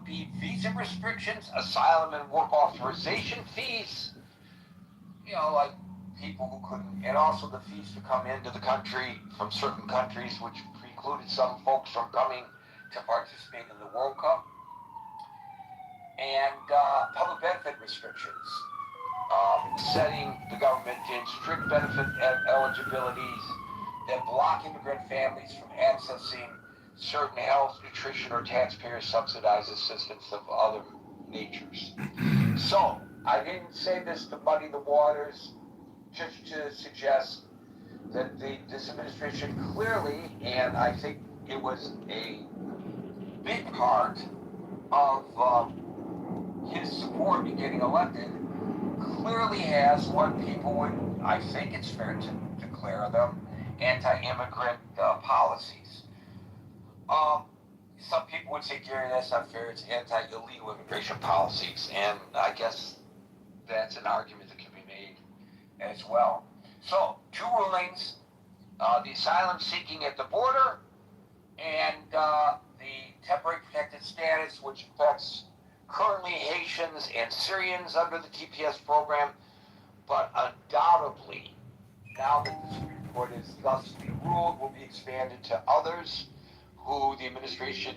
be visa restrictions, asylum and work authorization fees, like people who couldn't, and also the fees to come into the country from certain countries, which precluded some folks from coming to participate in the World Cup, and public benefit restrictions, setting the government in strict benefit eligibilities that block immigrant families from accessing certain health, nutrition, or taxpayer subsidized assistance of other natures. So, I didn't say this to muddy the waters, just to suggest that this administration clearly, and I think it was a big part of his support in getting elected, clearly has what people would, I think it's fair to declare them, anti-immigrant policies. Some people would say, Gary, that's not fair, it's anti-illegal immigration policies, and I guess that's an argument that can be made as well. So, two rulings, the asylum seeking at the border, and the temporary protected status, which affects currently Haitians and Syrians under the TPS program, but undoubtedly, now that the Supreme Court is thusly ruled, will be expanded to others who the administration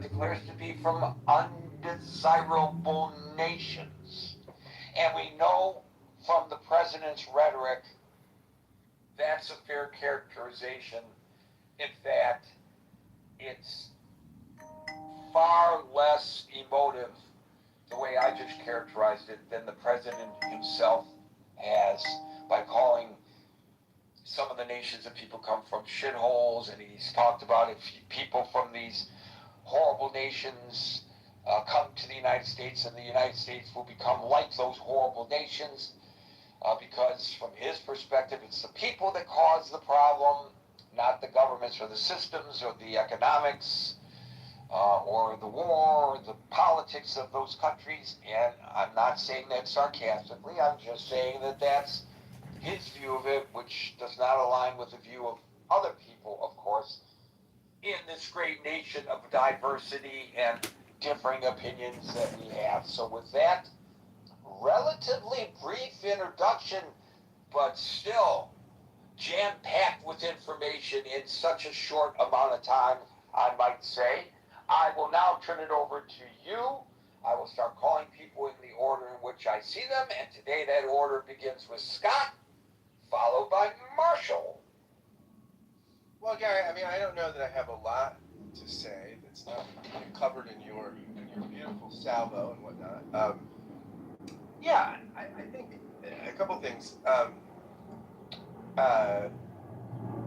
declares to be from undesirable nations. And we know from the president's rhetoric that's a fair characterization. In fact, it's far less emotive, the way I just characterized it, than the president himself has by calling some of the nations that people come from shitholes, and he's talked about if people from these horrible nations come to the United States, and the United States will become like those horrible nations, because from his perspective, it's the people that cause the problem, not the governments or the systems or the economics or the war or the politics of those countries. And I'm not saying that sarcastically, I'm just saying that that's his view of it, which does not align with the view of other people, of course, in this great nation of diversity and differing opinions that we have. So with that relatively brief introduction, but still jam-packed with information in such a short amount of time, I might say, I will now turn it over to you. I will start calling people in the order in which I see them, and today that order begins with Scott, followed by Marshall. Well, Gary, I don't know that I have a lot to say that's not covered in your beautiful salvo and whatnot. I think a couple things.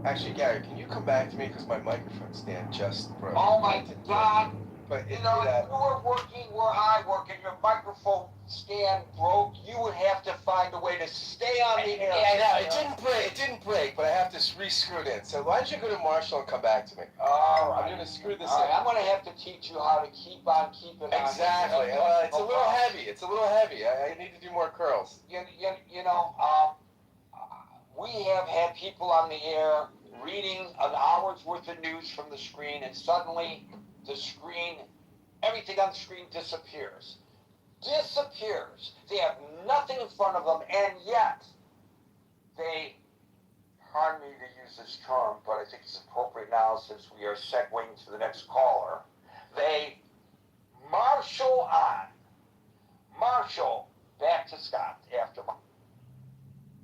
Actually, Gary, can you come back to me because my microphone stand just broke? Oh my God! But if you were working where I work and your microphone stand broke, you would have to find a way to stay on the air. Yeah, no, it didn't break, but I have to re-screw it in. So why don't you go to Marshall and come back to me? All right. I'm going to screw this in. in. I'm going to have to teach you how to keep on keeping on. Exactly. It's a little heavy. It's a little heavy. I need to do more curls. We have had people on the air reading an hour's worth of news from the screen, and suddenly the screen, everything on the screen disappears. They have nothing in front of them, and yet they, pardon me to use this term, but I think it's appropriate now since we are segueing to the next caller, they marshal on. Marshall, back to Scott after my...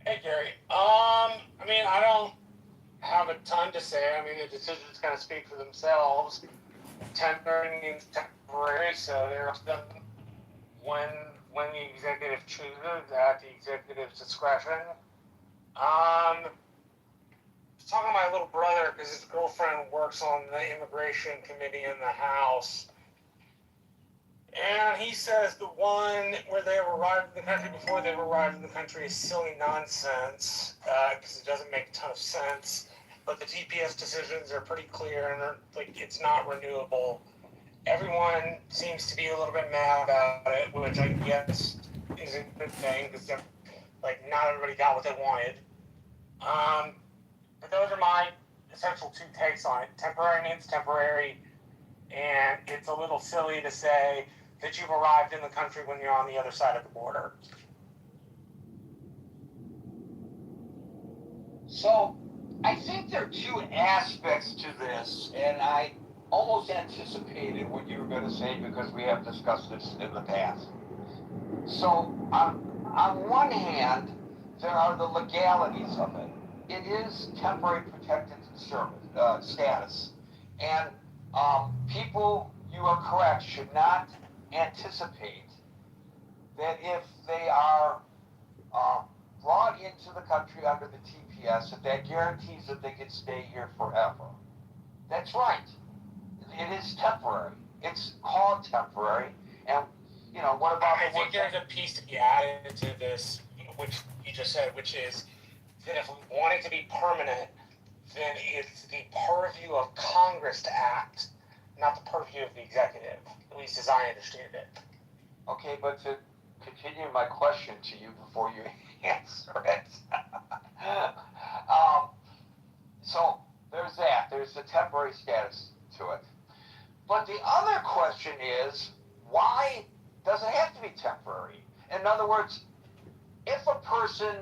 Hey, Gary. I don't have a ton to say. The decisions kind of speak for themselves. Temporary means temporary, so there's them when the executive chooses at the executive's discretion. I was talking to my little brother because his girlfriend works on the immigration committee in the House. And he says the one where they arrived in the country before they arrived in the country is silly nonsense because it doesn't make a ton of sense. But the TPS decisions are pretty clear and it's not renewable. Everyone seems to be a little bit mad about it, which I guess is a good thing because not everybody got what they wanted. But those are my essential two takes on it. Temporary means temporary. and it's a little silly to say that you've arrived in the country when you're on the other side of the border. So, I think there are two aspects to this, and I almost anticipated what you were going to say because we have discussed this in the past. So, on one hand, there are the legalities of it. It is temporary protected status, and people, you are correct, should not anticipate that if they are brought into the country under the TPS, that guarantees that they can stay here forever. That's right. It is temporary. It's called temporary. And, you know, what about I think there's a piece to be added to this, which you just said, which is that if we want it to be permanent, then it's the purview of Congress to act, not the purview of the executive, at least as I understand it. Okay, but to continue my question to you before you answer it. So there's that. There's the temporary status to it. But the other question is, why does it have to be temporary? In other words, if a person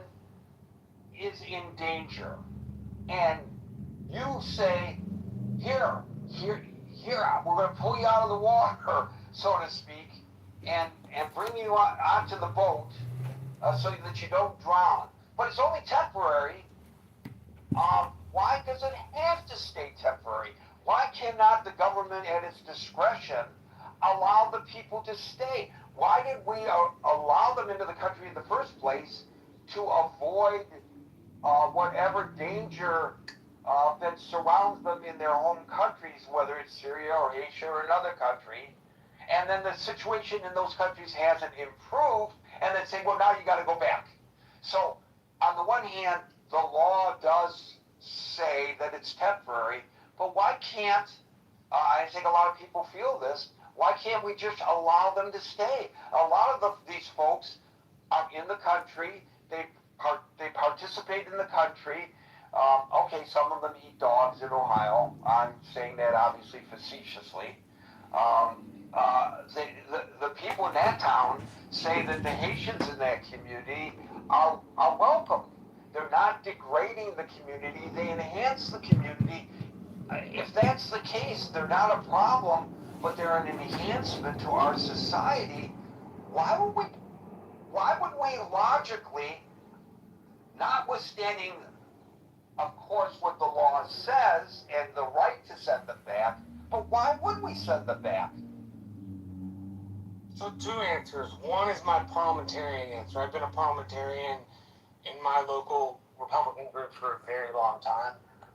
is in danger and you say, here, we're going to pull you out of the water, so to speak, and bring you onto the boat so that you don't drown. But it's only temporary. Why does it have to stay temporary? Why cannot the government at its discretion allow the people to stay? Why did we allow them into the country in the first place to avoid whatever danger that surrounds them in their home countries, whether it's Syria or Asia or another country? And then the situation in those countries hasn't improved, and then say, well, now you got to go back. So, on the one hand, the law does say that it's temporary, but why can't, I think a lot of people feel this, why can't we just allow them to stay? A lot of these folks are in the country, they participate in the country. Okay, some of them eat dogs in Ohio. I'm saying that obviously facetiously. The people in that town say that the Haitians in that community are welcome. They're not degrading the community, they enhance the community. If that's the case, they're not a problem, but they're an enhancement to our society. Why would we logically, notwithstanding, of course, what the law says and the right to send them back, but why would we send them back? So two answers. One is my parliamentarian answer. I've been a parliamentarian in my local Republican group for a very long time.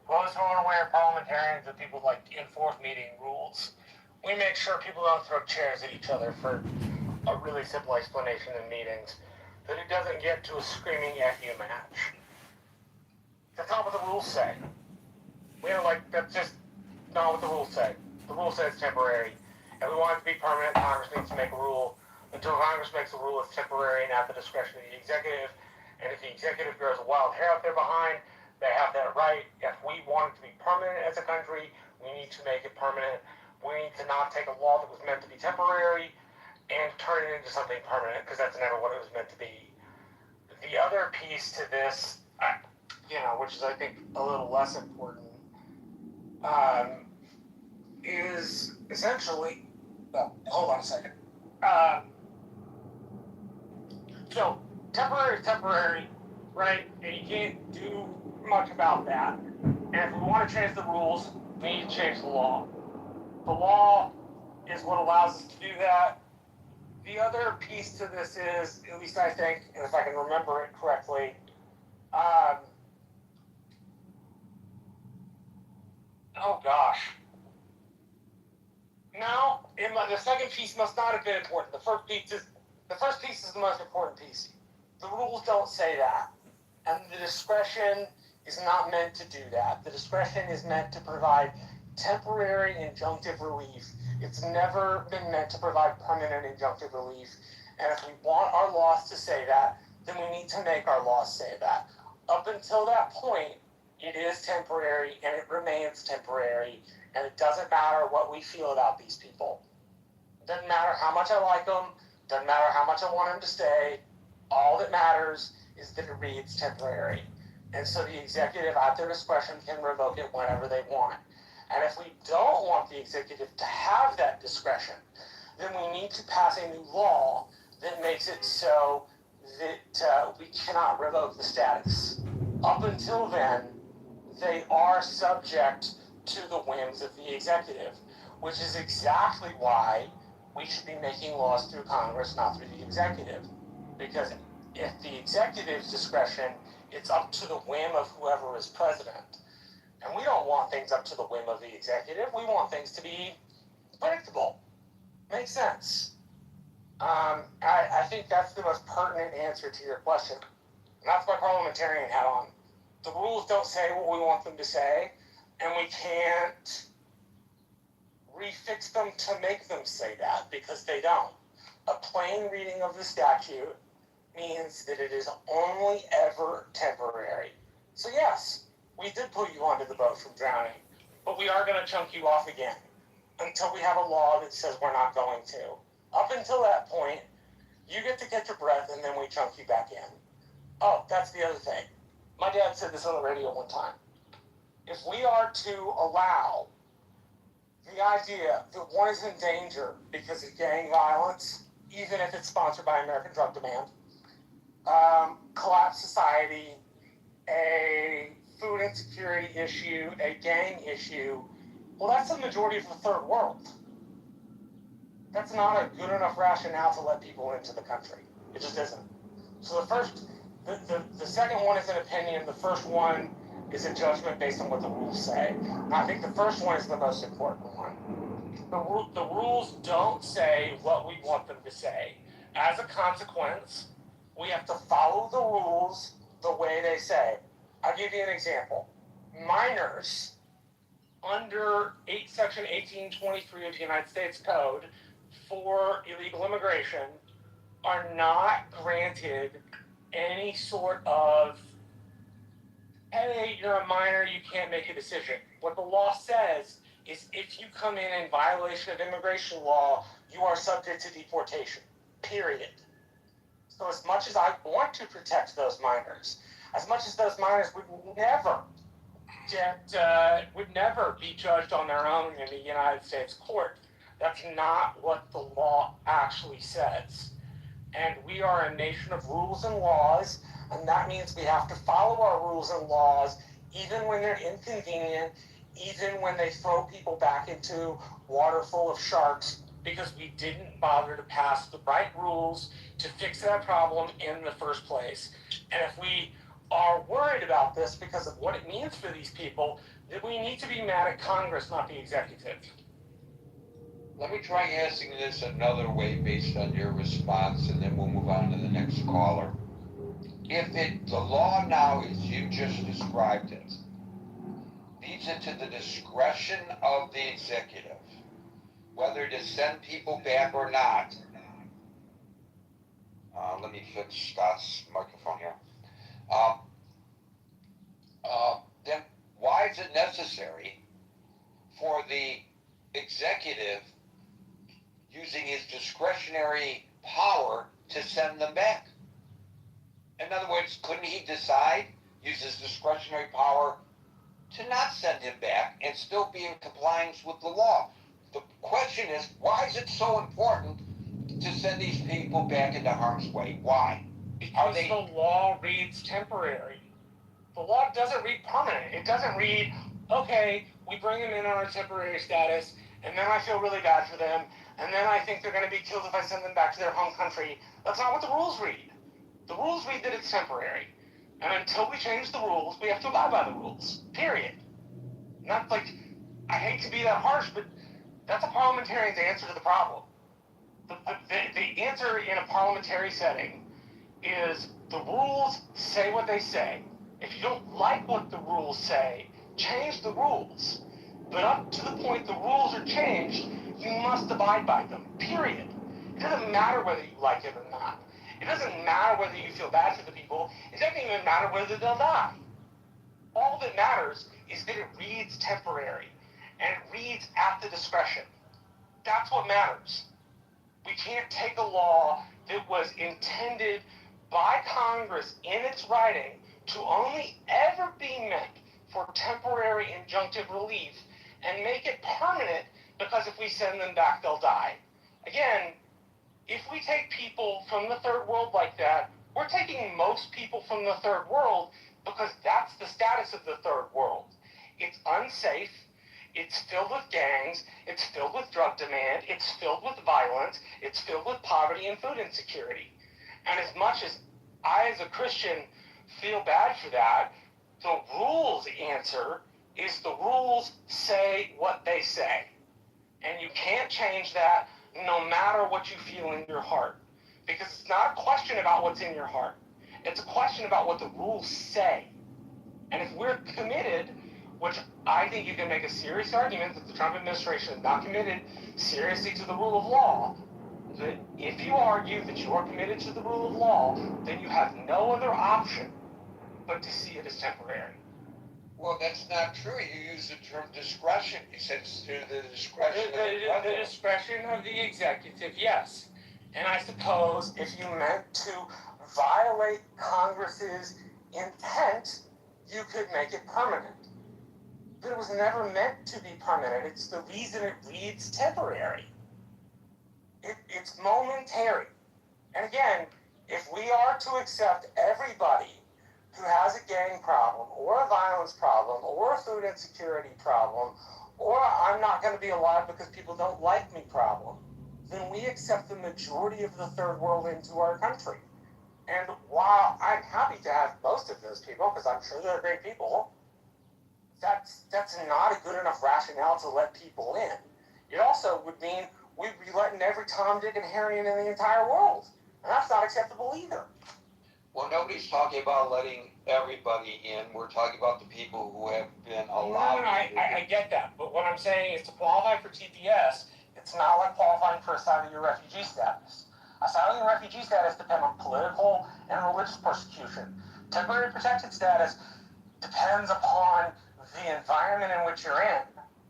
Those who are aware, parliamentarians are people like to enforce meeting rules. We make sure people don't throw chairs at each other for a really simple explanation in meetings, that it doesn't get to a screaming at you match. That's not what the rules say. That's just not what the rules say. The rule says temporary. And we want it to be permanent. Congress needs to make a rule. Until Congress makes a rule, it's temporary and at the discretion of the executive. And if the executive grows a wild hair up there behind, they have that right. If we want it to be permanent as a country, we need to make it permanent. We need to not take a law that was meant to be temporary and turn it into something permanent, because that's never what it was meant to be. The other piece to this, which is I think a little less important, is essentially, hold on a second. So temporary is temporary, right? And you can't do much about that. And if we want to change the rules, we need to change the law. The law is what allows us to do that. The other piece to this is, at least I think, and if I can remember it correctly, oh gosh. No, the second piece must not have been important. The first piece is the most important piece. The rules don't say that. And the discretion is not meant to do that. The discretion is meant to provide temporary injunctive relief. It's never been meant to provide permanent injunctive relief. And if we want our laws to say that, then we need to make our laws say that. Up until that point, it is temporary and it remains temporary. And it doesn't matter what we feel about these people. It doesn't matter how much I like them. Doesn't matter how much I want them to stay. All that matters is that it reads temporary. And so the executive, at their discretion, can revoke it whenever they want. And if we don't want the executive to have that discretion, then we need to pass a new law that makes it so that we cannot revoke the status. Up until then, they are subject to the whims of the executive, which is exactly why we should be making laws through Congress, not through the executive. Because if the executive's discretion, it's up to the whim of whoever is president. And we don't want things up to the whim of the executive. We want things to be predictable. Makes sense. I think that's the most pertinent answer to your question. And that's my parliamentarian hat on. The rules don't say what we want them to say, and we can't refix them to make them say that, because they don't. A plain reading of the statute means that it is only ever temporary. So yes, we did put you onto the boat from drowning, but we are going to chunk you off again until we have a law that says we're not going to. Up until that point, you get to catch your breath, and then we chunk you back in. Oh, that's the other thing. My dad said this on the radio one time. If we are to allow the idea that one is in danger because of gang violence, even if it's sponsored by American Drug Demand, collapse society, a food insecurity issue, a gang issue, well, that's the majority of the third world. That's not a good enough rationale to let people into the country. It just isn't. So the second one is an opinion. The first one is a judgment based on what the rules say. And I think the first one is the most important one. The rules don't say what we want them to say. As a consequence, we have to follow the rules the way they say. I'll give you an example. Minors under Section 1823 of the United States Code for illegal immigration are not granted any sort of, hey, you're a minor, you can't make a decision. What the law says is if you come in violation of immigration law, you are subject to deportation, period. So as much as I want to protect those minors, as much as those minors would never be judged on their own in the United States court, that's not what the law actually says. And we are a nation of rules and laws, and that means we have to follow our rules and laws even when they're inconvenient, even when they throw people back into water full of sharks because we didn't bother to pass the right rules to fix that problem in the first place. And if we are worried about this because of what it means for these people, then we need to be mad at Congress, not the executive. Let me try asking this another way based on your response, and then we'll move on to the next caller. If the law now, as you just described it, leads it to the discretion of the executive, whether to send people back or not. Let me fix Scott's microphone here. Then why is it necessary for the executive using his discretionary power to send them back? In other words, couldn't he decide, use his discretionary power to not send him back and still be in compliance with the law? The question is, why is it so important to send these people back into harm's way? Why? Because the law reads temporary. The law doesn't read permanent. It doesn't read, okay, we bring them in on a temporary status, and then I feel really bad for them, and then I think they're going to be killed if I send them back to their home country. That's not what the rules read. The rules read that it's temporary. And until we change the rules, we have to abide by the rules. Period. Not like, I hate to be that harsh, but that's a parliamentarian's answer to the problem. The answer in a parliamentary setting is the rules say what they say. If you don't like what the rules say, change the rules. But up to the point the rules are changed, you must abide by them. Period. It doesn't matter whether you like it or not. It doesn't matter whether you feel bad for the people. It doesn't even matter whether they'll die. All that matters is that it reads temporary. and it reads at the discretion. That's what matters. We can't take a law that was intended by Congress in its writing to only ever be meant for temporary injunctive relief and make it permanent because if we send them back, they'll die. Again, if we take people from the third world like that, we're taking most people from the third world because that's the status of the third world. It's unsafe. It's filled with gangs. It's filled with drug demand. It's filled with violence. It's filled with poverty and food insecurity. And as much as I, as a Christian, feel bad for that, the rules answer is the rules say what they say. And you can't change that no matter what you feel in your heart. Because it's not a question about what's in your heart. It's a question about what the rules say. And if we're committed, which I think you can make a serious argument that the Trump administration is not committed seriously to the rule of law, that if you argue that you are committed to the rule of law, then you have no other option but to see it as temporary. Well, that's not true. You use the term discretion. You said it's through the discretion of the president. The discretion of the executive, yes. And I suppose if you meant to violate Congress's intent, you could make it permanent. But it was never meant to be permanent. It's the reason it reads temporary. It's momentary. And again, if we are to accept everybody who has a gang problem or a violence problem or a food insecurity problem or I'm not going to be alive because people don't like me problem, then we accept the majority of the third world into our country. And while I'm happy to have most of those people, because I'm sure they're great people, that's not a good enough rationale to let people in. It also would mean we'd be letting every Tom, Dick, and Harry in the entire world. And that's not acceptable either. Well, nobody's talking about letting everybody in. We're talking about the people who have been allowed. No, I get that. But what I'm saying is to qualify for TPS, it's not like qualifying for asylum or refugee status. Asylum and refugee status depend on political and religious persecution. Temporary protected status depends upon the environment in which you're in.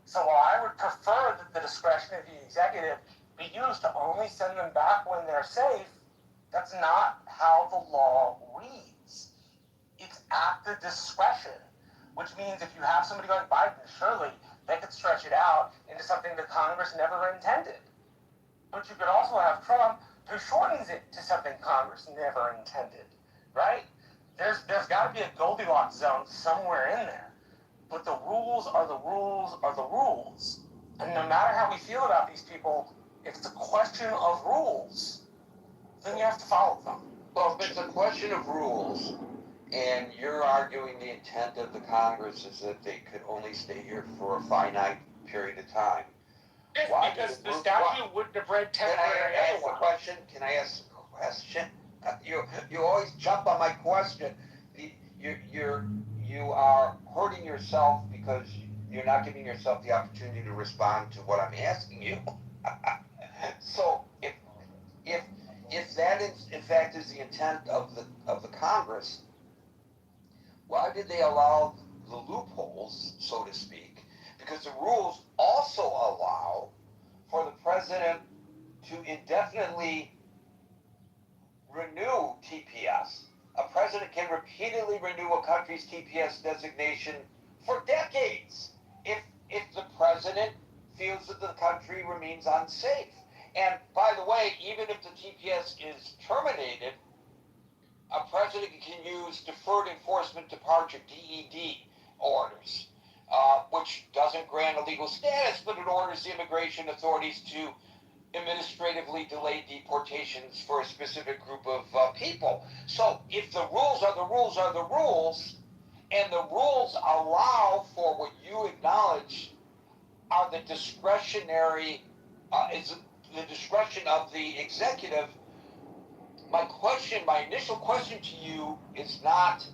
So while I would prefer that the discretion of the executive be used to only send them back when they're safe, that's not how the law reads. It's at the discretion, which means if you have somebody like Biden, surely they could stretch it out into something that Congress never intended. But you could also have Trump who shortens it to something Congress never intended, right? There's got to be a Goldilocks zone somewhere in there. But the rules are the rules are the rules. And no matter how we feel about these people, if it's a question of rules, then you have to follow them. Well, if it's a question of rules, and you're arguing the intent of the Congress is that they could only stay here for a finite period of time. Why? Because the statute wouldn't have read temporary otherwise. Can I ask a question? You always jump on my question. You are hurting yourself because you're not giving yourself the opportunity to respond to what I'm asking you. So if that is in fact is the intent of the Congress, why did they allow the loopholes, so to speak? Because the rules also allow for the president to indefinitely renew TPS. A president can repeatedly renew a country's TPS designation for decades if the president feels that the country remains unsafe. And by the way, even if the TPS is terminated, a president can use deferred enforcement departure, DED, orders, which doesn't grant a legal status, but it orders the immigration authorities to administratively delay deportations for a specific group of people. So if the rules are the rules are the rules, and the rules allow for what you acknowledge are the discretionary, is the discretion of the executive, my initial question to you is not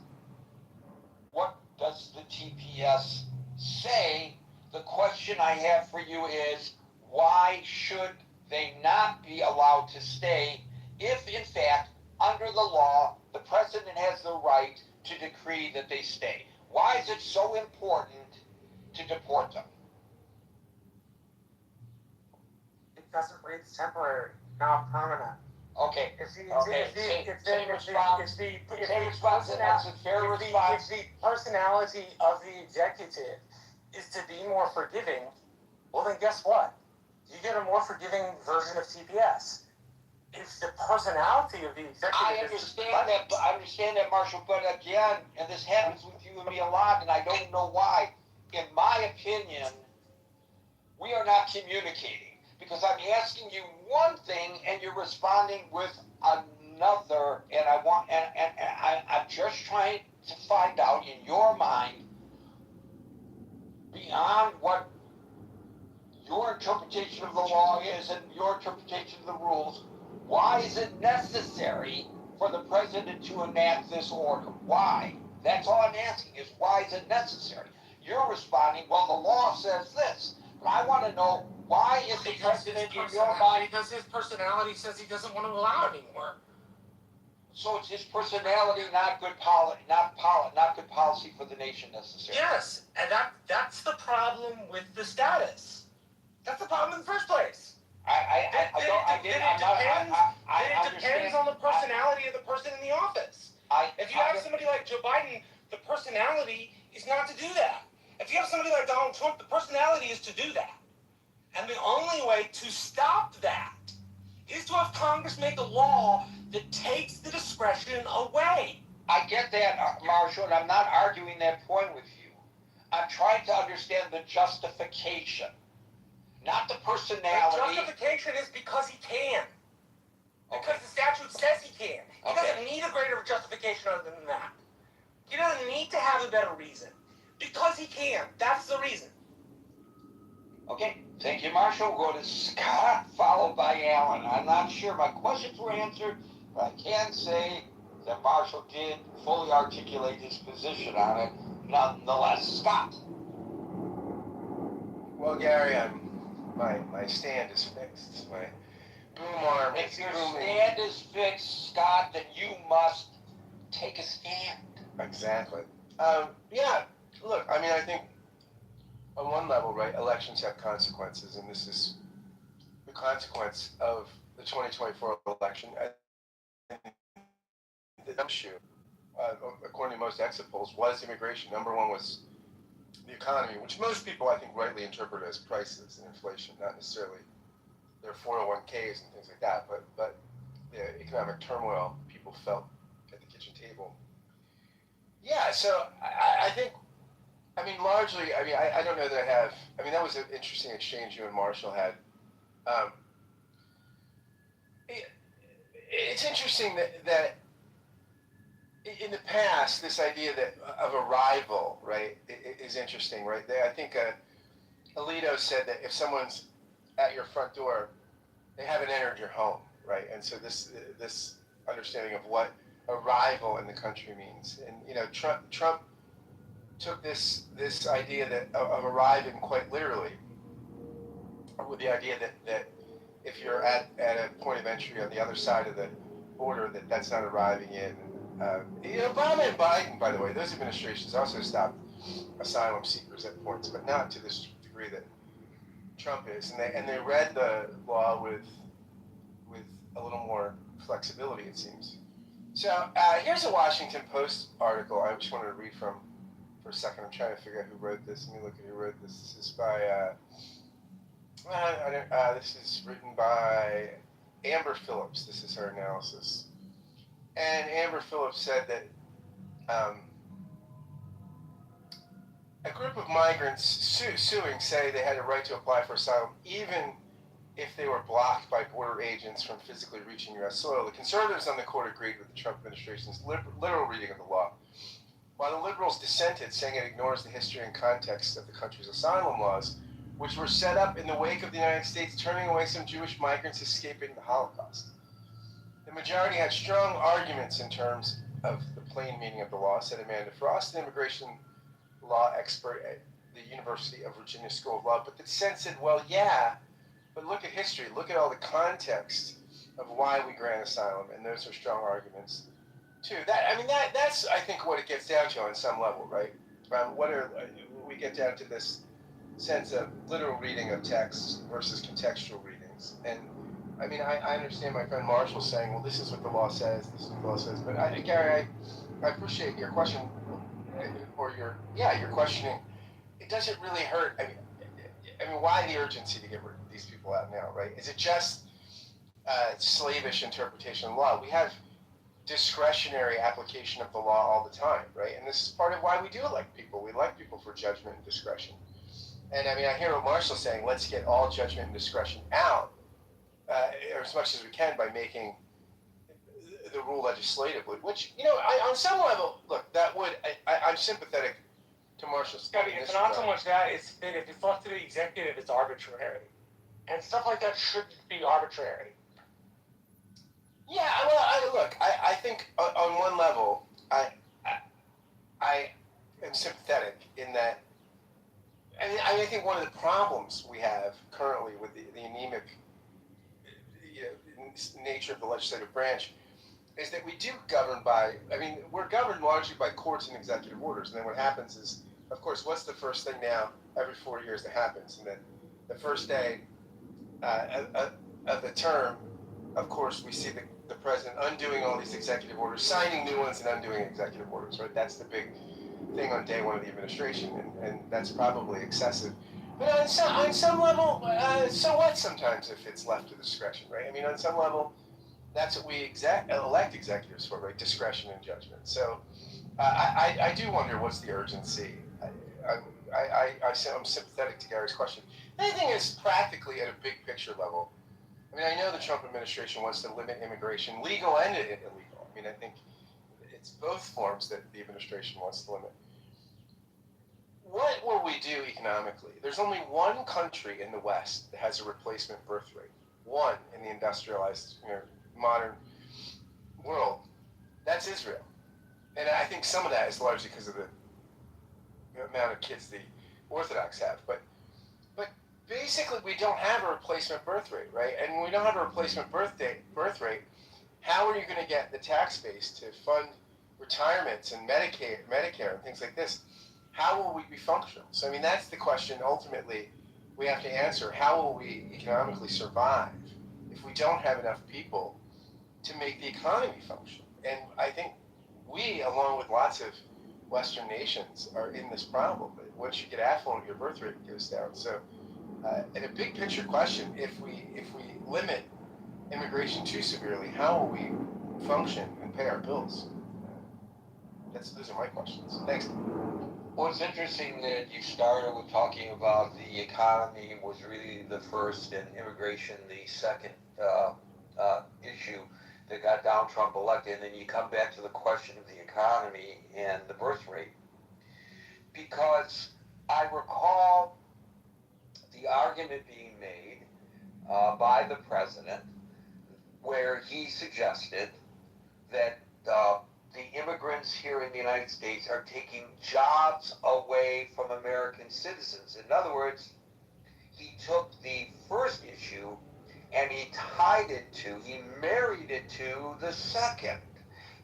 what does the TPS say? The question I have for you is why should they not be allowed to stay if, in fact, under the law, the president has the right to decree that they stay? Why is it so important to deport them? doesn't read it's temporary, not permanent. Okay. If the personality of the executive is to be more forgiving, well then guess what? You get a more forgiving version of TPS. If the personality of the executive I understand that, Marshall, but again, and this happens with you and me a lot, and I don't know why. In my opinion, we are not communicating because I'm asking you one thing and you're responding with another, and I'm just trying to find out in your mind, beyond what your interpretation of the law is and your interpretation of the rules, why is it necessary for the president to enact this order? Why? That's all I'm asking is why is it necessary? You're responding, well, the law says this. But I want to know why is the president in your mind? Because his personality says he doesn't want to allow it anymore. So it's his personality, not good policy for the nation necessary. Yes, and that's the problem with the status. That's the problem in the first place. It depends on the personality of the person in the office. If you have somebody like Joe Biden, the personality is not to do that. If you have somebody like Donald Trump, the personality is to do that. And the only way to stop that is to have Congress make a law that takes the discretion away. I get that, Marshall, and I'm not arguing that point with you. I'm trying to understand the justification, not the personality. The justification is because he can. Because the statute says he can. He doesn't need a greater justification other than that. He doesn't need to have a better reason. Because he can. That's the reason. Okay, thank you, Marshall. We'll go to Scott, followed by Alan. I'm not sure my questions were answered, but I can say that Marshall did fully articulate his position on it, nonetheless. Scott. Well, Gary, my stand is fixed. My boom arm is If your booming. stand is fixed, Scott, then you must take a stand. Exactly. Yeah. Look, I mean, I think on one level, right, elections have consequences, and this is the consequence of the 2024 election. The issue, according to most exit polls, was immigration. Number one was the economy, which most people, I think, rightly interpret as prices and inflation, not necessarily their 401ks and things like that, but the economic turmoil people felt at the kitchen table. Yeah, so I think, I mean, largely, I mean, I don't know that I have, I mean, that was an interesting exchange you and Marshall had. It's interesting that in the past, this idea of arrival, right, is interesting, right? I think Alito said that if someone's at your front door, they haven't entered your home, right? And so this understanding of what arrival in the country means, and you know, Trump took this idea of arriving quite literally, with the idea that if you're at a point of entry on the other side of the border, that's not arriving in. Obama and Biden, by the way, those administrations also stopped asylum seekers at points, but not to this degree that Trump is. And they read the law with a little more flexibility, it seems. So here's a Washington Post article I just wanted to read from for a second. I'm trying to figure out who wrote this. Let me look at who wrote this. This is by this is written by Amber Phillips. This is her analysis. And Amber Phillips said that a group of migrants suing say they had a right to apply for asylum even if they were blocked by border agents from physically reaching U.S. soil. The conservatives on the court agreed with the Trump administration's literal reading of the law, while the liberals dissented, saying it ignores the history and context of the country's asylum laws, which were set up in the wake of the United States turning away some Jewish migrants escaping the Holocaust. The majority had strong arguments in terms of the plain meaning of the law, said Amanda Frost, an immigration law expert at the University of Virginia School of Law. But the dissent said, well, yeah, but look at history. Look at all the context of why we grant asylum, and those are strong arguments, too. That's, I think, what it gets down to on some level, right? We get down to this sense of literal reading of text versus contextual reading. things. And I mean, I understand my friend Marshall saying, well, this is what the law says, this is what the law says. But Gary, I appreciate your question, or your questioning. It doesn't really hurt. I mean, why the urgency to get rid of these people out now, right? Is it just slavish interpretation of the law? We have discretionary application of the law all the time, right? And this is part of why we do elect people. We elect people for judgment and discretion. And I mean, I hear what Marshall's saying, let's get all judgment and discretion out, or as much as we can by making the rule legislatively, which, on some level, look, I'm sympathetic to Marshall's. Scotty, it's not so much that, it's that if it's left to the executive, it's arbitrary. And stuff like that shouldn't be arbitrary. Yeah, well, I think on one level, I am sympathetic in that. I think one of the problems we have currently with the anemic nature of the legislative branch is that we do govern we're governed largely by courts and executive orders. And then what happens is, of course, what's the first thing now every 4 years that happens? And then the first day of the term, of course, we see the president undoing all these executive orders, signing new ones and undoing executive orders, right? That's the big thing on day one of the administration, and that's probably excessive. But on some level, so what sometimes if it's left to discretion, right? I mean, on some level, that's what we elect executives for, right? Discretion and judgment. So I do wonder what's the urgency. I'm sympathetic to Gary's question. The other thing is practically at a big picture level. I mean, I know the Trump administration wants to limit immigration, legal and illegal. I mean, I think it's both forms that the administration wants to limit. What will we do economically? There's only one country in the West that has a replacement birth rate. One in the industrialized, modern world. That's Israel. And I think some of that is largely because of the amount of kids the Orthodox have. But basically, we don't have a replacement birth rate, right? And when we don't have a replacement birth rate, how are you going to get the tax base to fund retirements and Medicare and things like this? How will we be functional? So, I mean, that's the question ultimately we have to answer. How will we economically survive if we don't have enough people to make the economy function? And I think we, along with lots of Western nations, are in this problem. Once you get affluent, your birth rate goes down. So, in a big picture question, if we limit immigration too severely, how will we function and pay our bills? Those are my questions. Thanks. Well, it's interesting that you started with talking about the economy was really the first and immigration the second issue that got Donald Trump elected, and then you come back to the question of the economy and the birth rate. Because I recall the argument being made by the president where he suggested that the immigrants here in the United States are taking jobs away from American citizens. In other words, he took the first issue and he married it to the second.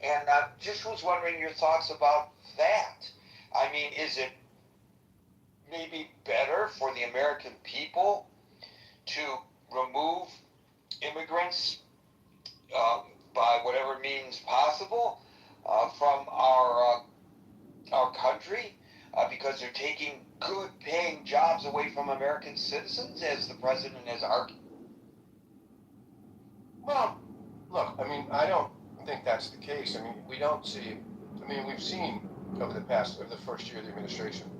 And I just was wondering your thoughts about that. I mean, is it maybe better for the American people to remove immigrants by whatever means possible from our country because they're taking good paying jobs away from American citizens, as the president has argued? Well, look, I mean, I don't think that's the case. I mean, we've seen over the first year of the administration,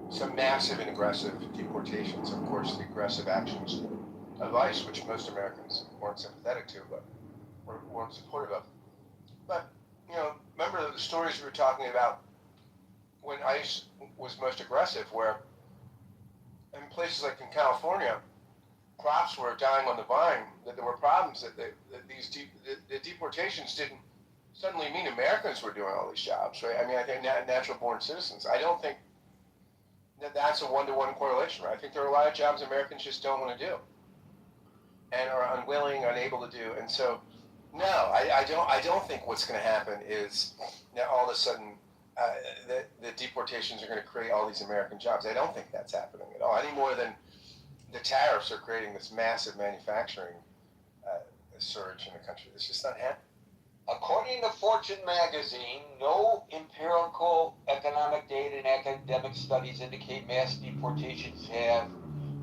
some massive and aggressive deportations. Of course, the aggressive actions of ICE, which most Americans weren't sympathetic to, but weren't supportive of. But, remember the stories we were talking about when ICE was most aggressive, where in places like in California, crops were dying on the vine, that there were problems, that the deportations didn't suddenly mean Americans were doing all these jobs, right? I mean, I think natural-born citizens. I don't think that's a one-to-one correlation, right? I think there are a lot of jobs Americans just don't want to do and are unwilling, unable to do. And so, no, I don't think what's going to happen is now all of a sudden the deportations are going to create all these American jobs. I don't think that's happening at all, any more than the tariffs are creating this massive manufacturing surge in the country. It's just not happening. According to Fortune magazine, no empirical economic data and academic studies indicate mass deportations have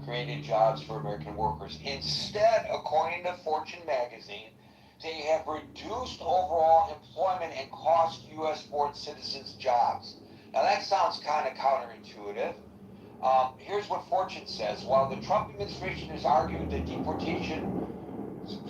created jobs for American workers. Instead, according to Fortune magazine, they have reduced overall employment and cost U.S. born citizens jobs. Now that sounds kind of counterintuitive. Here's what Fortune says. While the Trump administration has argued that deportation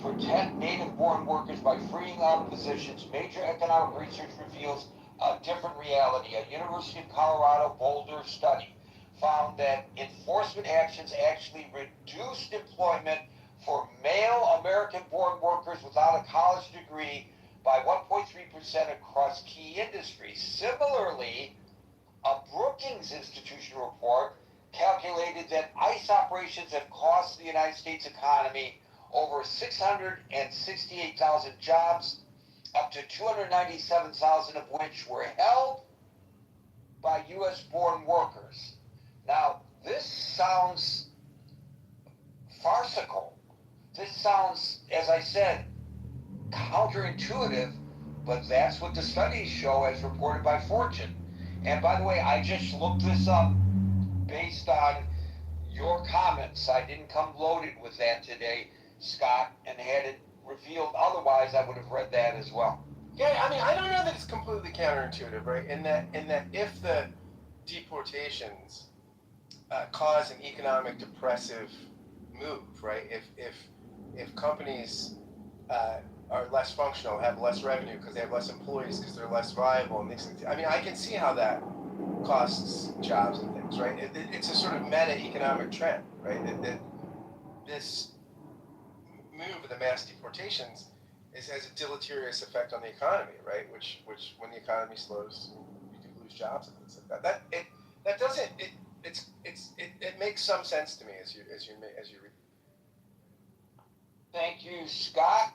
protect native-born workers by freeing up positions, major economic research reveals a different reality. A University of Colorado Boulder study found that enforcement actions actually reduced employment for male American-born workers without a college degree by 1.3% across key industries. Similarly, a Brookings Institution report calculated that ICE operations have cost the United States economy over 668,000 jobs, up to 297,000 of which were held by U.S.-born workers. Now, this sounds farcical. This sounds, as I said, counterintuitive, but that's what the studies show as reported by Fortune. And by the way, I just looked this up based on your comments. I didn't come loaded with that today, Scott, and had it revealed otherwise, I would have read that as well. Yeah, I mean, I don't know that it's completely counterintuitive, right? In that if the deportations cause an economic depressive move, right? If companies are less functional, have less revenue because they have less employees because they're less viable, and these things. I mean, I can see how that costs jobs and things, right? It's a sort of meta economic trend, right? This move of the mass deportations has a deleterious effect on the economy, right? Which when the economy slows, you can lose jobs and things like that. It makes some sense to me as you read. Thank you, Scott.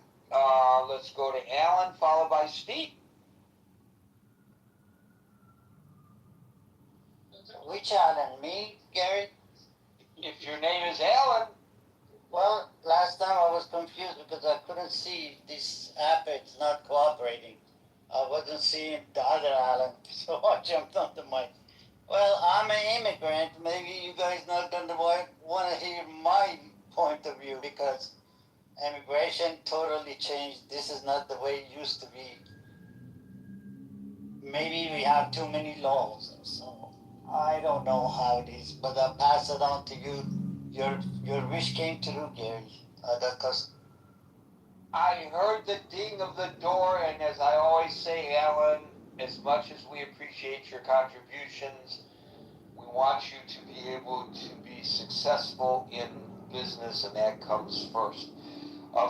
Let's go to Alan, followed by Steve. Which Alan? Me, Gary? If your name is Alan. Well, last time I was confused because I couldn't see this app. It's not cooperating. I wasn't seeing the other Alan, so I jumped on the mic. Well, I'm an immigrant. Maybe you guys not gonna want to hear my point of view because immigration totally changed. This is not the way it used to be. Maybe we have too many laws, so I don't know how it is, but I'll pass it on to you. Your wish came true, Gary. Because I heard the ding of the door, and as I always say, Alan, as much as we appreciate your contributions, we want you to be able to be successful in business, and that comes first.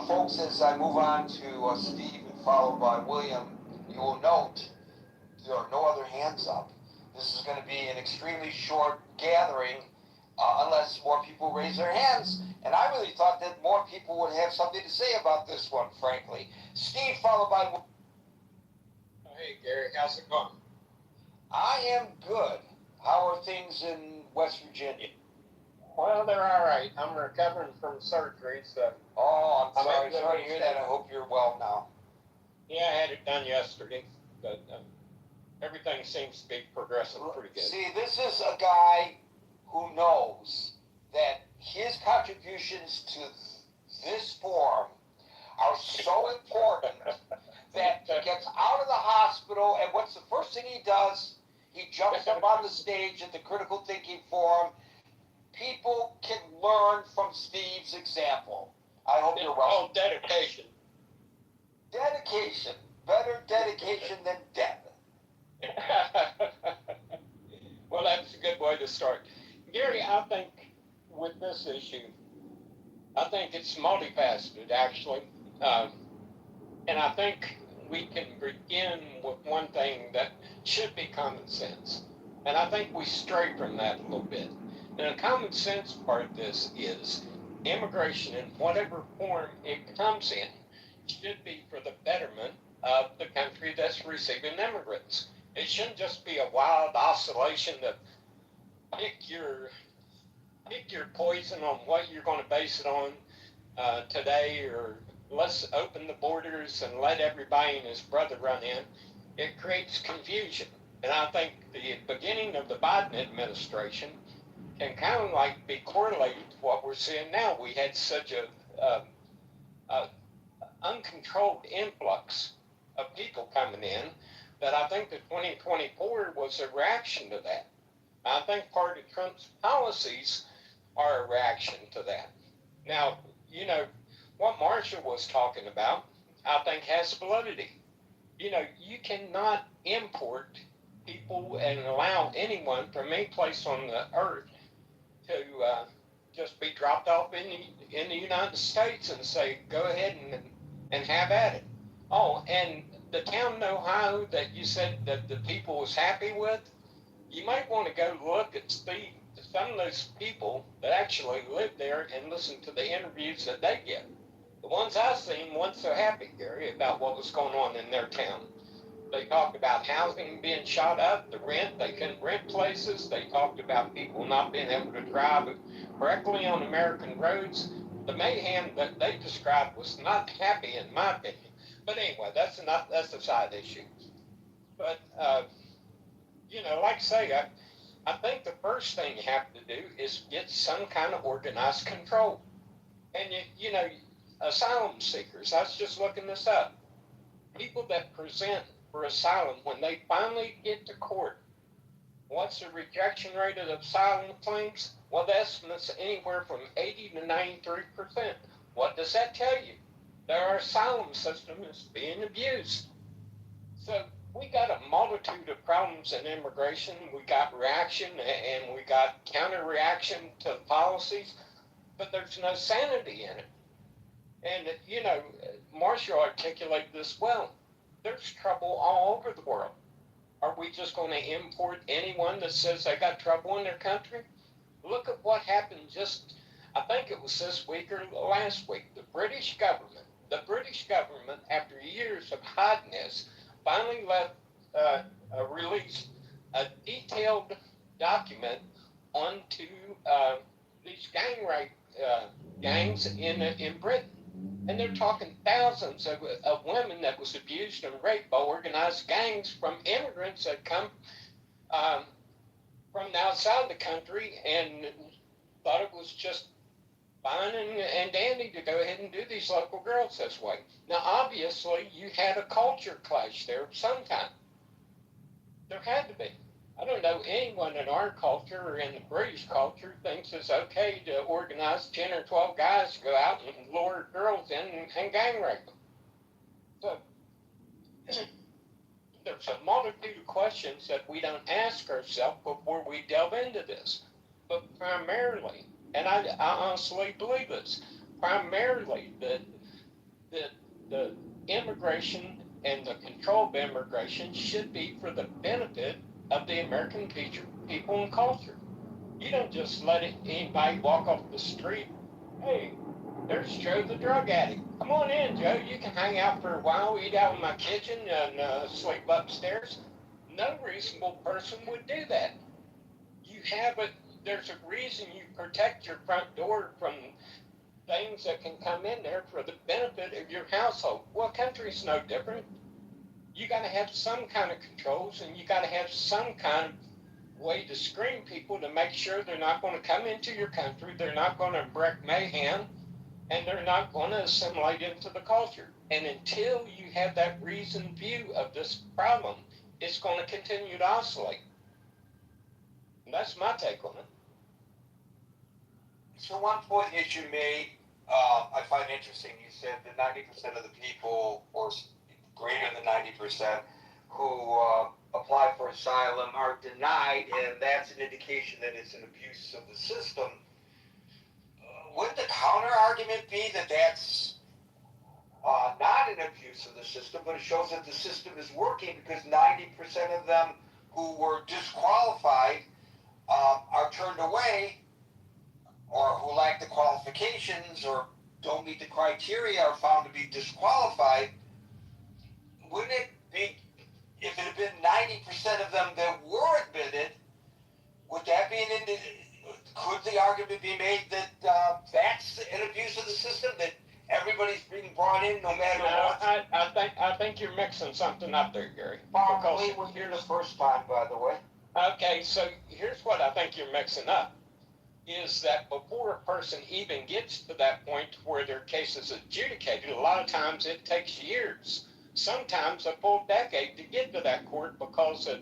Folks, as I move on to Steve, followed by William, you will note there are no other hands up. This is going to be an extremely short gathering unless more people raise their hands. And I really thought that more people would have something to say about this one, frankly. Steve, followed by... Hey, Gary, how's it going? I am good. How are things in West Virginia? Well, they're all right. I'm recovering from surgery, so... Oh, I'm sorry in to hear that. I hope you're well now. Yeah, I had it done yesterday, but everything seems to be progressing pretty good. See, this is a guy who knows that his contributions to this forum are so important that he gets out of the hospital, and what's the first thing he does? He jumps up on the stage at the Critical Thinking Forum. People can learn from Steve's example. I hope you're well. Oh, dedication. Dedication. Better dedication than death. Well, that's a good way to start. Gary, I think with this issue, I think it's multifaceted, actually. And I think we can begin with one thing that should be common sense. And I think we stray from that a little bit. And the common sense part of this is immigration in whatever form it comes in should be for the betterment of the country that's receiving immigrants. It shouldn't just be a wild oscillation of pick your pick your poison on what you're going to base it on today, or let's open the borders and let everybody and his brother run in. It creates confusion. And I think the beginning of the Biden administration can kind of like be correlated to what we're seeing now. We had such a uncontrolled influx of people coming in that I think that 2024 was a reaction to that. I think part of Trump's policies are a reaction to that. Now, you know, what Marshall was talking about, I think has validity. You know, you cannot import people and allow anyone from any place on the earth to just be dropped off in the United States and say, go ahead and have at it. Oh, and the town in Ohio that you said that the people was happy with, you might want to go look at some of those people that actually live there and listen to the interviews that they give. The ones I've seen weren't so happy, Gary, about what was going on in their town. They talked about housing being shot up, the rent, they couldn't rent places. They talked about people not being able to drive correctly on American roads. The mayhem that they described was not happy, in my opinion. But anyway, that's a side issue. But, you know, like I say, I think the first thing you have to do is get some kind of organized control. And, you know, asylum seekers, I was just looking this up. People that present for asylum, when they finally get to court, what's the rejection rate of asylum claims? Well, the estimate's anywhere from 80 to 93%. What does that tell you? Our asylum system is being abused. So we got a multitude of problems in immigration. We got reaction and we got counter reaction to policies, but there's no sanity in it. And, you know, Marshall articulated this well. There's trouble all over the world. Are we just going to import anyone that says they got trouble in their country? Look at what happened I think it was this week or last week. The British government, after years of hiding this, finally released a detailed document onto these gang rape gangs in Britain. And they're talking thousands of women that was abused and raped by organized gangs from immigrants that come from outside the country and thought it was just fine and dandy to go ahead and do these local girls this way. Now, obviously, you had a culture clash there of some kind. There had to be. I don't know anyone in our culture or in the British culture thinks it's okay to organize 10 or 12 guys to go out and lure girls in and gang rape them. So there's a multitude of questions that we don't ask ourselves before we delve into this. But primarily, and I honestly believe this, primarily the immigration and the control of immigration should be for the benefit of the American people and culture. You don't just let anybody walk off the street. Hey, there's Joe the drug addict. Come on in, Joe. You can hang out for a while, eat out in my kitchen, and sleep upstairs. No reasonable person would do that. There's a reason you protect your front door from things that can come in there for the benefit of your household. Well, country's no different. You got to have some kind of controls, and you got to have some kind of way to screen people to make sure they're not going to come into your country, they're not going to wreak mayhem, and they're not going to assimilate into the culture. And until you have that reasoned view of this problem, it's going to continue to oscillate. And that's my take on it. So one point that you made, I find interesting. You said that 90% of the people, or greater than 90%, who apply for asylum are denied, and that's an indication that it's an abuse of the system. Wouldn't the counter argument be that that's not an abuse of the system, but it shows that the system is working because 90% of them who were disqualified are turned away, or who lack the qualifications or don't meet the criteria are found to be disqualified? Wouldn't it be, if it had been 90% of them that were admitted, would that be could the argument be made that that's an abuse of the system, that everybody's being brought in no matter what? I think you're mixing something up there, Gary. Probably we're here the first time, by the way. Okay, so here's what I think you're mixing up, is that before a person even gets to that point where their case is adjudicated, a lot of times it takes years, sometimes a full decade to get to that court because of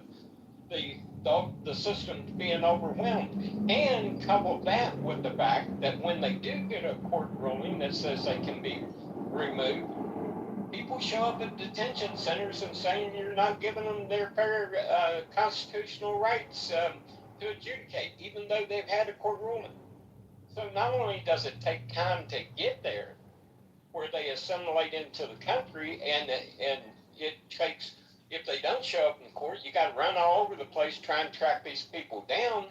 the system being overwhelmed. And couple that with the fact that when they do get a court ruling that says they can be removed, people show up at detention centers and saying you're not giving them their fair constitutional rights to adjudicate, even though they've had a court ruling. So not only does it take time to get there, where they assimilate into the country, and it takes, if they don't show up in court, you got to run all over the place trying to track these people down.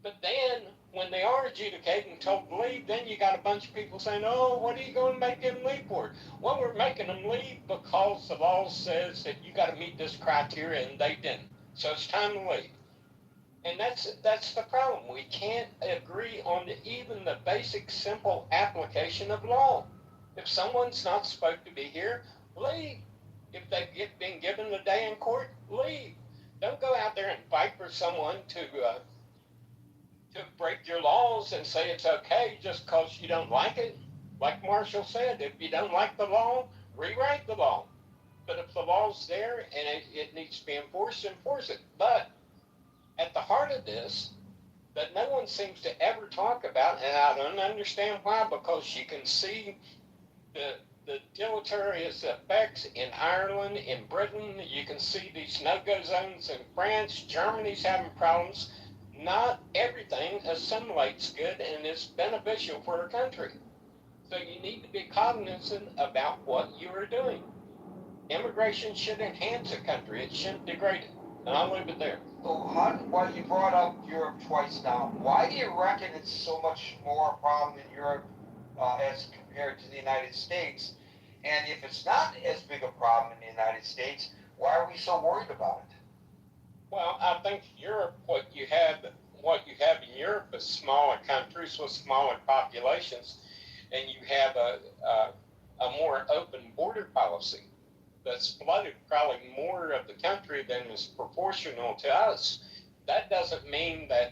But then, when they are adjudicated and told to leave, then you got a bunch of people saying, oh, what are you going to make them leave for? Well, we're making them leave because the law says that you got to meet this criteria, and they didn't. So it's time to leave. And that's the problem. We can't agree on even the basic, simple application of law. If someone's not supposed to be here, leave. If they've been given a day in court, leave. Don't go out there and fight for someone to break your laws and say it's okay just because you don't like it. Like Marshall said, if you don't like the law, rewrite the law. But if the law's there and it needs to be enforced, enforce it. But at the heart of this, that no one seems to ever talk about, and I don't understand why, because you can see the deleterious effects in Ireland, in Britain. You can see these no-go zones in France. Germany's having problems. Not everything assimilates good and is beneficial for a country. So you need to be cognizant about what you are doing. Immigration should enhance a country. It shouldn't degrade it. And I'll leave it there. So well, you brought up Europe twice now. Why do you reckon it's so much more a problem in Europe as compared to the United States? And if it's not as big a problem in the United States, why are we so worried about it? Well, I think Europe, what you have in Europe is smaller countries with smaller populations, and you have a more open border policy that's flooded probably more of the country than is proportional to us. That doesn't mean that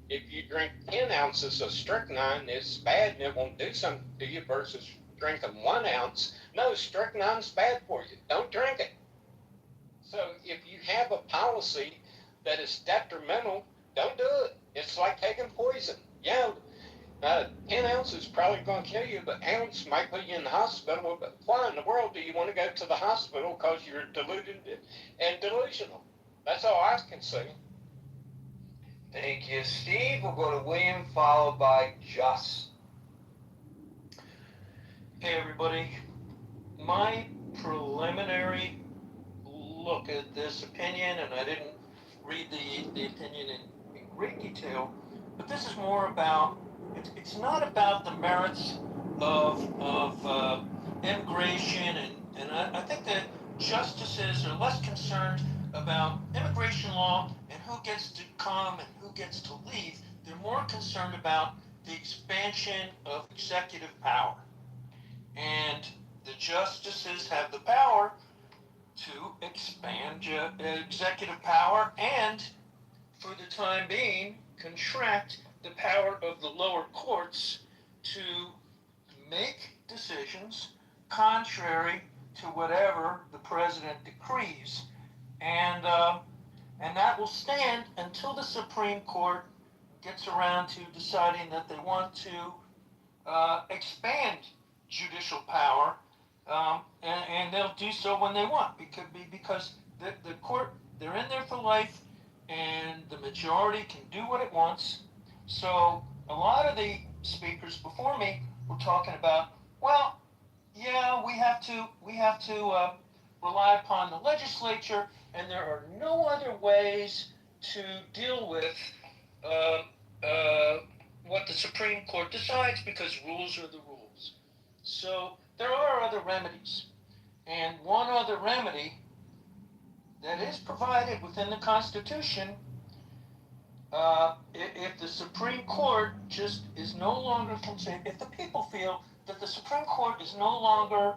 if you drink 10 ounces of strychnine, it's bad and it won't do something to you versus drinking 1 ounce. No, strychnine's bad for you. Don't drink it. So if you have a policy that is detrimental, don't do it. It's like taking poison. Yeah, 10 ounces is probably going to kill you, but ounce might put you in the hospital. But why in the world do you want to go to the hospital? Because you're deluded and delusional. That's all I can say. Thank you, Steve. We'll go to William, followed by Just. Hey, everybody. My preliminary look at this opinion, and I didn't read the opinion in great detail, but this is more about, it's not about the merits of immigration, and I think that justices are less concerned about immigration law and who gets to come and who gets to leave. They're more concerned about the expansion of executive power. And the justices have the power to expand executive power and, for the time being, contract the power of the lower courts to make decisions contrary to whatever the president decrees. And that will stand until the Supreme Court gets around to deciding that they want to expand judicial power, and they'll do so when they want, because the court, they're in there for life, and the majority can do what it wants. So a lot of the speakers before me were talking about, well, yeah, we have to rely upon the legislature, and there are no other ways to deal with what the Supreme Court decides, because rules are the rules. So there are other remedies, and one other remedy that is provided within the Constitution if the Supreme Court just is no longer concerned, if the people feel that the Supreme Court is no longer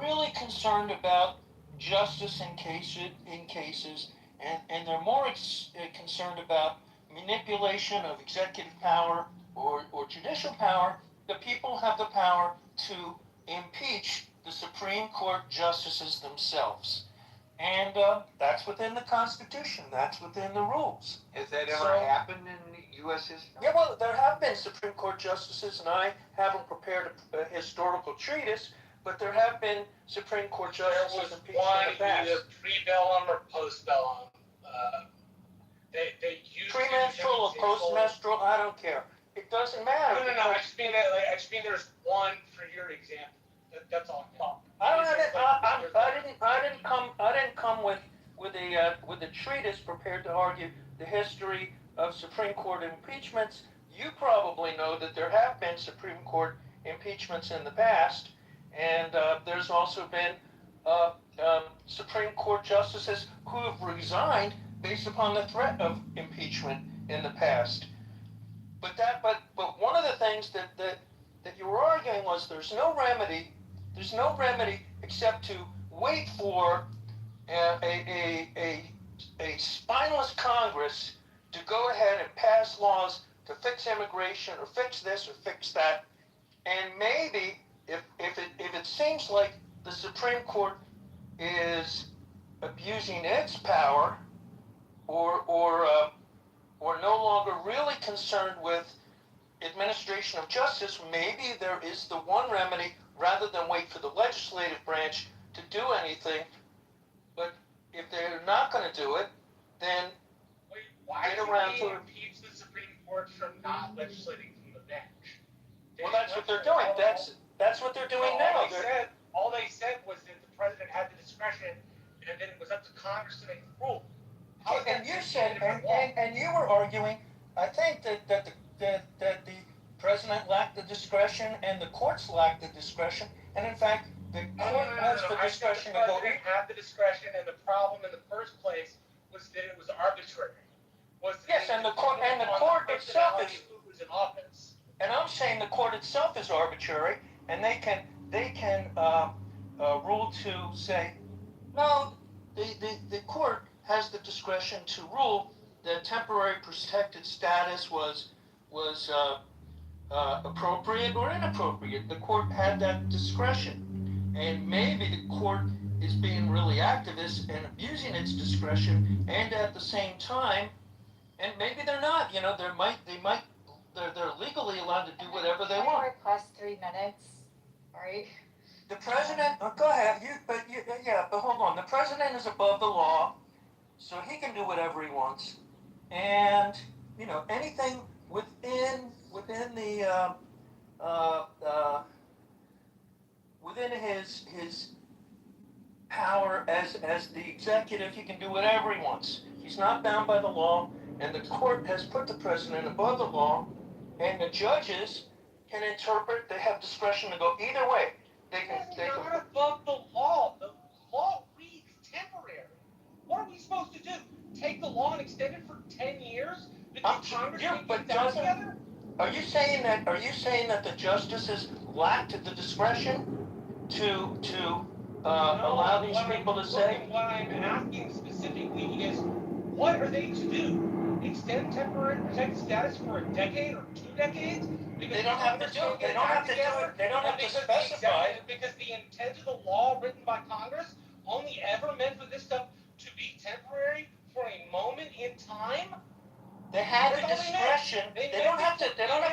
really concerned about justice in cases, and they're more concerned about manipulation of executive power or judicial power, the people have the power to impeach the Supreme Court justices themselves. And that's within the Constitution. That's within the rules. Has that ever So- happened in U.S. history? Yeah, well, there have been Supreme Court justices, and I haven't prepared a historical treatise, but there have been Supreme Court There justices was impeached one in the past. either pre-bellum or post-bellum. They used Premenstrual or post-menstrual, I don't care. It doesn't matter. No. I just mean there's one for your example. That's all. I didn't come with a treatise prepared to argue the history of Supreme Court impeachments. You probably know that there have been Supreme Court impeachments in the past, and there's also been Supreme Court justices who have resigned based upon the threat of impeachment in the past. But one of the things that you were arguing was there's no remedy except to wait for a spineless Congress to go ahead and pass laws to fix immigration or fix this or fix that. And maybe if it seems like the Supreme Court is abusing its power or no longer really concerned with administration of justice, maybe there is the one remedy rather than wait for the legislative branch to do anything. But if they're not going to do it, then Wait, why Get should around we to it. impeach the Supreme Court from not legislating from the bench? well, that's what they're doing. That's what they're doing now. All they said was that the president had the discretion, and then it was up to Congress to make the rule. How is that And you different said, than a law? and you were arguing, I think that the president lacked the discretion and the courts lacked the discretion, and in fact, the court has the I discretion think to the go. president had the discretion, and the problem in the first place was that it was arbitrary. Yes, and the court itself is. Who was in office? And I'm saying the court itself is arbitrary, and they can rule to say, no, the court has the discretion to rule that temporary protected status was appropriate or inappropriate. The court had that discretion, and maybe the court is being really activist and abusing its discretion, and at the same time, and maybe they're not. They're legally allowed to do whatever they Can I want. request 3 minutes? Right? The president, go ahead. But hold on. The president is above the law, so he can do whatever he wants, and anything within his power as the executive, he can do whatever he wants. He's not bound by the law, and the court has put the president above the law, and the judges can interpret. They have discretion to go either way. They're not above the law. The law reads temporary. What are we supposed to do? Take the law and extend it for 10 years? Congress can't get that together? Are you saying that the justices lacked the discretion to allow these people to say? What I'm asking specifically is, what are they to do? Extend temporary protected status for a decade or 2 decades? Because They don't have to do it. They don't have to do it. They don't have to specify. Because the intent of the law written by Congress only ever meant for this stuff to be temporary for a moment in time. They had the That's all they meant. discretion. They don't have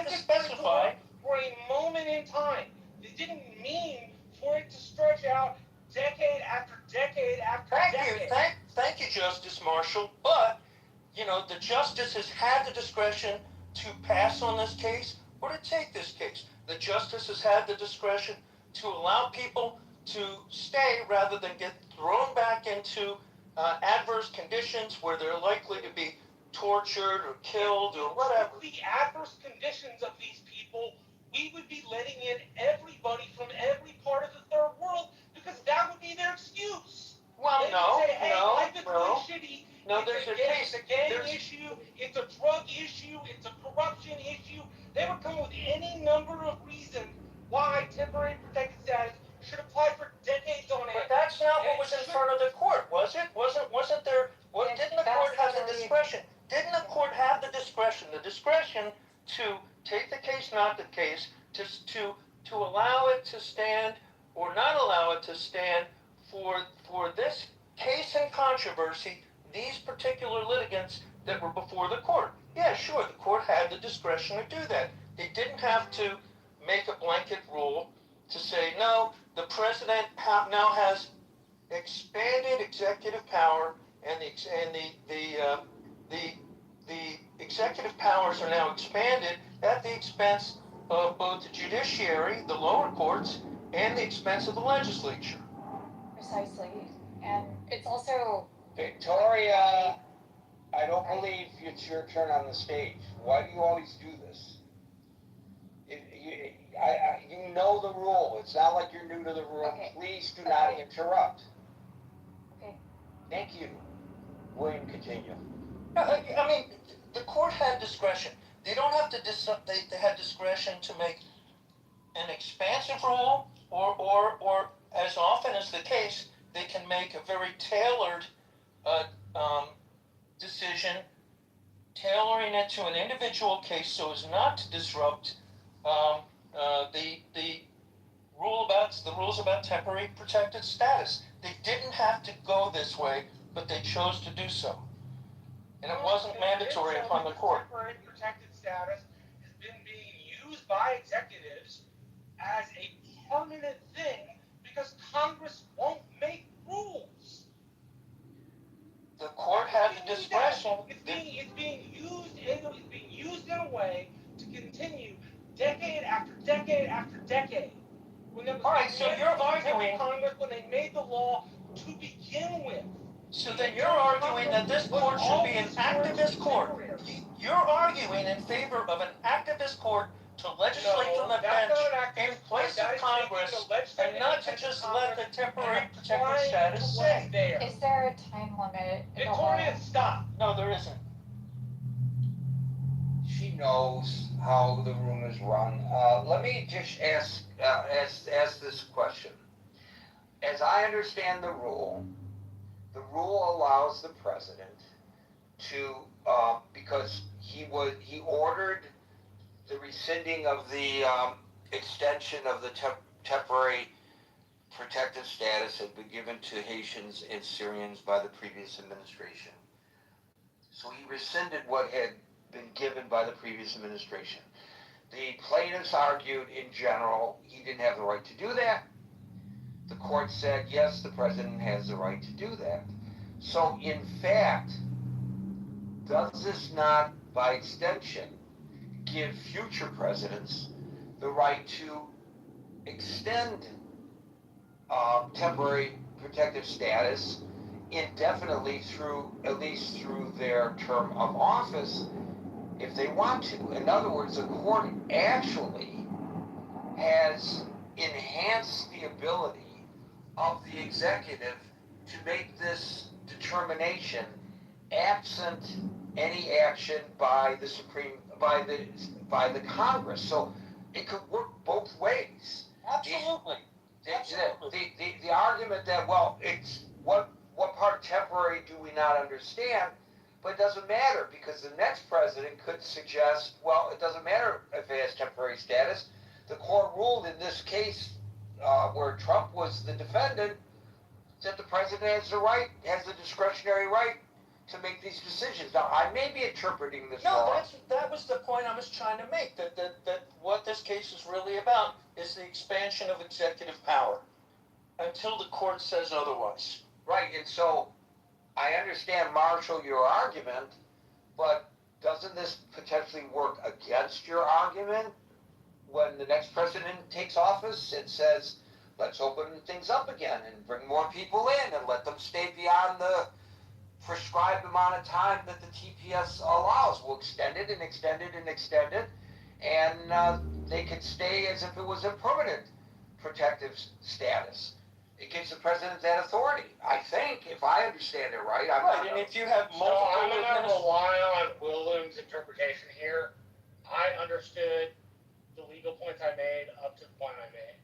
to specify. For a moment in time. They didn't mean for it to stretch out decade after decade after decade. Thank you, Justice Marshall. But the justices had the discretion to pass on this case or to take this case. The justices had the discretion to allow people to stay rather than get thrown back into adverse conditions where they're likely to be tortured or killed or whatever. The adverse conditions of these people, we would be letting in everybody from every part of the third world because that would be their excuse. Well, They would say, hey, life is really no. shitty. No, It's there's a gang case. issue. It's a drug temporary protected status should apply for decades on end. But that's not what was in front of the court, was it? Wasn't there, didn't the court have the discretion? Didn't the court have the discretion to take the case, not the case, to allow it to stand or not allow it to stand for this case in controversy, these particular litigants that were before the court? Yeah, sure, the court had the discretion to do that. They didn't have to make a blanket rule to say, no, the president now has expanded executive power, and the executive powers are now expanded at the expense of both the judiciary, the lower courts, and the expense of the legislature. Precisely. And it's also, Victoria, I don't believe it's your turn on the stage. Why do you always do this? You know the rule. It's not like you're new to the room. Okay. Please do not interrupt. okay, Thank you. William, continue. I mean, the court had discretion. They don't have to. They had discretion to make an expansive rule, or as often as the case, they can make a very tailored decision, tailoring it to an individual case so as not to disrupt the rules about temporary protected status. They didn't have to go this way, but they chose to do so. And it wasn't mandatory upon the court. Temporary protected status has been being used by executives as a permanent thing because Congress won't make rules. The court had the discretion. It's being used in a way to continue decade after decade after decade. All right, so you're arguing Congress when they made the law to begin with. So then you're arguing that this court should be an activist court. You're arguing in favor of an activist court to legislate from the bench in place of Congress and not to just let the temporary protected status stay. is there a time limit in the law? Victoria, stop. No, there isn't. She knows how the room is run. Let me just ask this question. As I understand the rule allows the president to, because he ordered the rescinding of the extension of the temporary protective status had been given to Haitians and Syrians by the previous administration. So he rescinded what had been given by the previous administration. The plaintiffs argued in general he didn't have the right to do that. The court said, yes, the president has the right to do that. So in fact, does this not, by extension, give future presidents the right to extend temporary protective status indefinitely at least through their term of office if they want to? In other words, the court actually has enhanced the ability of the executive to make this determination absent any action by the Congress. So it could work both ways. Absolutely. The argument that, well, it's what part of temporary do we not understand? But it doesn't matter because the next president could suggest, well, it doesn't matter if it has temporary status. The court ruled in this case where Trump was the defendant that the president has the discretionary right to make these decisions. Now, I may be interpreting this wrong. That was the point I was trying to make, that what this case is really about is the expansion of executive power until the court says otherwise. Right, and so I understand, Marshall, your argument, but doesn't this potentially work against your argument when the next president takes office and says, let's open things up again and bring more people in and let them stay beyond the prescribed amount of time that the TPS allows? We'll extend it and extend it and extend it, and they can stay as if it was a permanent protective status. It gives the president that authority, I think, if I understand it right. And if you have multiple... So I'm going to rely on William's interpretation here. I understood the legal points I made up to the point I made.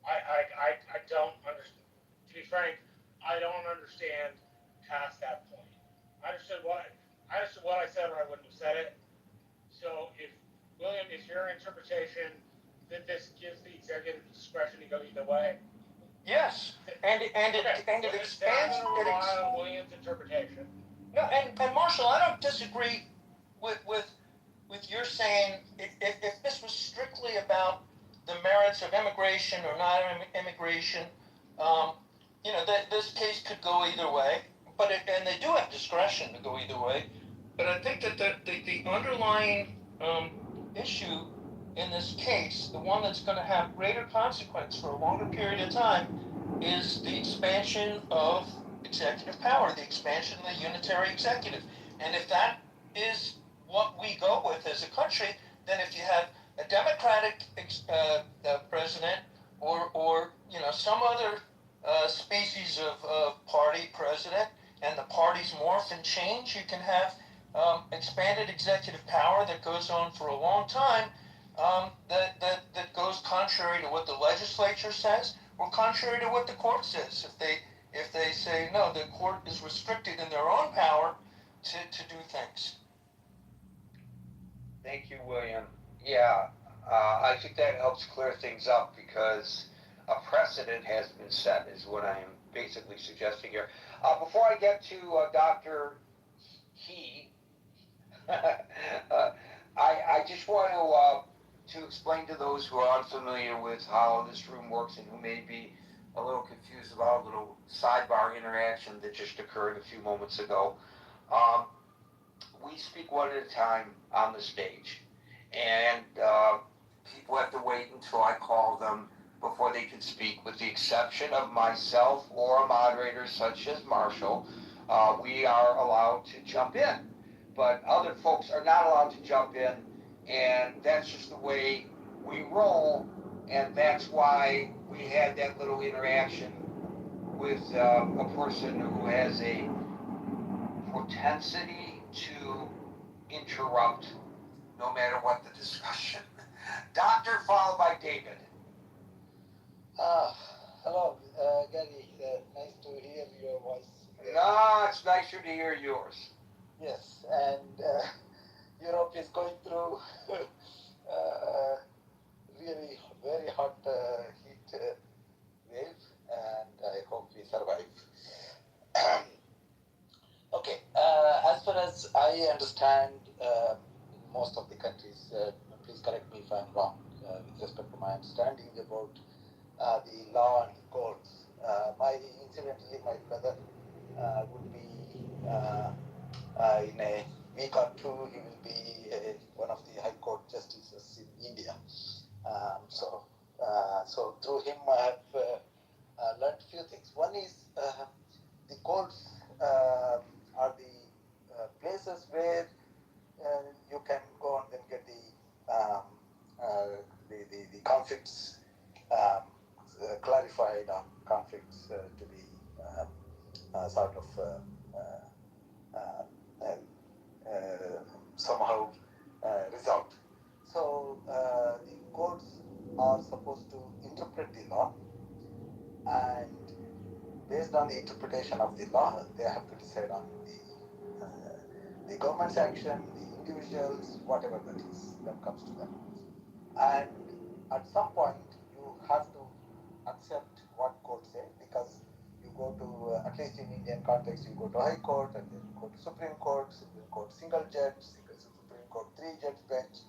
I don't understand. To be frank, I don't understand past that point. I understood what I said, or I wouldn't have said it. So if William, is your interpretation that this gives the executive discretion to go either way? Yes, and it Well, expands. I'm going to rely on William's interpretation. No, and Marshall, I don't disagree with your saying if this was strictly about the merits of immigration or not immigration, this case could go either way. But and they do have discretion to go either way. But I think that the underlying issue in this case, the one that's going to have greater consequence for a longer period of time, is the expansion of executive power, the expansion of the unitary executive. And if that is what we go with as a country, then if you have a Democratic president or some other species of party president, and the parties morph and change, you can have expanded executive power that goes on for a long time, that goes contrary to what the legislature says or contrary to what the court says. If they say no, the court is restricted in their own power to do things. Thank you, William. Yeah, I think that helps clear things up because a precedent has been set, is what I am basically suggesting here. Before I get to Dr. He, I just want to explain to those who are unfamiliar with how this room works and who may be a little confused about a little sidebar interaction that just occurred a few moments ago. We speak one at a time on the stage, and people have to wait until I call them before they can speak, with the exception of myself or a moderator such as Marshall. We are allowed to jump in, but other folks are not allowed to jump in, and that's just the way we roll, and that's why we had that little interaction with a person who has a propensity to interrupt no matter what the discussion. Doctor, followed by David. Hello, Gary. Nice to hear your voice. No, it's nicer to hear yours. Yes, and Europe is going through really very hot heat wave, and I hope we survive. Okay, as far as I understand, most of the countries, please correct me if I'm wrong, with respect to my understanding about the law and the courts. Incidentally, my brother would be in a week or two, he will be one of the High Court justices in India. So through him, I have learned a few things. One is the courts are the places where you can go and then get the conflicts clarified, on conflicts to be sort of somehow resolved. So the courts are supposed to interpret the law, and based on the interpretation of the law, they have to decide on the government's action, the individuals, whatever that is, that comes to them. And at some point, you have to accept what courts say, because you go to, at least in Indian context, you go to High Court, and then you go to Supreme Court, single judge, Supreme Court 3-judge bench,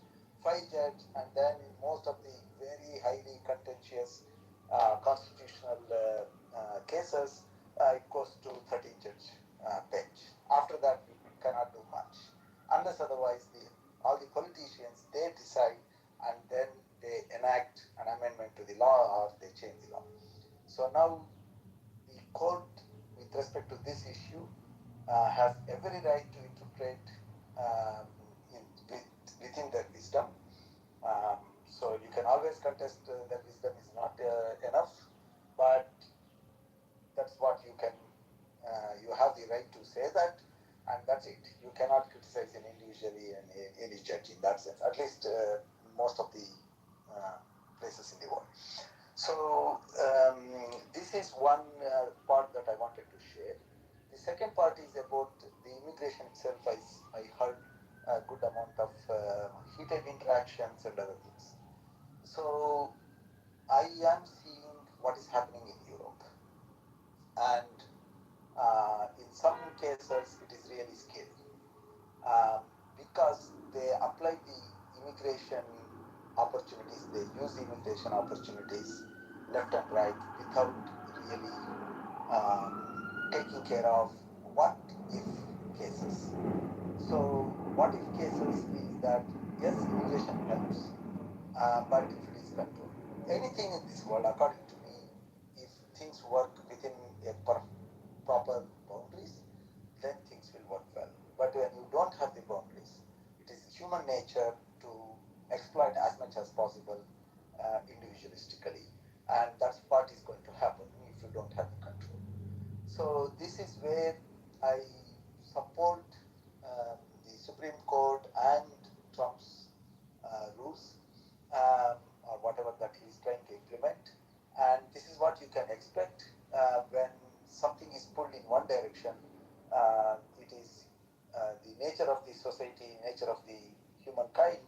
5-judge, and then in most of the very highly contentious constitutional cases, it goes to 13-judge bench. After that, you cannot do much, unless otherwise all the politicians, they decide, and then they enact an amendment to the law, or they change the law. So now the court, with respect to this issue, has every right to interpret within their wisdom. So you can always contest that wisdom is not enough, but that's what you can, you have the right to say that, and that's it. You cannot criticize an individually and any judge in that sense, at least most of the places in the world. So this is one part that I wanted to share. The second part is about the immigration itself. I heard a good amount of heated interactions and other things. So I am seeing what is happening in Europe, and in some cases it is really scary because they apply the immigration opportunities, they use the immigration opportunities left and right without really taking care of what if cases. So, what if cases is that yes, immigration helps, but if it is controlled, anything in this world, according to me, if things work within a proper boundaries, then things will work well. But when you don't have the boundaries, it is human nature to exploit as much as possible individualistically, and that's what is going to happen if you don't have the control. So this is where I support the Supreme Court and Trump's rules or whatever that he is trying to implement. And this is what you can expect when something is pulled in one direction. It is the nature of the society, nature of the humankind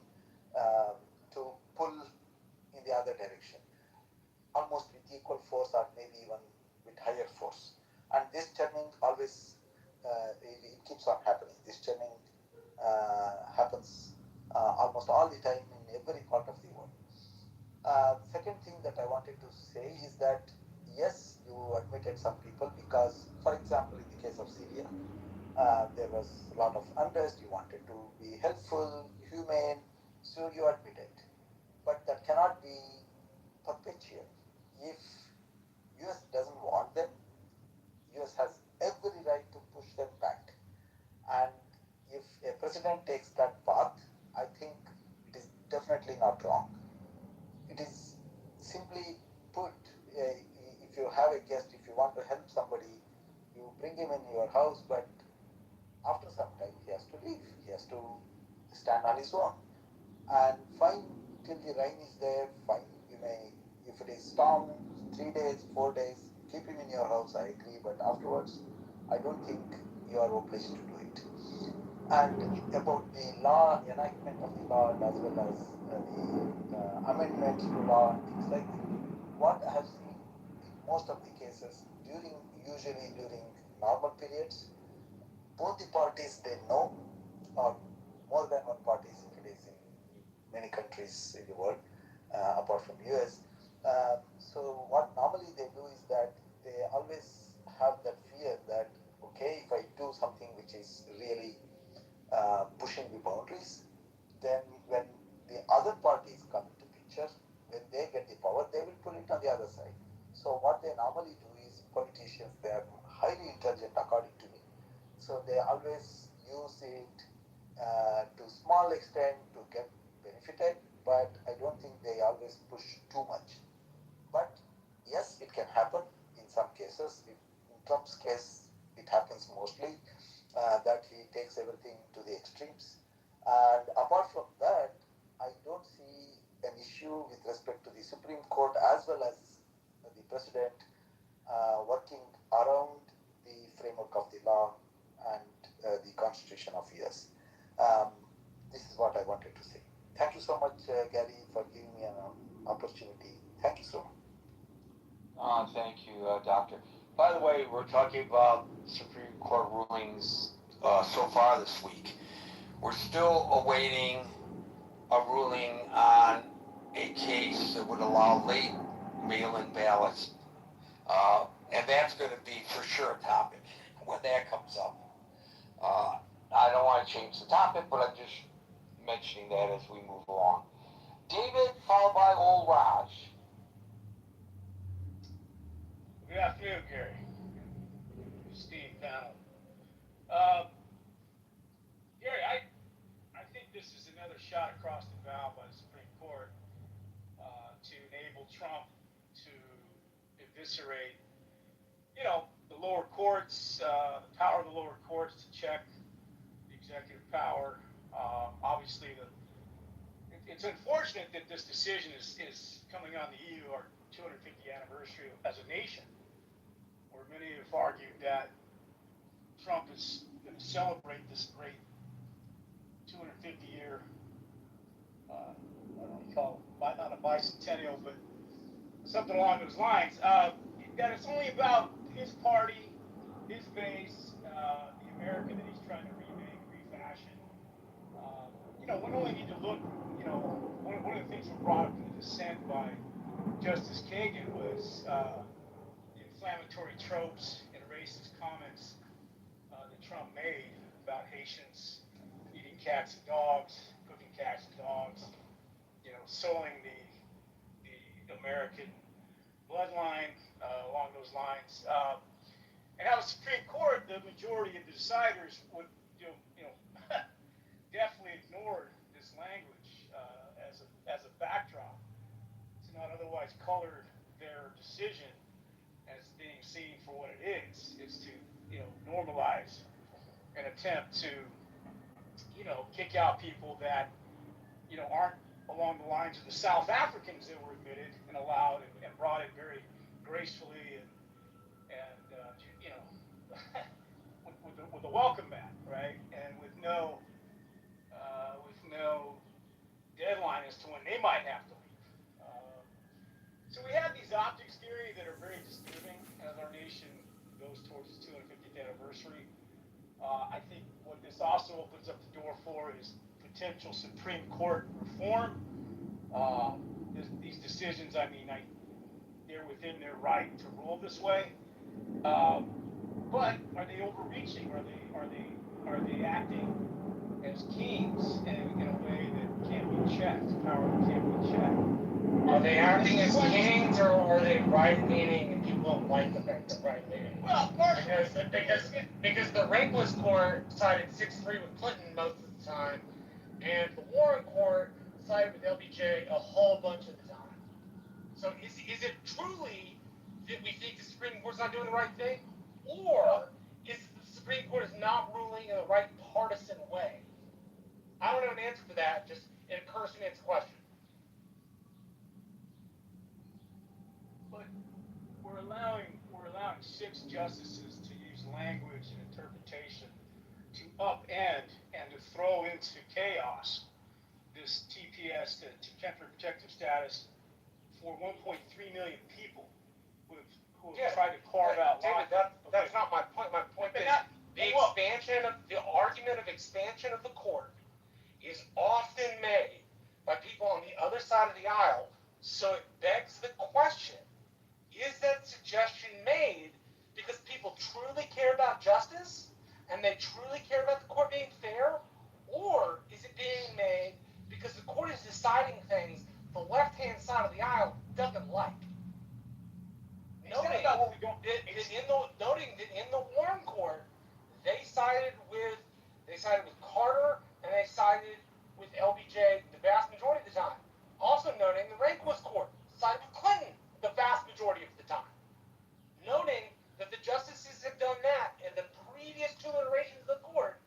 to pull in the other direction, almost with equal force or maybe even with higher force. And this churning always, it keeps on happening. This churning happens almost all the time in every part of the world. Second thing that I wanted to say is that yes, you admitted some people because, for example, in the case of Syria, there was a lot of unrest. You wanted to be helpful, humane, so you admitted. But that cannot be perpetual. If US doesn't want them, US has every right to push them back. And if a president takes that path, I think it is definitely not wrong. It is simply put, if you have a guest, if you want to help somebody, you bring him in your house, but after some time he has to leave. He has to stand on his own. And fine, till the rain is there, fine. You may, if it is storm, 3 days, 4 days, keep him in your house, I agree, but afterwards, I don't think you are obliged to do it. And about the law, enactment of the law, and as well as the amendments to law, things like that, what I have seen in most of the cases, usually during normal periods, both the parties, they know, or more than one parties if it is in many countries in the world, apart from US. So what normally they do is that they always have that fear that, okay, if I do something which is really pushing the boundaries, then when the other parties come into picture, when they get the power, they will pull it on the other side. So what they normally do is, politicians, they are highly intelligent according to me. So they always use it to small extent to get benefited, but I don't think they always push too much. But yes, it can happen in some cases. In Trump's case, it happens mostly that he takes everything to the extremes. And apart from that, I don't see an issue with respect to the Supreme Court as well as the president working around the framework of the law and the Constitution of US. This is what I wanted to say. Thank you so much, Gary, for giving me an opportunity. Thank you so much. Thank you, Doctor. By the way, we're talking about Supreme Court rulings so far this week. We're still awaiting a ruling on a case that would allow late mail-in ballots. And that's going to be for sure a topic when that comes up. I don't want to change the topic, but I'm just mentioning that as we move along. David, followed by old Raj. Good afternoon, Gary. Steve panel. Gary, I think this is another shot across the bow by the Supreme Court to enable Trump to eviscerate, the lower courts, the power of the lower courts to check the executive power. Obviously, it's unfortunate that this decision is coming on the EU, our 250th anniversary as a nation. celebrate this great 250-year, I don't know what you call it, not a bicentennial, but something along those lines. That it's only about his party, his base, the America that he's trying to remake, refashion. We only need to look, one of the things that were brought up in the dissent by Justice Kagan was the inflammatory tropes and racist comments that Trump made about Haitians eating cats and dogs, cooking cats and dogs, sowing the American bloodline along those lines. And how the Supreme Court, the majority of the deciders would, definitely ignored this language as a backdrop to not otherwise color their decision as being seen for what it is to, normalize an attempt to, kick out people that, aren't along the lines of the South Africans that were admitted and allowed and brought in very gracefully and with a welcome mat, right? And with no deadline as to when they might have to leave. So we have these optics theory that are very disturbing as our nation goes towards its 250th anniversary. I think what this also opens up the door for is potential Supreme Court reform. These decisions, they're within their right to rule this way. But are they overreaching? Are they acting as kings in a way that can't be checked? Power that can't be checked. Are they acting as kings, or are they right-leaning and people don't like the fact they're right-leaning? Well, because the Rehnquist court sided 6-3 with Clinton most of the time, and the Warren court sided with LBJ a whole bunch of the time. So is it truly that we think the Supreme Court's not doing the right thing, or is the Supreme Court is not ruling in the right partisan way? I don't have an answer for that. Just it occurs to me it's a question. But we're allowing 6 justices to use language and interpretation to upend and to throw into chaos this TPS, the temporary protective status, for 1.3 million people who have tried to carve out David, that's not my point. My point is the argument of expansion of the court is often made by people on the other side of the aisle. So it begs the question, is that suggestion made because people truly care about justice and they truly care about the court being fair? Or is it being made because the court is deciding things the left-hand side of the aisle doesn't like? Noting that in the Warren court, they sided with Carter and they sided with LBJ the vast majority of the time. Also noting the Rehnquist court sided with Clinton the vast majority of the time. Noting that the justices have done that in the previous 2 iterations of the court.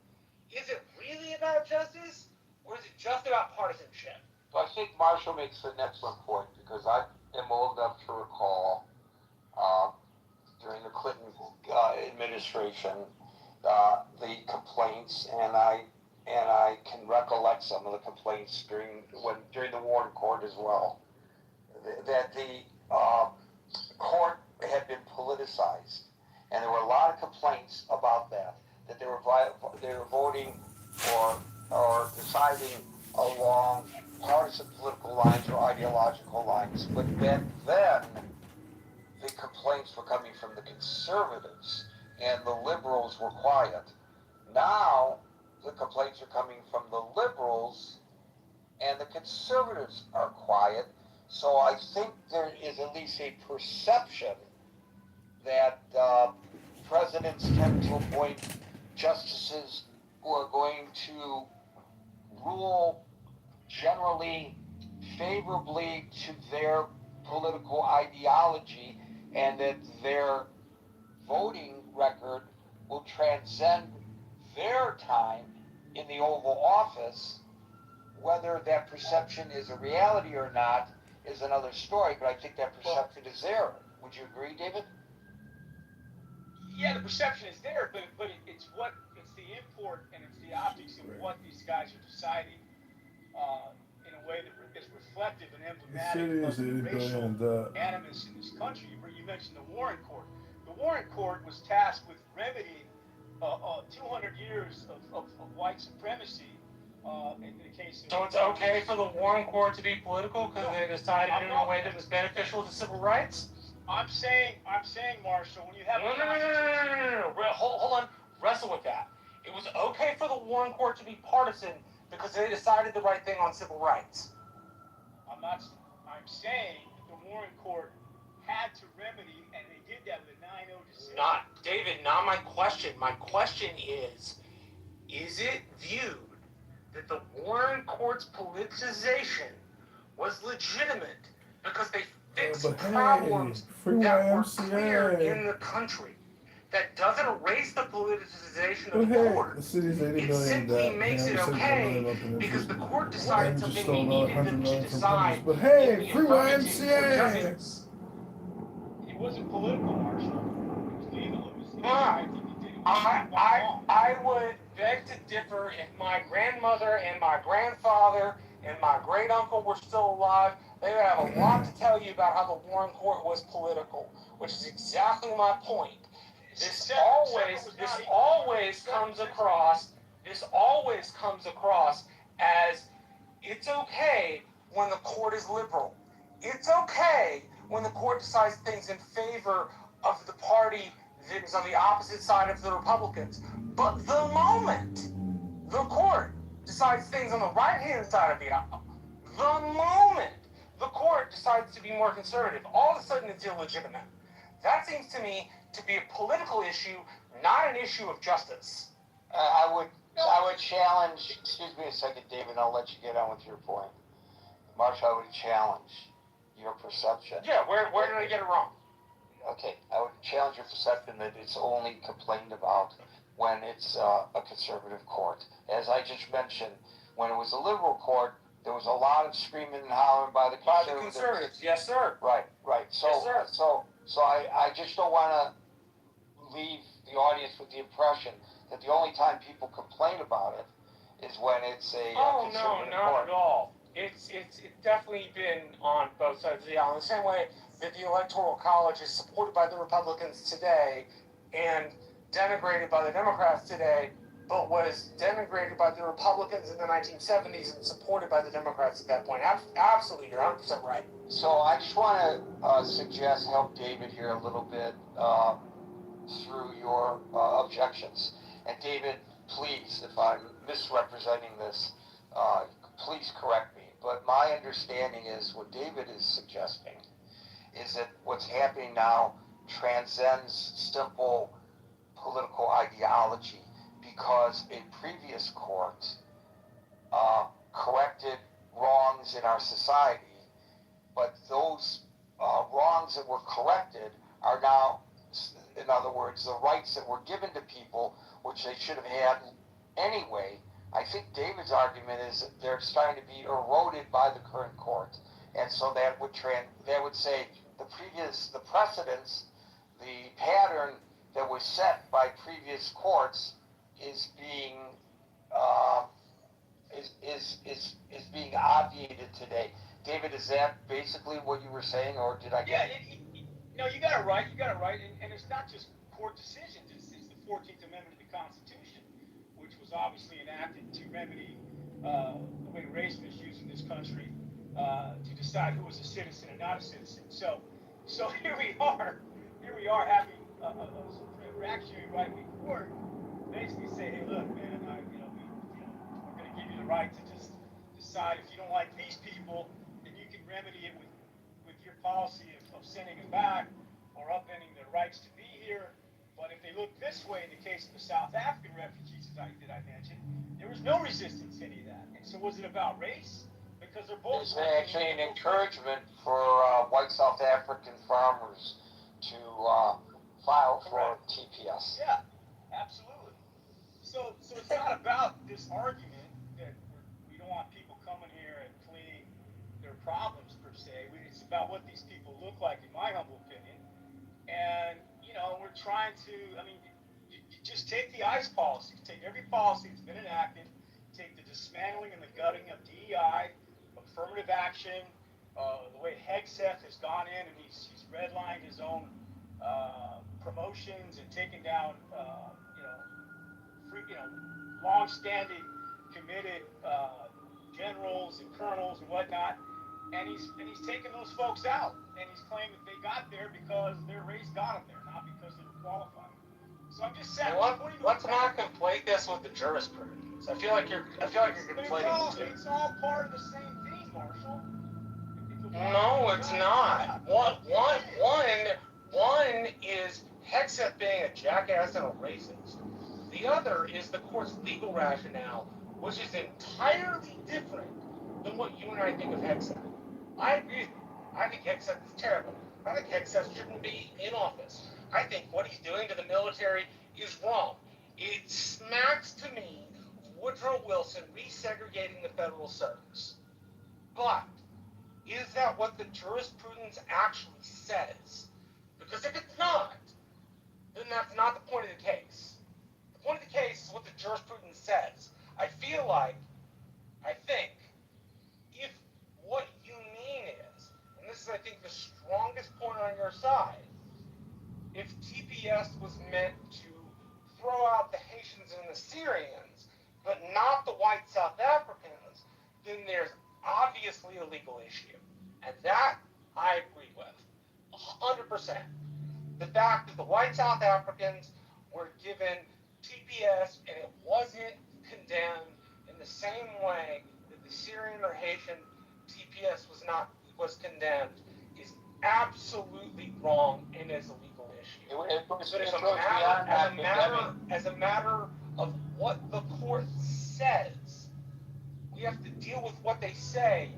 Is it really about justice, or is it just about partisanship? So I think Marshall makes an excellent point, because I am old enough to recall during the Clinton administration the complaints, and I can recollect some of the complaints during the Warren court as well, that the court had been politicized, and there were a lot of complaints about that they were voting or deciding along partisan political lines or ideological lines. But back then, the complaints were coming from the conservatives, and the liberals were quiet. Now, the complaints are coming from the liberals, and the conservatives are quiet. So I think there is at least a perception that presidents tend to appoint justices who are going to rule generally favorably to their political ideology, and that their voting record will transcend their time in the Oval Office. Whether that perception is a reality or not is another story, but I think that perception is there. Would you agree, David? Yeah, perception is there, but it's the import and it's the optics of what these guys are deciding in a way that is reflective and emblematic of the racial animus in this country. You mentioned the Warren Court. The Warren Court was tasked with remedying 200 years of white supremacy in the case of. So it's okay for the Warren Court to be political because they decided in a way that was beneficial to civil rights? I'm saying, Marshall, when you have No. Hold on. Wrestle with that. It was okay for the Warren Court to be partisan because they decided the right thing on civil rights. I'm saying that the Warren Court had to remedy, and they did that with a 9-0 decision. Not my question. My question is it viewed that the Warren Court's politicization was legitimate because they fixed problems that were clear in the country? That doesn't erase the politicization of the court. It simply makes it okay because the court decided something they needed them to decide in the affirmative for justice. It wasn't political, Marshall. It was legal. It was I would beg to differ. If my grandmother and my grandfather and my great uncle were still alive, they would have a lot to tell you about how the Warren Court was political, which is exactly my point. This always comes across as it's okay when the court is liberal. It's okay when the court decides things in favor of the party that is on the opposite side of the Republicans. But the moment the court decides things on the right-hand side of the aisle, the moment the court decides to be more conservative, all of a sudden it's illegitimate. That seems to me to be a political issue, not an issue of justice. I would challenge, excuse me a second, David, I'll let you get on with your point. Marshall, I would challenge your perception. Yeah, where did I get it wrong? Okay, I would challenge your perception that it's only complained about when it's a conservative court. As I just mentioned, when it was a liberal court, there was a lot of screaming and hollering by the conservatives. Yes, sir. Right. So, yes, sir. So I just don't want to leave the audience with the impression that the only time people complain about it is when it's a conservative court. Not at all. It's definitely been on both sides of the aisle. In the same way that the Electoral College is supported by the Republicans today and denigrated by the Democrats today, but was denigrated by the Republicans in the 1970s and supported by the Democrats at that point. Absolutely, you're 100% right. So I just want to help David here a little bit through your objections. And David, please, if I'm misrepresenting this, please correct me. But my understanding is what David is suggesting is that what's happening now transcends simple political ideology, because a previous court corrected wrongs in our society, but those wrongs that were corrected are now, in other words, the rights that were given to people, which they should have had anyway. I think David's argument is that they're starting to be eroded by the current court, and so that would say the precedents, the pattern that was set by previous courts is being being obviated today. David, is that basically what you were saying, or did I get it? No, you got it right. And it's not just court decisions. It's the 14th Amendment of the Constitution, which was obviously enacted to remedy the way race was used in this country to decide who was a citizen and not a citizen. So here we are having a reactionary right-wing court basically say, hey, look, man, we're going to give you the right to just decide if you don't like these people, then you can remedy it with your policy of sending them back or upending their rights to be here. But if they look this way, in the case of the South African refugees that I mentioned, there was no resistance to any of that. And so was it about race? Because they're both. It's actually an encouragement for white South African farmers to file for TPS. Yeah, absolutely. So it's not about this argument that we don't want people coming here and fleeing their problems per se. It's about what these people look like, in my humble opinion. And we're trying to, I mean, you just take the ICE policies, take every policy that's been enacted, take the dismantling and the gutting of DEI, affirmative action, the way Hegseth has gone in and he's redlined his own promotions and taken down, long-standing, committed generals and colonels and whatnot, and he's taking those folks out, and he's claiming that they got there because their race got them there, not because they were qualified. So I'm just saying. Let's not conflate this with the jurisprudence. I feel like you're conflating the two. It's all part of the same thing, Marshall. No, it's not. One is Hegseth being a jackass and a racist. The other is the court's legal rationale, which is entirely different than what you and I think of Hegseth. I agree with you. I think Hegseth is terrible. I think Hegseth shouldn't be in office. I think what he's doing to the military is wrong. It smacks to me of Woodrow Wilson resegregating the federal service. But is that what the jurisprudence actually says? Because if it's not, then that's not the point of the case. The point of the case is what the jurisprudence says. I think, if what you mean is, and this is, I think, the strongest point on your side, if TPS was meant to throw out the Haitians and the Syrians, but not the white South Africans, then there's obviously a legal issue. And that I agree with, 100%. The fact that the white South Africans were given TPS and it wasn't condemned in the same way that the Syrian or Haitian TPS was condemned is absolutely wrong and is a legal issue. But as a matter of what the court says, we have to deal with what they say,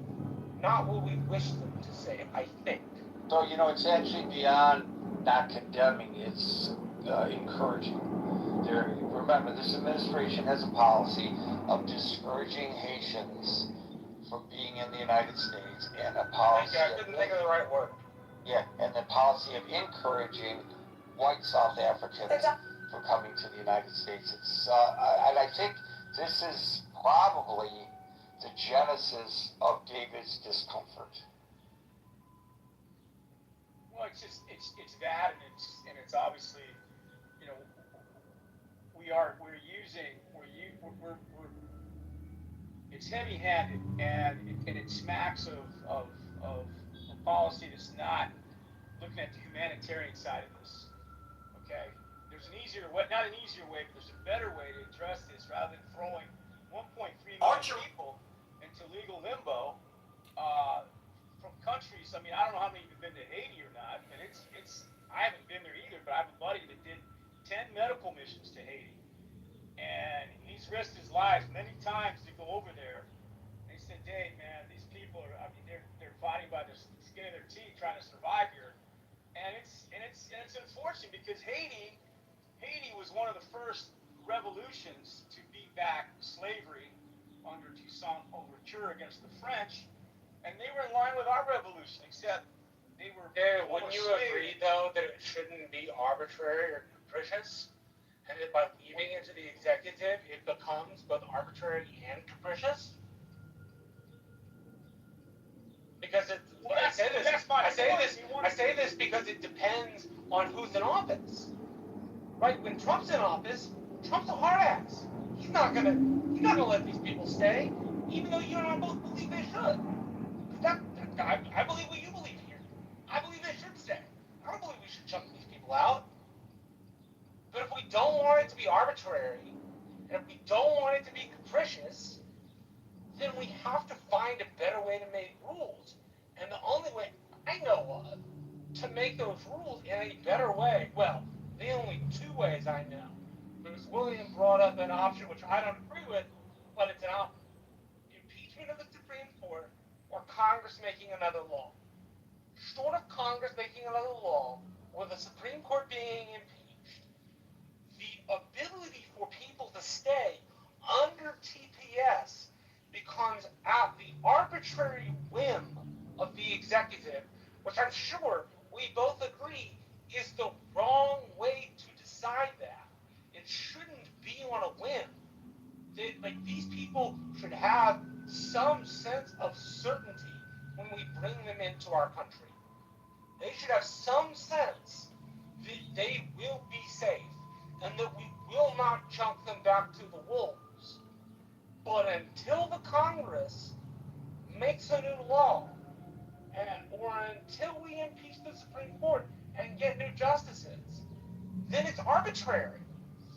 not what we wish them to say, I think. So, it's actually beyond not condemning, it's encouraging. Remember, this administration has a policy of discouraging Haitians from being in the United States, and a policy. I couldn't think of the right word. Yeah, and the policy of encouraging white South Africans from coming to the United States. It's and I think this is probably the genesis of David's discomfort. Well, it's that, and it's obviously, it's heavy-handed, and it smacks of a policy that's not looking at the humanitarian side of this. Okay, there's an easier way, not an easier way, but there's a better way to address this rather than throwing 1.3 million people into legal limbo. From countries, I mean, I don't know how many of you have been to Haiti or not, but I haven't been there either, but I have a buddy that did 10 medical missions to Haiti, and he's risked his life many times to go over there. And he said, Dave, man, these people are, I mean, they're fighting by the skin of their teeth trying to survive here, and it's unfortunate because Haiti was one of the first revolutions to beat back slavery under Toussaint Louverture against the French. And they were in line with our revolution, except they were. Yeah, wouldn't you agree, though, that it shouldn't be arbitrary or capricious? And that by leaving it to the executive, it becomes both arbitrary and capricious? Because I say this because it depends on who's in office. Right? When Trump's in office, Trump's a hard ass. He's not gonna let these people stay, even though you and I both believe they should. I believe what you believe here. I believe they should stay. I don't believe we should chuck these people out. But if we don't want it to be arbitrary, and if we don't want it to be capricious, then we have to find a better way to make rules. And the only way I know of to make those rules in a better way, well, the only two ways I know. Because William brought up an option which I don't agree with, but it's an option. Impeachment of the Supreme Court or Congress making another law. Short of Congress making another law, or the Supreme Court being impeached, the ability for people to stay under TPS becomes at the arbitrary whim of the executive, which I'm sure we both agree is the wrong way have some sense of certainty when we bring them into our country. They should have some sense that they will be safe and that we will not chunk them back to the wolves. But until the Congress makes a new law, or until we impeach the Supreme Court and get new justices, then it's arbitrary.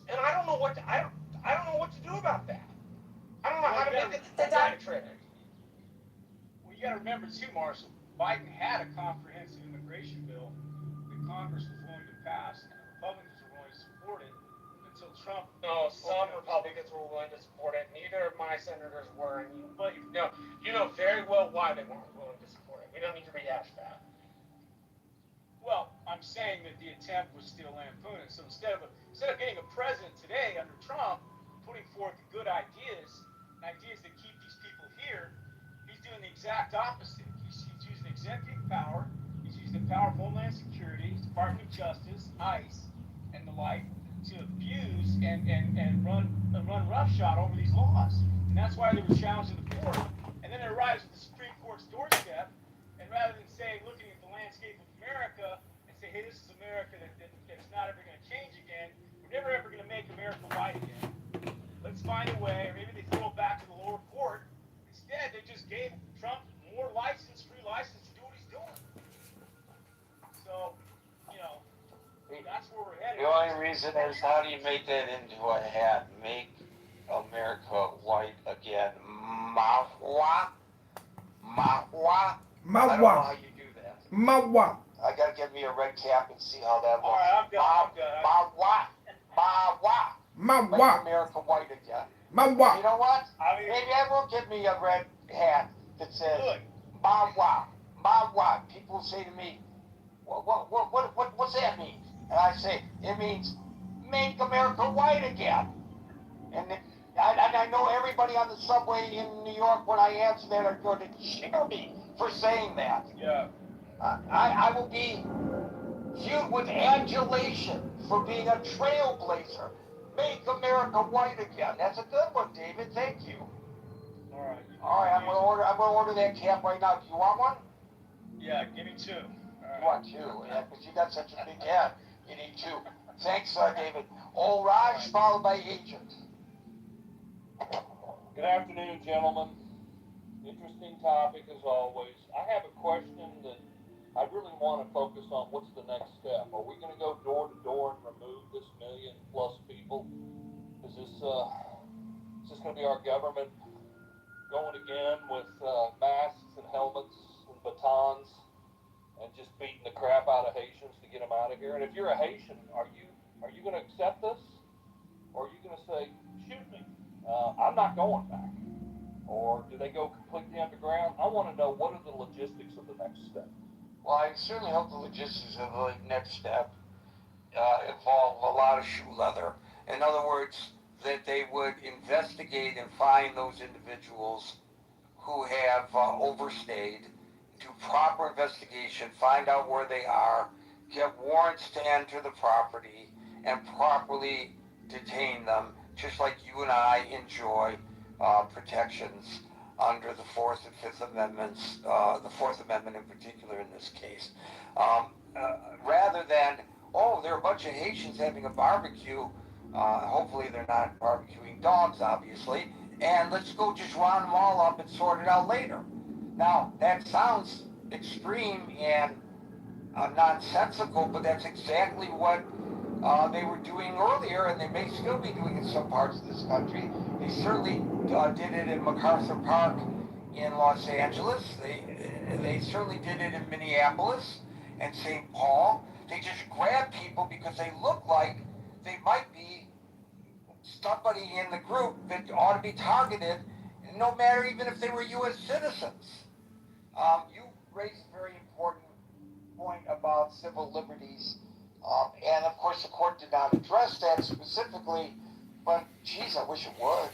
And I don't know what to, I don't know what to do about that. I don't know how to make it arbitrary. Well, you got to remember too, Marshall. Biden had a comprehensive immigration bill that Congress was willing to pass, and the Republicans were willing to support it until Trump. No, some Republicans were willing to support it. Neither of my senators were, and you know very well why they weren't willing to support it. We don't need to rehash that. Well, I'm saying that the attempt was still lampooned. So instead of getting a president today under Trump putting forth good ideas that keep these people here, he's doing the exact opposite. He's using executive power. He's using the power of Homeland Security, Department of Justice, ICE, and the like to abuse and run roughshod over these laws. And that's why they were challenged in the court. And then it arrives at the Supreme Court's doorstep, and rather than saying, looking at the landscape of America and say, hey, this is America that's not ever going to change again. We're never ever going to make America white again. Let's find a way, or maybe they throw it back to the lower court. Instead, they just gave Trump more free license to do what he's doing. So, that's where we're headed. The only reason is, how do you make that into a hat? Make America white again. Mahwa? Mahwa? I don't know how you do that. Mahwa. I gotta get me a red cap and see how that looks. All right, I'm done. Mahwa. Mahwa. Make Mahwa. America white again. Mahwa. You know what? I mean, Maybe I will get me a red hat that says good. Mahwa. Mahwa. People say to me, what's that mean? And I say, it means make America white again. And I know everybody on the subway in New York, when I answer that, are going to cheer me for saying that. Yeah. I will be viewed with adulation for being a trailblazer. Make America white again. That's a good one, David. Thank you. All right. All right, I'm gonna order that cap right now. Do you want one? Yeah, give me two. You want two? Yeah, because you got such a big head. You need two. Thanks, David. Old Raj, followed by Agent. Good afternoon, gentlemen. Interesting topic as always. I have a question that I really want to focus on. What's the next step? Are we going to go door to door and remove this 1 million plus people? Is this going to be our government going again with masks and helmets and batons and just beating the crap out of Haitians to get them out of here? And if you're a Haitian, are you going to accept this, or are you going to say, shoot me? I'm not going back. Or do they go completely underground? I want to know, what are the logistics of the next step? Well, I certainly hope the logistics of the next step involve a lot of shoe leather. In other words, that they would investigate and find those individuals who have overstayed, do proper investigation, find out where they are, get warrants to enter the property, and properly detain them, just like you and I enjoy protections under the Fourth and Fifth Amendments, the Fourth Amendment in particular in this case. Rather than, oh, there are a bunch of Haitians having a barbecue, hopefully they're not barbecuing dogs, obviously, and let's go just round them all up and sort it out later. Now, that sounds extreme and nonsensical, but that's exactly what they were doing earlier, and they may still be doing in some parts of this country. They certainly did it in MacArthur Park in Los Angeles. They certainly did it in Minneapolis and St. Paul. They just grab people because they look like they might be somebody in the group that ought to be targeted, no matter even if they were U.S. citizens. You raised a very important point about civil liberties. And of course the court did not address that specifically, but geez, I wish it would.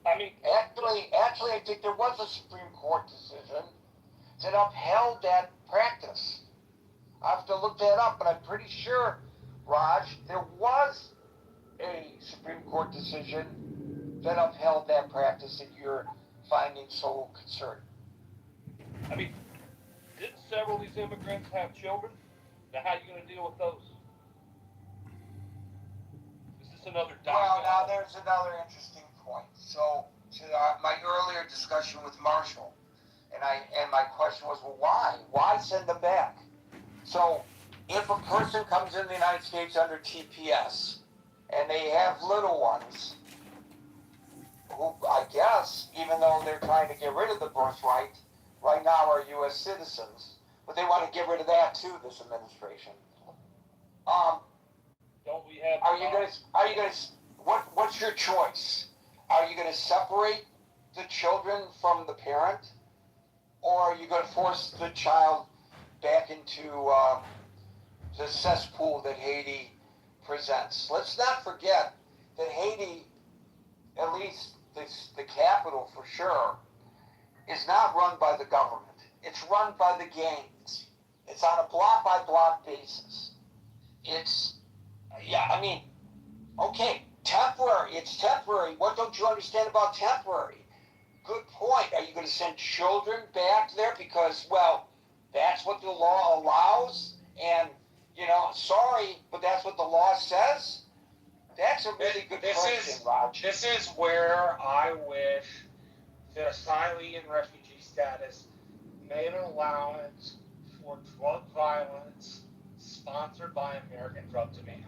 I mean, actually, I think there was a Supreme Court decision that upheld that practice. I have to look that up, but I'm pretty sure, Raj, there was a Supreme Court decision that upheld that practice that you're finding so concerning. I mean, didn't several of these immigrants have children? Now, how are you going to deal with those? Is this another Well, document? now there's another interesting point. So, to my earlier discussion with Marshall, and my question was, well, why? Why send them back? So, if a person comes in the United States under TPS, and they have little ones, who I guess, even though they're trying to get rid of the birthright, right now are U.S. citizens, but they want to get rid of that too, this administration. Don't we have? Are you gonna? What's your choice? Are you gonna separate the children from the parent, or are you gonna force the child back into the cesspool that Haiti presents? Let's not forget that Haiti, at least the capital for sure, is not run by the government. It's run by the gangs. It's on a block-by-block basis. I mean, okay, temporary. It's temporary. What don't you understand about temporary? Good point. Are you going to send children back there because, well, that's what the law allows? And, sorry, but that's what the law says? That's a really good question, Raj. This is where I wish the asylee and refugee status made an allowance for drug violence sponsored by American drug demand.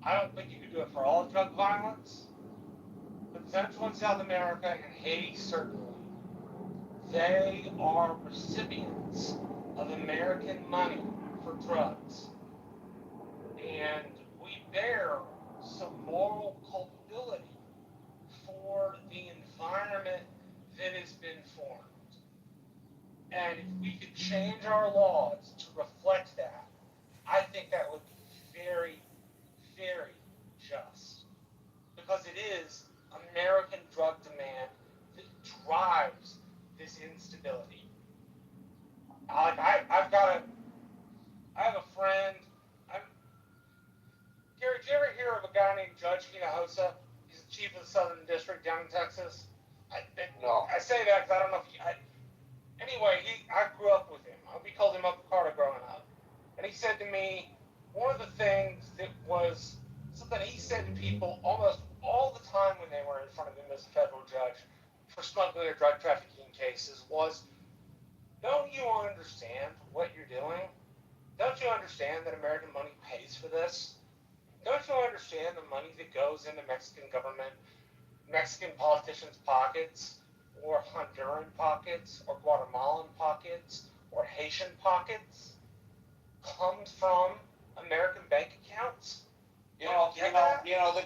I don't think you could do it for all drug violence, but Central and South America and Haiti certainly, they are recipients of American money for drugs. And we bear some moral culpability for the environment that has been formed. And if we could change our laws to reflect that, I think that would be very, very just. Because it is American drug demand that drives this instability. I have a friend. Gary, did you ever hear of a guy named Judge Hinojosa? He's the chief of the Southern District down in Texas. No. I say that because I don't know if anyway, I grew up with him. We called him Uncle Carter growing up. And he said to me, one of the things that was something he said to people almost all the time when they were in front of him as a federal judge for smuggling or drug trafficking cases was, don't you understand what you're doing? Don't you understand that American money pays for this? Don't you understand the money that goes into Mexican government, Mexican politicians' pockets, or Honduran pockets, or Guatemalan pockets, or Haitian pockets, comes from American bank accounts? The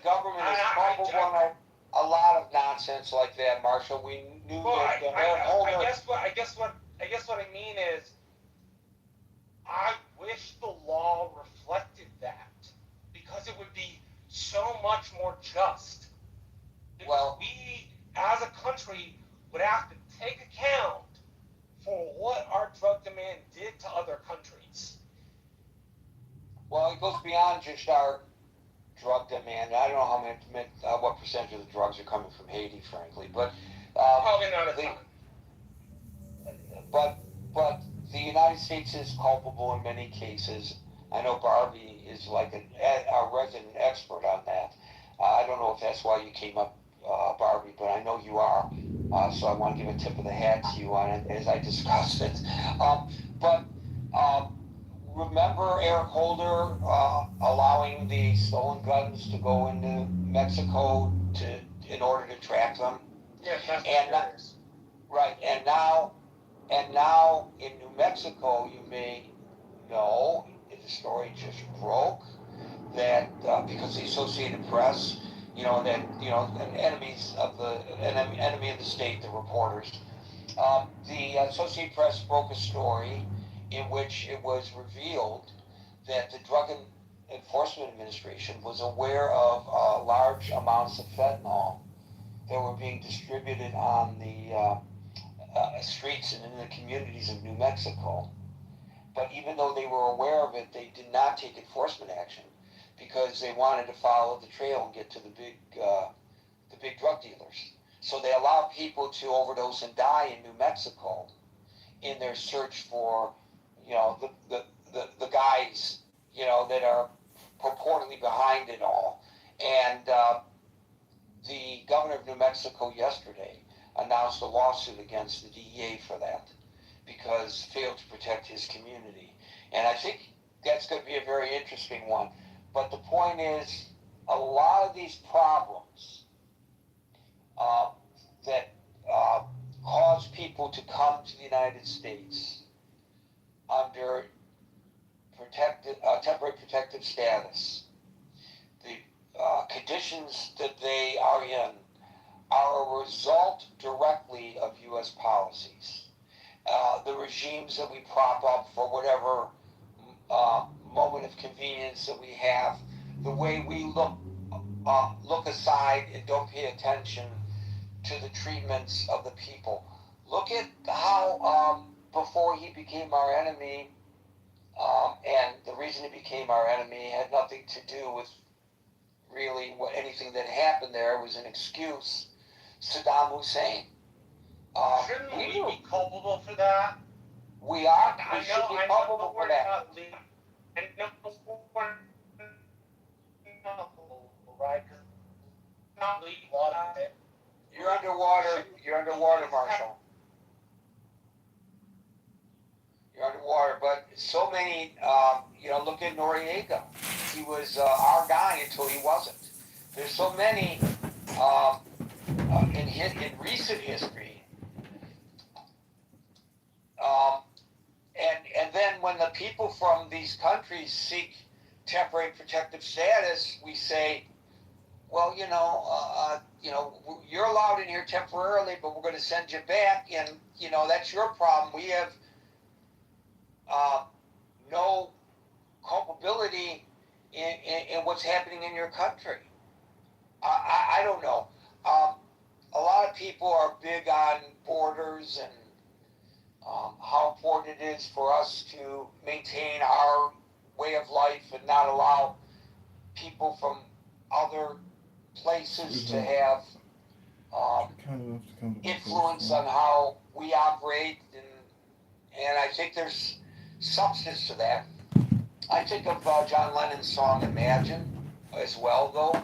government is culpable on a lot of nonsense like that, Marshall. We knew that. I guess what I mean is, I wish the law reflected that, because it would be so much more just. Because we, as a country, would have to take account for what our drug demand did to other countries. Well, it goes beyond just our drug demand. I don't know what percentage of the drugs are coming from Haiti, frankly, but probably not a ton. But the United States is culpable in many cases. I know Barbie is like a resident expert on that. I don't know if that's why you came up, Barbie, but I know you are. So I want to give a tip of the hat to you on it as I discussed it. Remember Eric Holder allowing the stolen guns to go into Mexico in order to track them? Yeah, that's curious. Right, and now in New Mexico, you may know, the story just broke, that because the Associated Press, an enemy of the state, the reporters, the Associated Press broke a story in which it was revealed that the Drug Enforcement Administration was aware of large amounts of fentanyl that were being distributed on the streets and in the communities of New Mexico. But even though they were aware of it, they did not take enforcement action because they wanted to follow the trail and get to the the big drug dealers. So they allow people to overdose and die in New Mexico in their search for, the guys, that are purportedly behind it all. And the governor of New Mexico yesterday announced a lawsuit against the DEA for that because failed to protect his community. And I think that's going to be a very interesting one. But the point is, a lot of these problems that cause people to come to the United States under temporary protective status, the conditions that they are in are a result directly of U.S. policies. The regimes that we prop up for whatever moment of convenience that we have, the way we look aside and don't pay attention to the treatments of the people. Look at how before he became our enemy, and the reason he became our enemy had nothing to do with really anything that happened there. It was an excuse. Saddam Hussein. Shouldn't we be culpable for that? We are. We I should know, be I culpable know for we're that. not legal. I know we're not right? 'Cause it's not legal. You're underwater. You're underwater, Marshall. You're underwater. But so many, look at Noriega. He was our guy until he wasn't. There's so many in recent history. And then when the people from these countries seek temporary protective status, we say, well, you're allowed in here temporarily, but we're going to send you back, and that's your problem. We have no culpability in what's happening in your country. I don't know. A lot of people are big on borders and how important it is for us to maintain our way of life and not allow people from other places to have influence on how we operate, and I think there's substance to that. I think of John Lennon's song Imagine as well, though,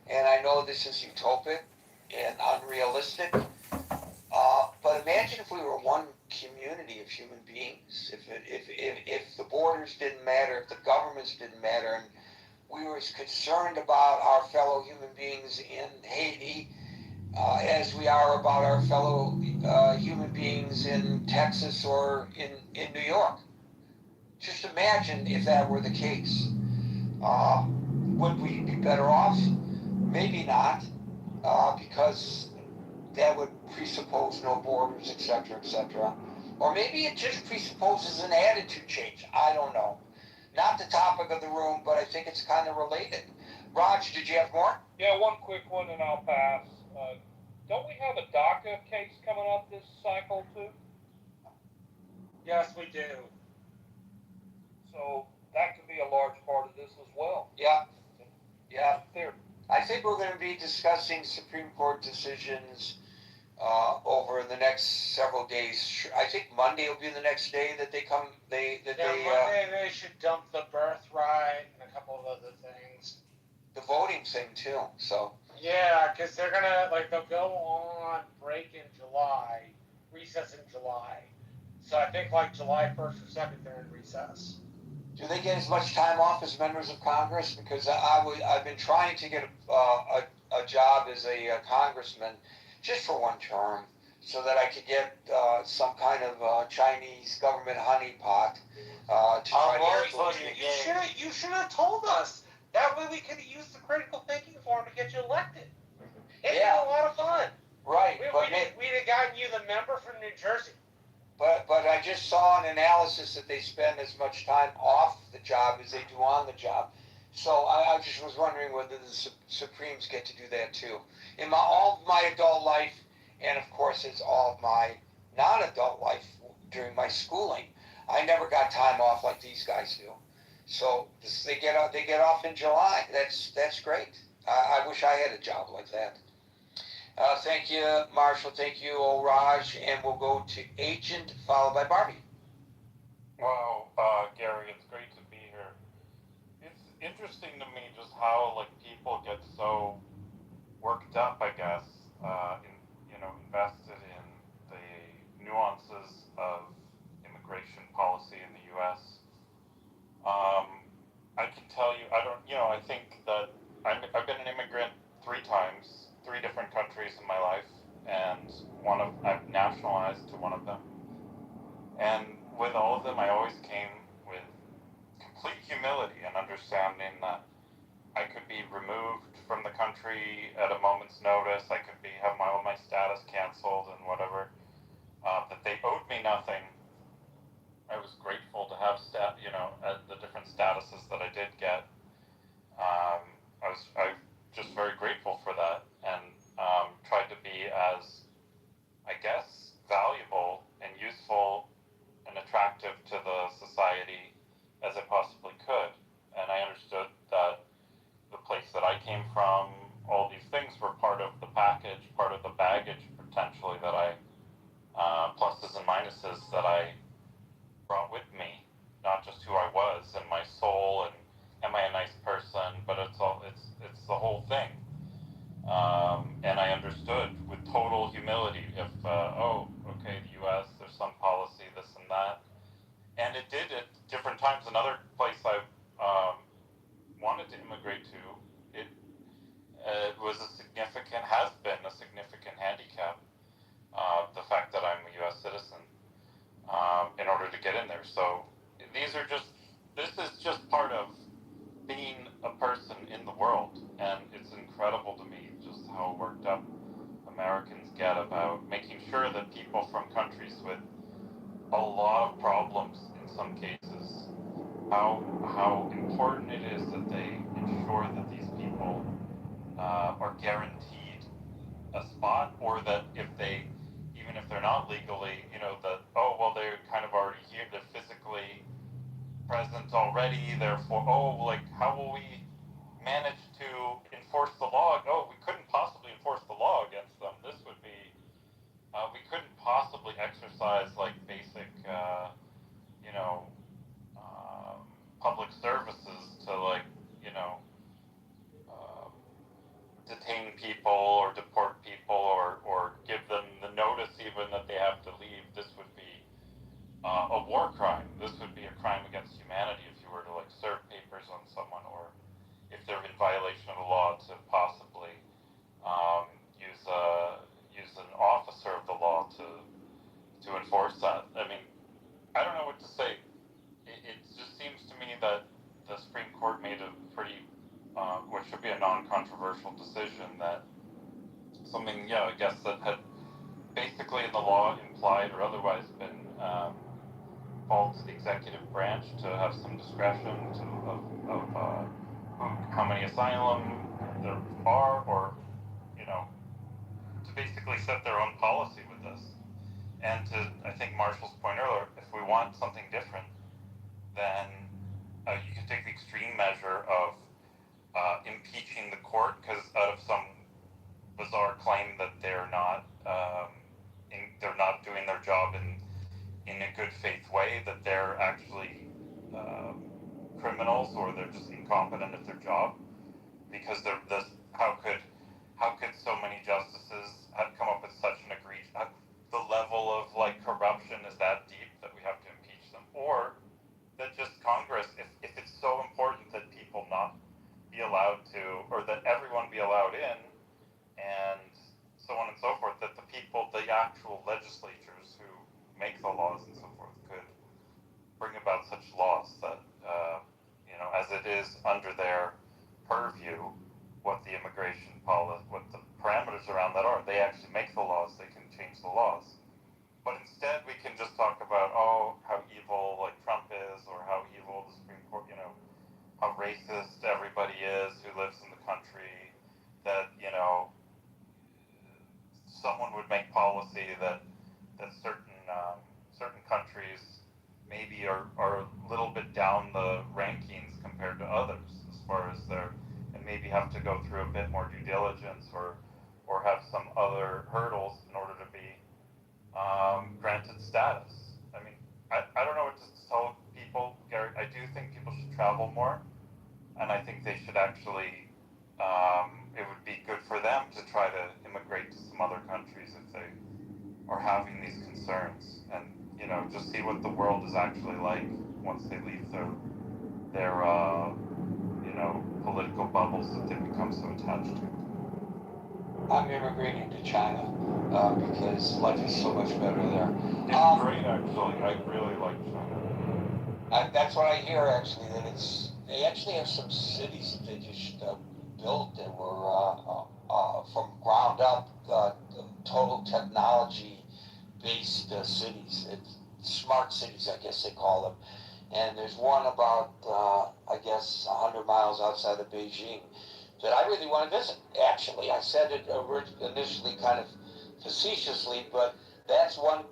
and I know this is utopic and unrealistic, but imagine if we were one community of human beings, if the borders didn't matter, if the governments didn't matter, and we were as concerned about our fellow human beings in Haiti as we are about our fellow human beings in Texas or in New York. Just imagine if that were the case. Would we be better off? Maybe not, because that would presuppose no borders, etc., etc. Or maybe it just presupposes an attitude change. I don't know. Not the topic of the room, but I think it's kind of related. Raj, did you have more? Yeah, one quick one and I'll pass. Don't we have a DACA case coming up this cycle too? Yes, we do. So that could be a large part of this as well. Yeah. There. I think we're going to be discussing Supreme Court decisions over the next several days. I think Monday will be the next day that they come. Monday they should dump the birthright and a couple of other things. The voting thing too. So. Yeah, because they're gonna they'll go on break in July, recess in July. So I think July 1st or 2nd they're in recess. Do they get as much time off as members of Congress? Because I've been trying to get a job as a congressman just for one term, so that I could get some kind of Chinese government honeypot to try to influence me. You should have told us. That way we could have used the critical thinking form to get you elected. It'd be a lot of fun. Right. We'd have gotten you the member from New Jersey. But I just saw an analysis that they spend as much time off the job as they do on the job. So I just was wondering whether the Supremes get to do that too. In all of my adult life, and of course it's all of my non-adult life during my schooling, I never got time off like these guys do. So they get off in July. That's great. I wish I had a job like that. Thank you, Marshall. Thank you, Raj. And we'll go to Agent, followed by Barbie. Wow, Gary, it's great to be here. It's interesting to me just how like people get so worked up, I guess, invested in the nuances of immigration policy in the U.S. I can tell you, I think that I've been an immigrant 3 times, 3 different countries in my life, and I've nationalized to one of them. And with all of them, I always came with complete humility and understanding that I could be removed from the country at a moment's notice. I could have all my status canceled and whatever. That they owed me nothing. I was grateful to have the different statuses that I did get. I'm just very grateful for that, and tried to be as, I guess, valuable and useful and attractive to the society as I possibly could. And I understood that the place that I came from, all these things were part of the package, part of the baggage potentially that pluses and minuses that I brought with me, not just who I was and my soul and am I a nice person, but it's the whole thing. And I understood with total humility if, okay, the U.S., there's some policy, this and that. And it did at different times. Another place I wanted to immigrate to, it has been a significant handicap, the fact that I'm a U.S. citizen, in order to get in there. So this is just part of being a person in the world, and it's incredible to me just how worked up Americans get about making sure that people from countries with a lot of problems in some cases, how important it is that they ensure that these people are guaranteed a spot, or that even if they're not legally, they're kind of already here, they're physically present already, therefore, how will we manage to enforce the law? We couldn't possibly enforce the law against them. This would be, we couldn't possibly exercise basic, public services to detain people or deport people or give them the notice even that they have to leave. This would be a war crime. This would be a crime against humanity if you were to serve papers on someone, or if they're in violation of the law to possibly use an officer of the law to enforce that. I mean, I don't know what to say. It just seems to me that the Supreme Court made a pretty, what should be a non-controversial decision, that something, I guess, that had basically in the law implied or otherwise been called to the executive branch to have some discretion of how many asylum there are, or to basically set their own policy with this. And to, I think, Marshall's point earlier, if we want something different, then you can take the extreme measure of impeaching the court because out of some bizarre claim that they're not doing their job in a good faith way, that they're actually criminals, or they're just incompetent at their job, because how could so many justices have come up with such an egregious, the level of corruption is that deep that we have to impeach them, or that just Congress, if it's so important that people not be allowed to, or that everyone be allowed in, and so on and so forth, that the people, the actual legislatures who make the laws and so forth, could bring about such laws that, as it is under their purview, what the immigration policy, what the parameters around that are. They actually make the laws, they can change the laws. But instead we can just talk about, how evil Trump is, or how evil the Supreme Court, how racist everybody is who lives in the country, that, someone would make policy that certain countries maybe are a little bit down the rankings compared to others as far as and maybe have to go through a bit more due diligence, or or have some other hurdles in order to be granted status. I mean, I don't know what to tell people, Gary. I do think people should travel more, and I think they should actually, it would be good for them to try to immigrate to some other countries if they are having these concerns, and just see what the world is actually like once they leave their political bubbles that they've become so attached to. I'm immigrating to China because life is so much better there. It's great, actually. I really like China. That's what I hear, actually, that they actually have some cities that they just built that were from ground up, total technology-based cities. It's smart cities, I guess they call them. And there's one about, I guess, 100 miles outside of Beijing that I really want to visit. Actually, I said it initially kind of facetiously, but that's one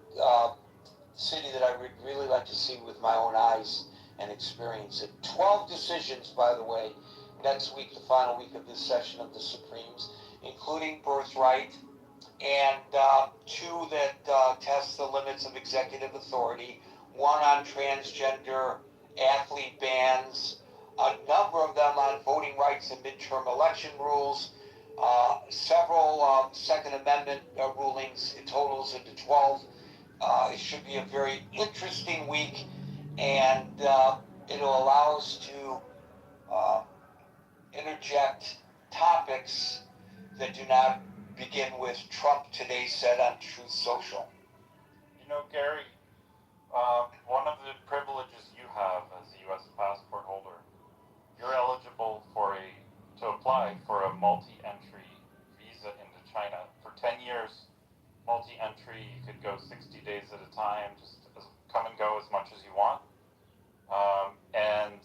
city that I would really like to see with my own eyes and experience it. 12 decisions, by the way, next week, the final week of this session of the Supremes, including birthright, and 2 that test the limits of executive authority, 1 on transgender athlete bans, a number of them on voting rights and midterm election rules, several Second Amendment rulings. It totals into 12. It should be a very interesting week, and it'll allow us to interject topics that do not begin with Trump today said on Truth Social. Gary, one of the privileges you have as a U.S. passport holder, you're eligible to apply for a multi-entry visa into China. For 10 years, multi-entry, you could go 60 days at a time, just come and go as much as you want. And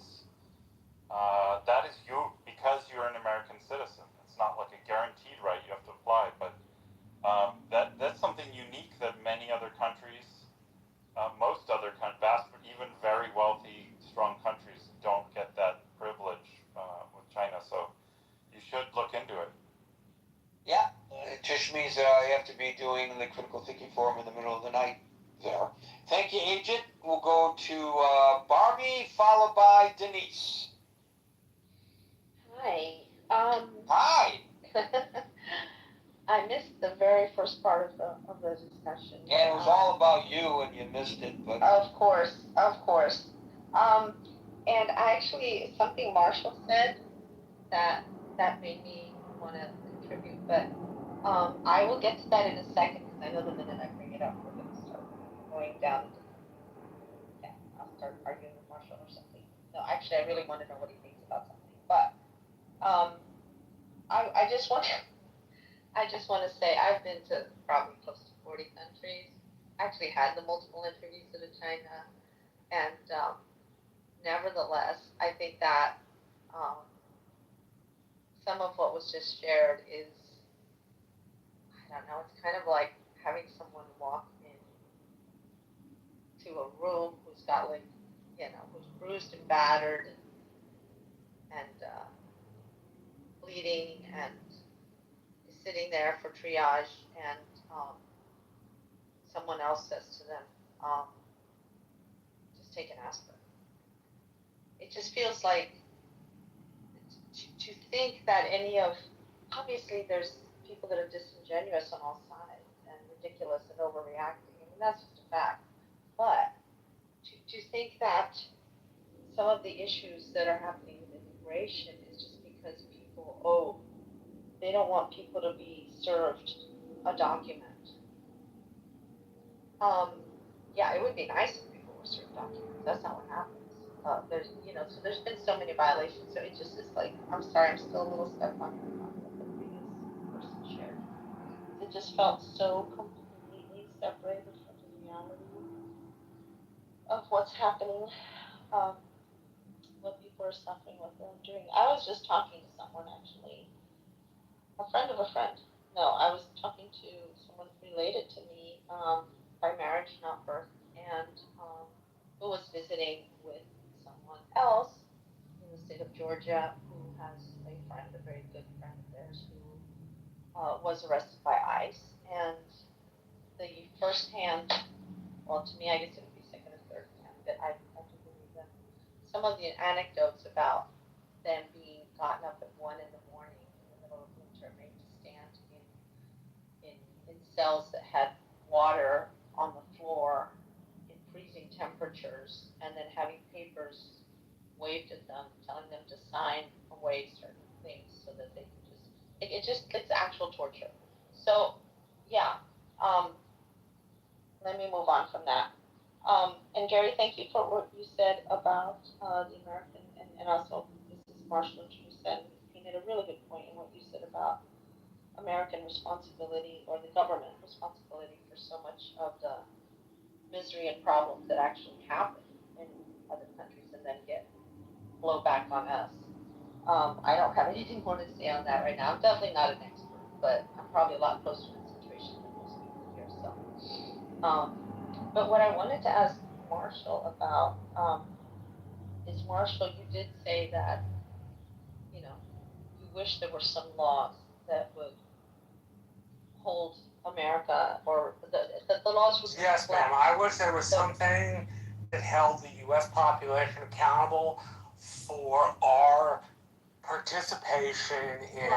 that is you, because you're an American citizen. It's not like a guaranteed right, you have to apply, but that's something unique that many other countries, most other vast, even very wealthy, strong countries don't get that privilege with China. So you should look into it. Yeah, it just means that I have to be doing the critical thinking forum in the middle of the night there. Thank you, Agent. We'll go to Barbie, followed by Denise. Hi. Hi. I missed the very first part of the discussion. And it was all about you, and you missed it. But of course. And actually, something Marshall said that made me want to contribute. But I will get to that in a second, because I know the minute I bring it up, we're going to start going down. Yeah, I'll start arguing with Marshall or something. No, actually, I really want to know what he thinks about something. But I just want to say I've been to probably close to 40 countries. Actually had the multiple entry visa to China, and nevertheless, I think that some of what was just shared is, I don't know, it's kind of like having someone walk in to a room who's got who's bruised and battered and bleeding and is sitting there for triage, and someone else says to them, just take an aspirin. It just feels like to think that obviously there's people that are disingenuous on all sides and ridiculous and overreacting. I mean, that's just a fact. But to think that some of the issues that are happening with immigration is just because people, they don't want people to be served a document. Yeah, it would be nice if people were served documents. That's not what happens. So there's been so many violations. So it just is like, I'm sorry, I'm still a little stuck on what the previous person shared. It just felt so completely separated from the reality of what's happening, what people are suffering, what they're doing. I was just talking to someone, actually, a friend of a friend. No, I was talking to someone related to me by marriage, not birth, and who was visiting with someone else in the state of Georgia who has a friend, a very good friend of theirs, who was arrested by ICE, and the firsthand, well, to me, I guess it would be second or third hand, but I do believe them. Some of the anecdotes about them being gotten up at 1 in the morning in the middle of winter, made to stand in cells that had water on the floor in freezing temperatures, and then having papers waved at them, telling them to sign away certain things so that they could it's actual torture. So, yeah, let me move on from that. And Gary, thank you for what you said about the American, and also this is Marshall who said, he made a really good point in what you said about American responsibility, or the government responsibility, for so much of the misery and problems that actually happen in other countries and then get blow back on us. I don't have anything more to say on that right now. I'm definitely not an expert, but I'm probably a lot closer to the situation than most people here. So, but what I wanted to ask Marshall about is, Marshall, you did say that, you know, you wish there were some laws that would hold America, or the laws would. Yes, ma'am. I wish there was something that held the U.S. population accountable for our participation in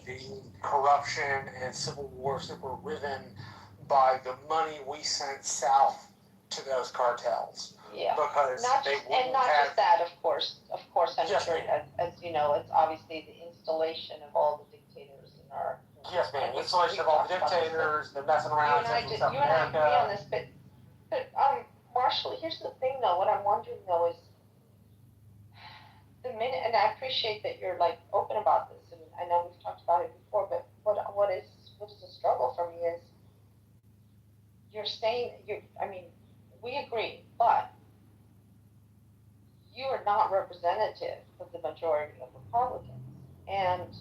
the corruption and civil wars that were riven by the money we sent south to those cartels. Yeah. Because not they just, wouldn't and not have. just that, of course, I'm Yes, sure, ma'am. as you know, it's obviously the installation of all the dictators in our. Yes, ma'am. Installation of all the dictators, the messing around in South You and I agree on America. this, but Marshall, here's the thing though, what I'm wondering though is, the minute, and I appreciate that you're like open about this, and I know we've talked about it before, but what is a struggle for me is, you're saying, we agree, but you are not representative of the majority of Republicans. And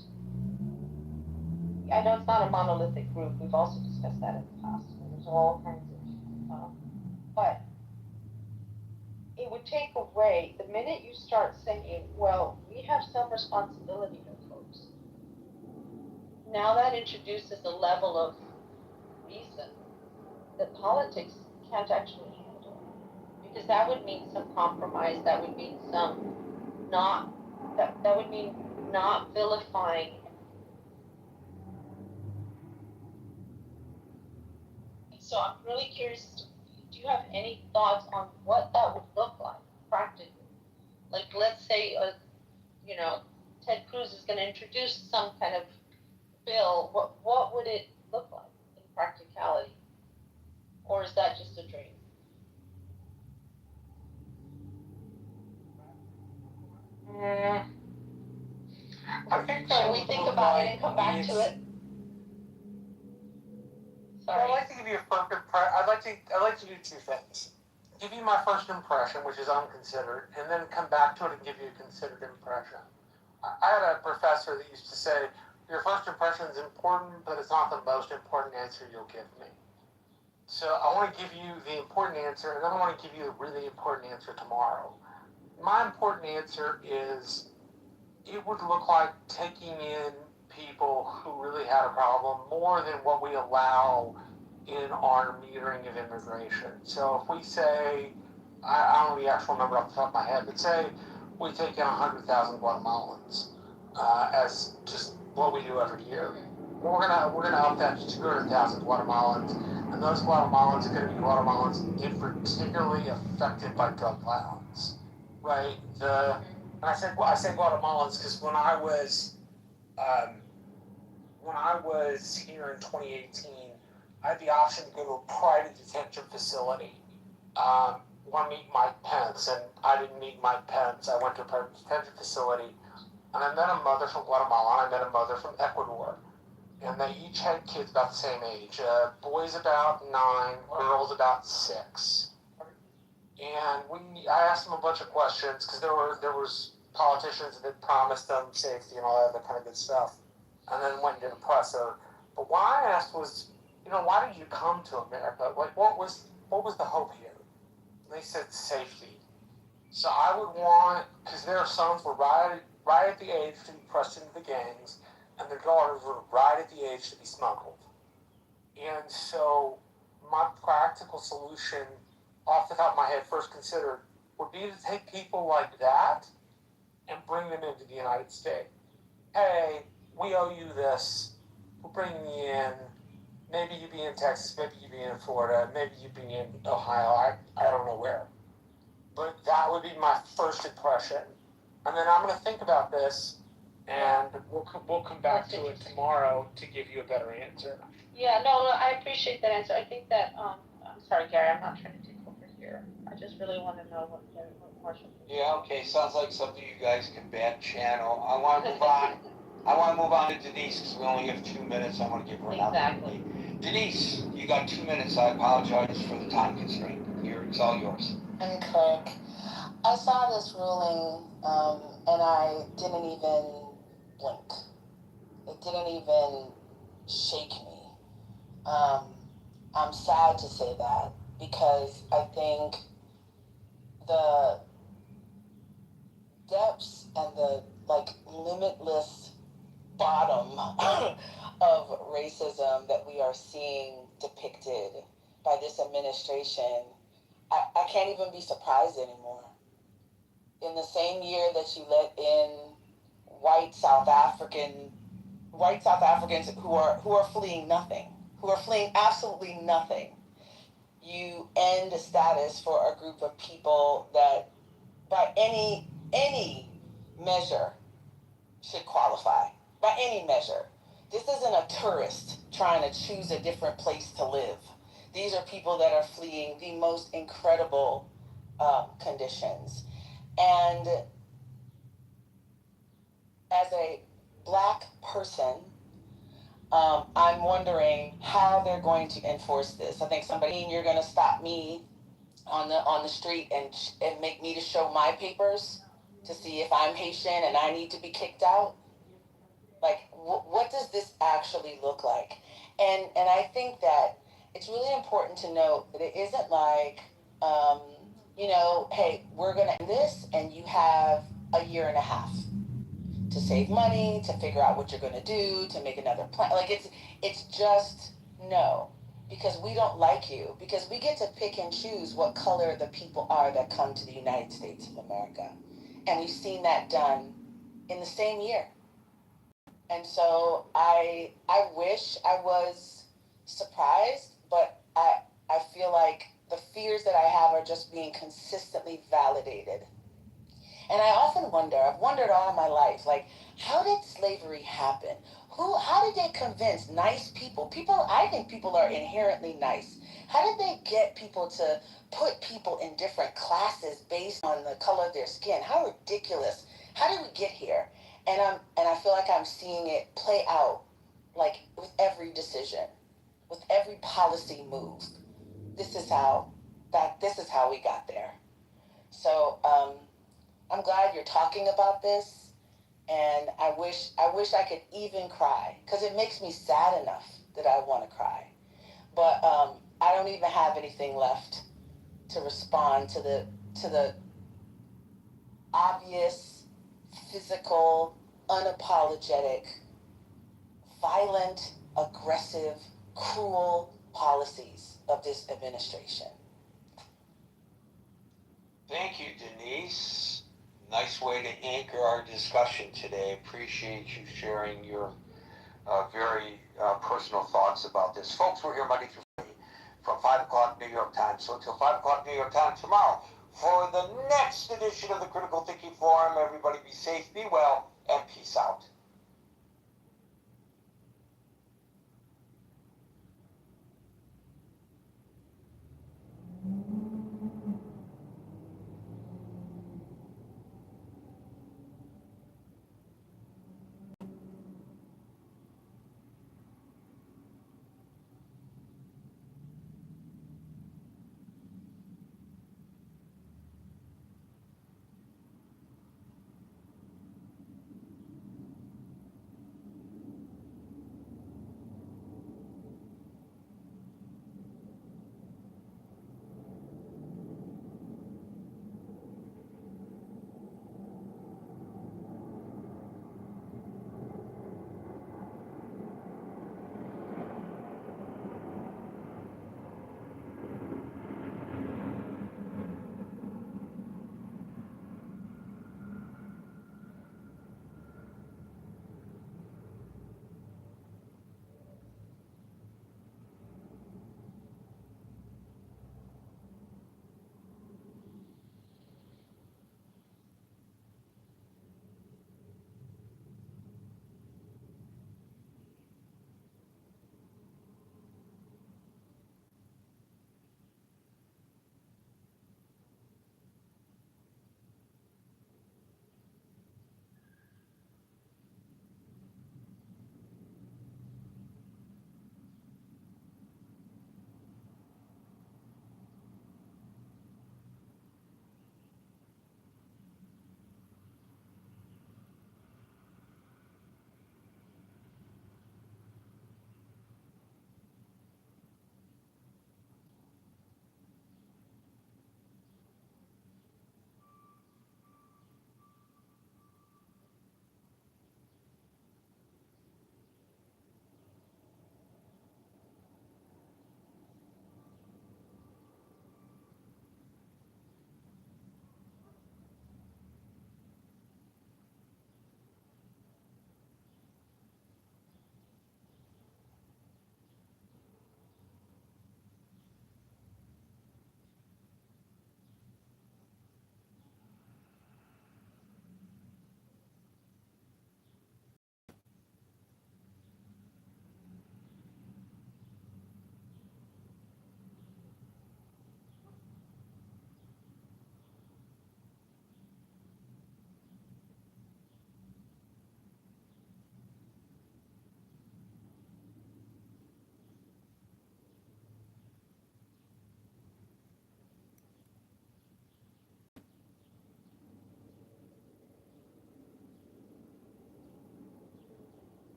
I know it's not a monolithic group. We've also discussed that in the past. And there's all kinds of, but it would take away, the minute you start saying, well, we have some responsibility to folks. Now that introduces a level of reason that politics can't actually handle. Because that would mean some compromise, that would mean that would mean not vilifying. So I'm really curious, do you have any thoughts on what that would look like practically? Like, let's say, Ted Cruz is going to introduce some kind of bill. What would it look like in practicality? Or is that just a dream? I think Should we think about it and come back to it? Sorry. I'd like to give you a first impression. I'd like to do two things. Give you my first impression, which is unconsidered, and then come back to it and give you a considered impression. I had a professor that used to say, your first impression is important, but it's not the most important answer you'll give me. So I want to give you the important answer, and then I want to give you a really important answer tomorrow. My important answer is, it would look like taking in people who really had a problem more than what we allow in our metering of immigration. So if we say, I don't know the actual number off the top of my head, but say we take in 100,000 Guatemalans as just what we do every year. We're gonna up that to 200,000 Guatemalans, and those Guatemalans are going to be Guatemalans in particularly affected by drug violence, right? I say Guatemalans because when I was here in 2018, I had the option to go to a private detention facility. Want to meet Mike Pence, and I didn't meet Mike Pence. I went to a private detention facility, and I met a mother from Guatemala, and I met a mother from Ecuador. And they each had kids about the same age. Boys about 9, girls about 6. And I asked them a bunch of questions, because there was politicians that promised them safety and all that other kind of good stuff, and then went and did a presser. But what I asked was, why did you come to America? Like, what was the hope here? And they said safety. So I would want, because their sons were right at the age to be pressed into the gangs, and their daughters were right at the age to be smuggled. And so my practical solution, off the top of my head, first considered, would be to take people like that and bring them into the United States. Hey, we owe you this. We'll bring you in. Maybe you be in Texas, maybe you be in Florida, maybe you be in Ohio. I don't know where. But that would be my first impression. And then I'm going to think about this, and we'll come back to it tomorrow to give you a better answer. Yeah, no, I appreciate that answer. I think that, I'm sorry, Gary, I'm not trying to take over here. I just really want to know what Marshall thinks. Yeah, okay, sounds like something you guys can back channel. I want to move on. I want to move on to Denise because we only have 2 minutes. I want to give her an opportunity. Denise, you got 2 minutes. I apologize for the time constraint. Here, it's all yours. And Kirk, I saw this ruling and I didn't even blink. It didn't even shake me. I'm sad to say that because I think the depths and the limitless bottom of racism that we are seeing depicted by this administration, I can't even be surprised anymore. In the same year that you let in white South Africans who are fleeing nothing, who are fleeing absolutely nothing, you end status for a group of people that by any measure should qualify. By any measure. This isn't a tourist trying to choose a different place to live. These are people that are fleeing the most incredible conditions. And as a Black person, I'm wondering how they're going to enforce this. I think you're going to stop me on the street and make me to show my papers to see if I'm Haitian and I need to be kicked out. What does this actually look like? And I think that it's really important to note that it isn't like, hey, we're going to end this and you have a year and a half to save money, to figure out what you're going to do, to make another plan. It's just no, because we don't like you, because we get to pick and choose what color the people are that come to the United States of America. And we've seen that done in the same year. And so I wish I was surprised, but I feel like the fears that I have are just being consistently validated. And I often wonder, I've wondered all my life, how did slavery happen? How did they convince nice people? I think people are inherently nice. How did they get people to put people in different classes based on the color of their skin? How ridiculous. How did we get here? And I feel like I'm seeing it play out, with every decision, with every policy move. This is how we got there. So I'm glad you're talking about this, and I wish I could even cry, because it makes me sad enough that I want to cry. But I don't even have anything left to respond to the obvious, physical, unapologetic, violent, aggressive, cruel policies of this administration. Thank you, Denise. Nice way to anchor our discussion today. Appreciate you sharing your very personal thoughts about this. Folks, we're here Monday through Friday from 5 o'clock New York time. So until 5 o'clock New York time tomorrow, for the next edition of the Critical Thinking Forum, everybody be safe, be well, and peace out.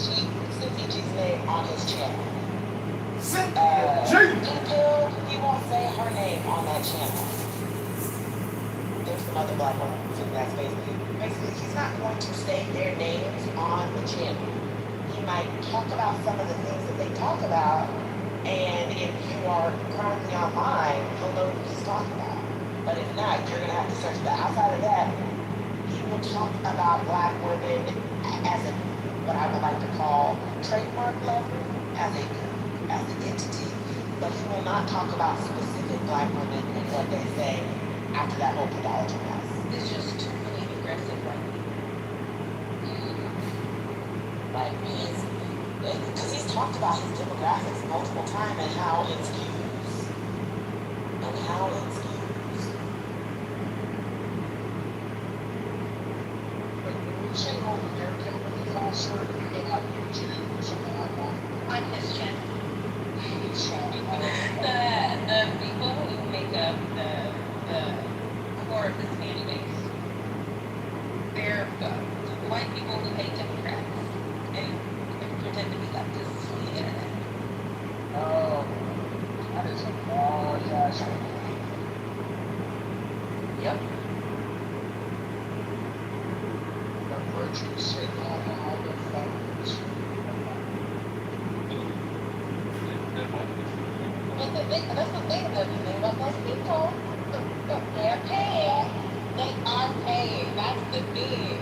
Cynthia G's name on his channel. Cynthia G! People, he won't say her name on that channel. There's some other black women, so that's basically he's not going to say their names on the channel. He might talk about some of the things that they talk about, and if you are currently online, you'll know who he's talking about. But if not, you're gonna have to search. But outside of that, he will talk about black women as a what I would like to call trademark level, as an entity. But he will not talk about specific black women and what they say after that whole pathology mess. It's just too many aggressive white people. Like because he's talked about his demographics multiple times and how it's used. And how it's used. But when you say over there, Kimberly, also, you may not be a Jew or something like that. I'm Christian. So, The people who make up the core of this fan base, they're white people who hate Democrats and pretend to be leftists on the internet. oh, that is a large ass. Yep. The virtues sit on all the phones. That's the thing about those people. They're paying. They are paying. That's the thing.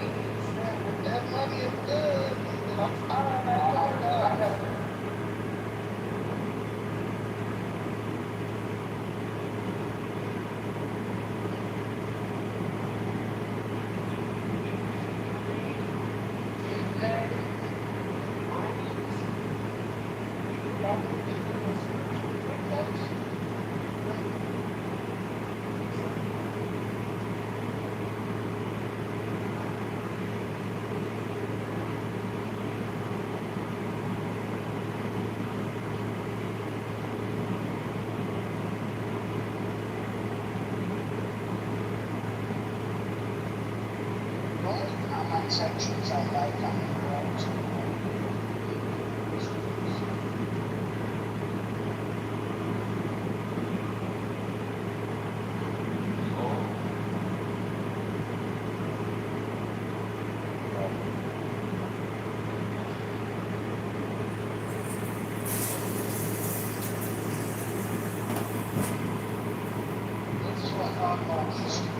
That money is good. Sections I like on the roads. This is what I call history.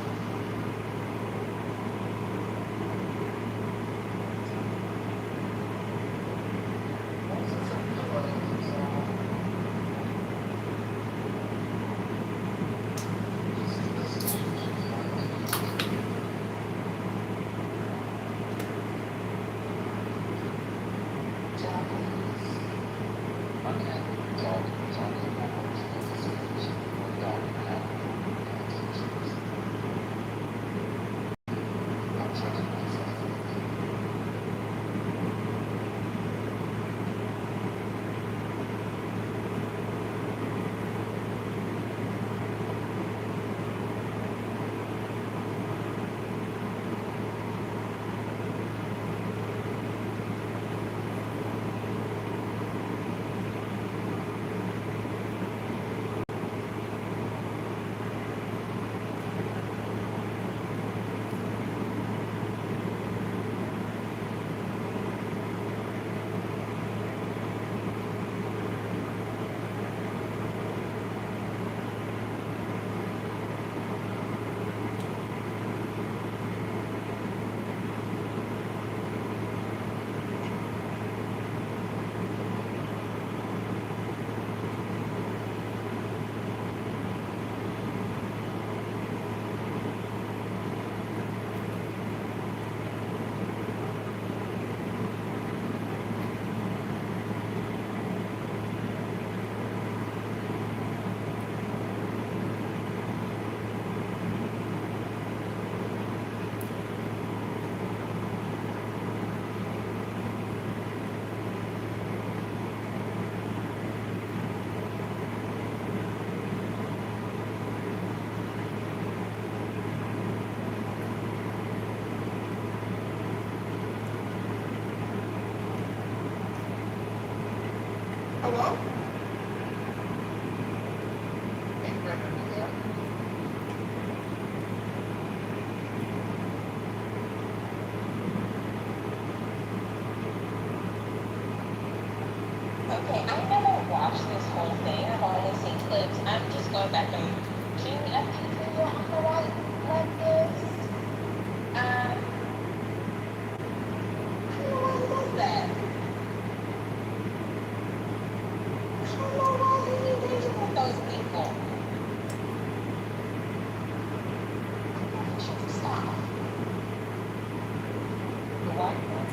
Hello? Hey, Brenda, are you there? Okay, I never watched this whole thing. I've only seen clips. I'm just going back and King of Kitover on the right like this. I don't know why he does that. I don't know why he's engaging with those people. I think he should stop. The white one.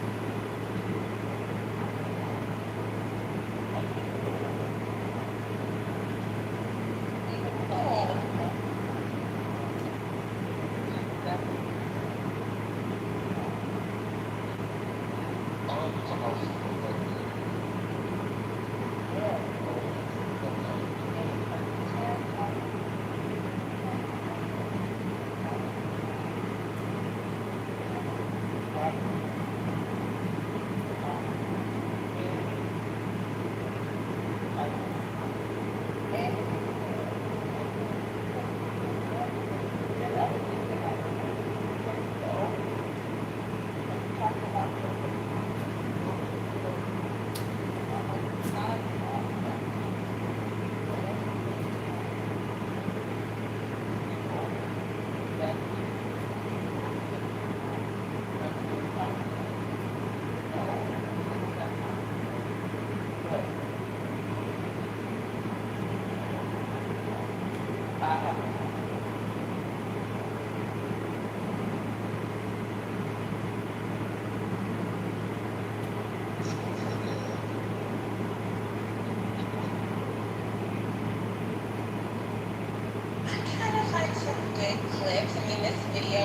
Good clips. I mean, this video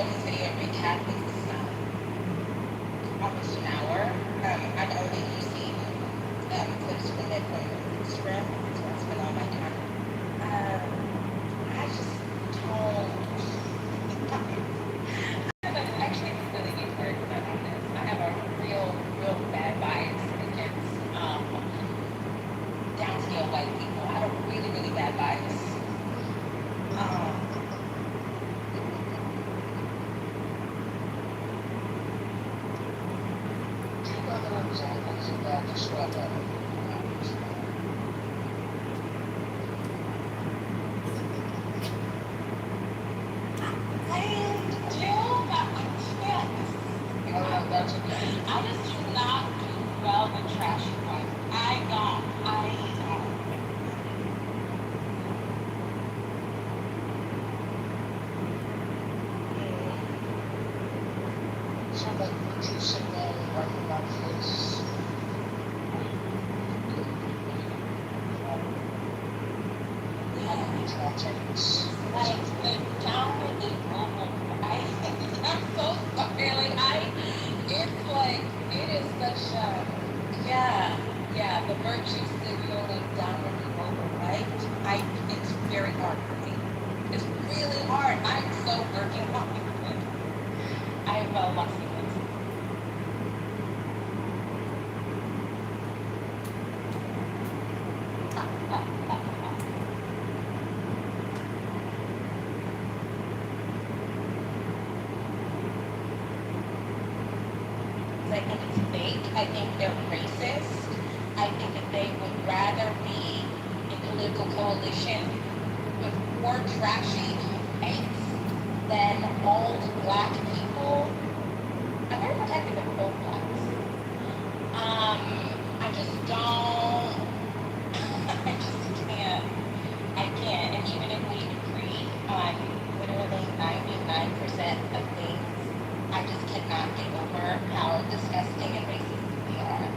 recap is almost an hour. I've only seen clips from it from Instagram. That's where I spend all my time. I just don't. I have actually really good argument on this. I have a real bad bias against downscale white people. I have a really bad bias. I just do not do well with trashy ones. I don't. So like virtue signaling right in my face. Like the downwardly mobile, I'm so sorry. It's like it is such a the virtue signaling downwardly mobile, right? It's very hard for me. It's really hard. I'm so working on it. I have a lot of secrets. I think it's fake. I think they're racist. I think that they would rather be in political coalition with poor, trashy whites than old black people. I'm very protective of old blacks. I just don't. I just can't. I can't. And even if we agree on literally 99% of things, I just cannot get over how disgusting and racist we are.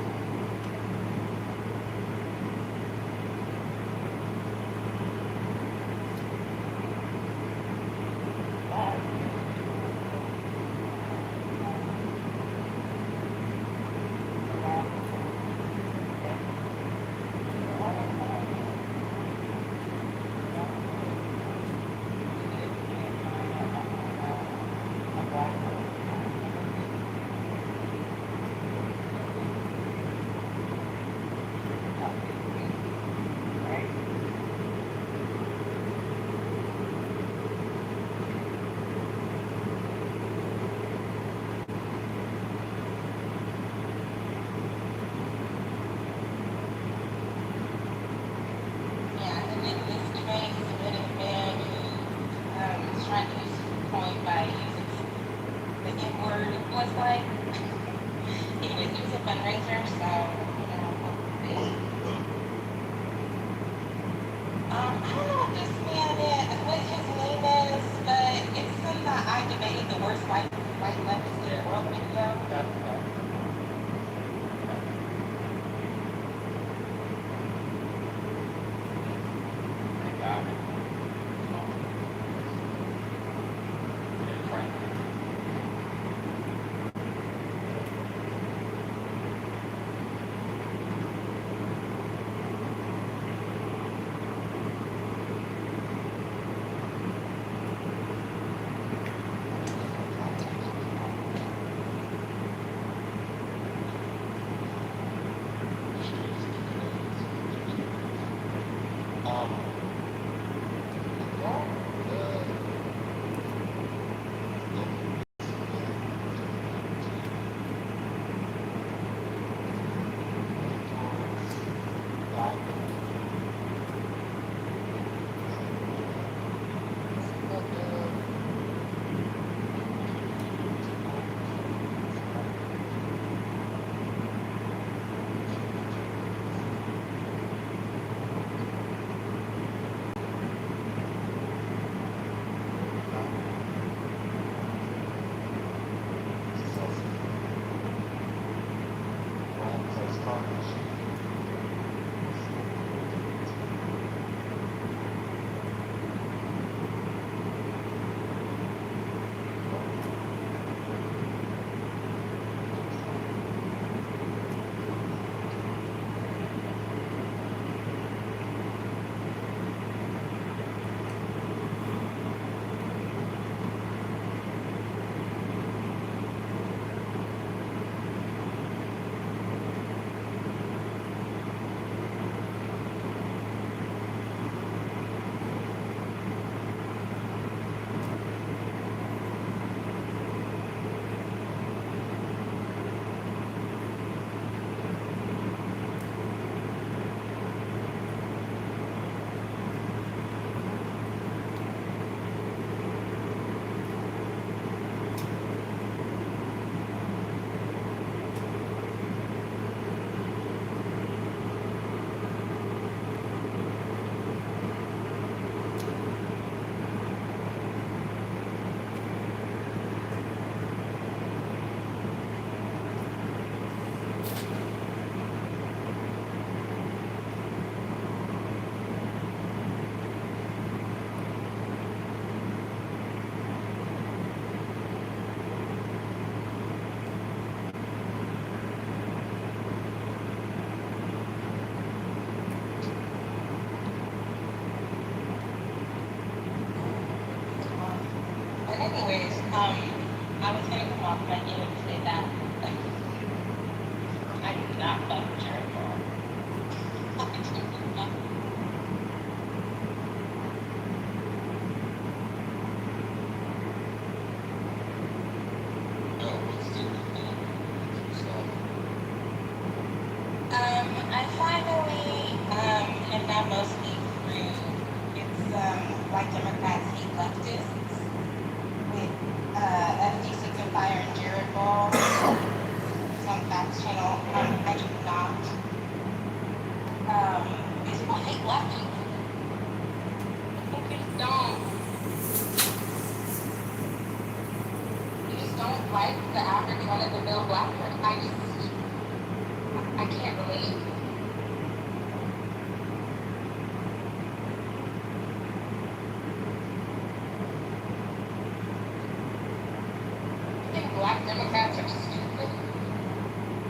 was like. He was a fundraiser, so, you know, I don't know what this man is, what his name is, but it's in the I Debated the Worst White Legacy in the World video. But anyways, I was gonna come off my game and say that I do not fuck with Jared Paul. I do not. I finally, and now mostly through, it's like Democrats hate leftists with FD6 and Fire and Jared Ball. It's on Facts Channel. I do not. These people hate lefties. They just don't. You just don't like the average one of the middle black person. I can't relate. I think black Democrats are stupid.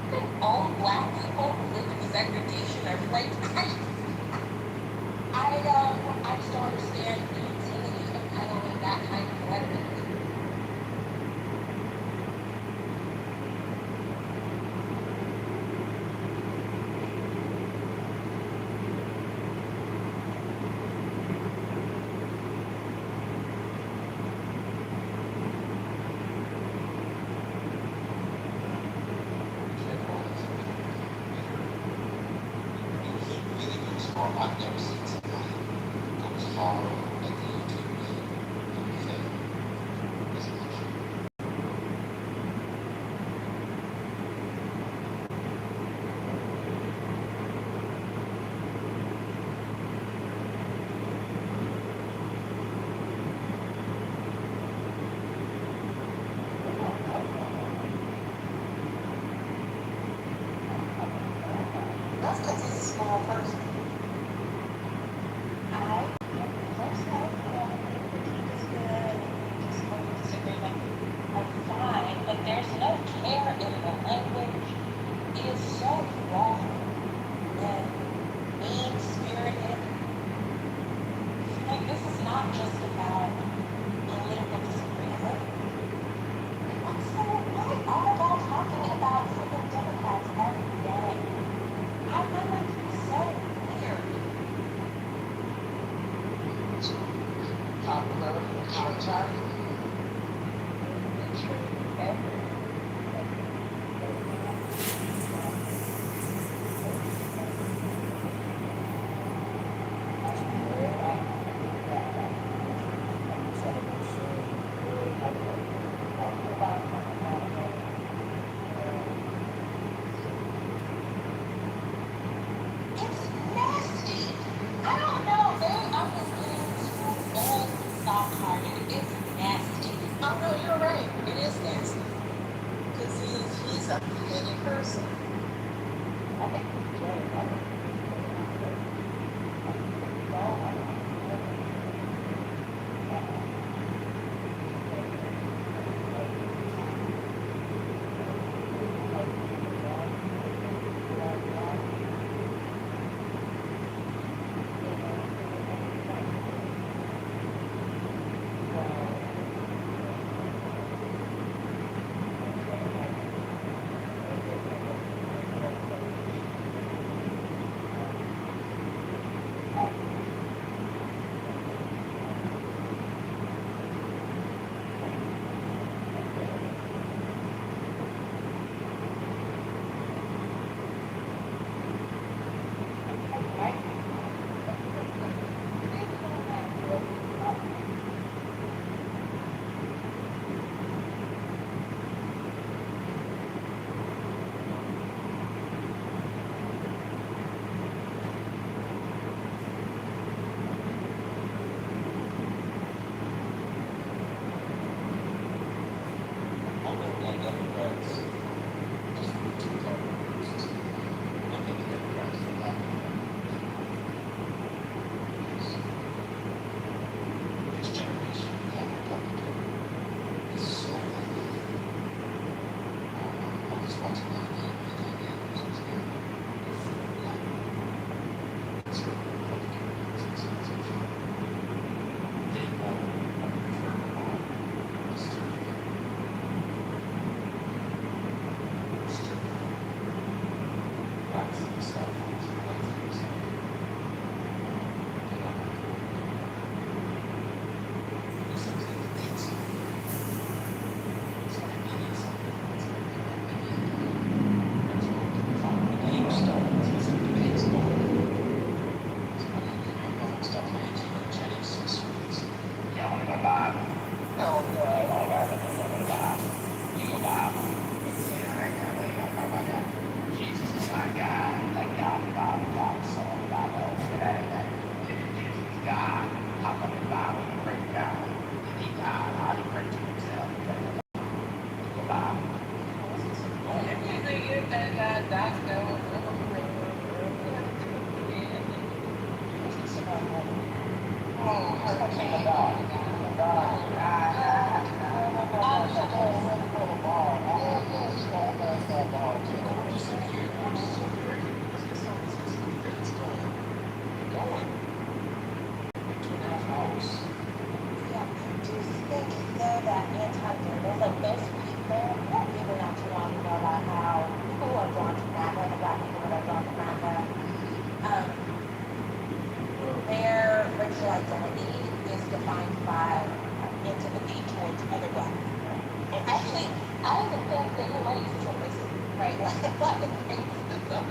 I think all black people who live in segregation are like, I just don't understand the utility of peddling that kind of rhetoric. I've never seen somebody go as far person. I personally feel the critique is good, disagreement are fine, but there's no care in the language. It is so wrong and mean-spirited. Like, this is not just about political disagreement. Also, why are y'all talking about freaking Democrats every day? I find that to be so weird. Popular contact. It's nasty. I don't know. Maybe I'm just getting too old, soft-hearted. It's nasty. Oh no, you're right. It is nasty. Because he's a petty person. Their racial identity is defined by antipathy towards other black people. And actually, I even think that you might use the term racism, right? Like black racism,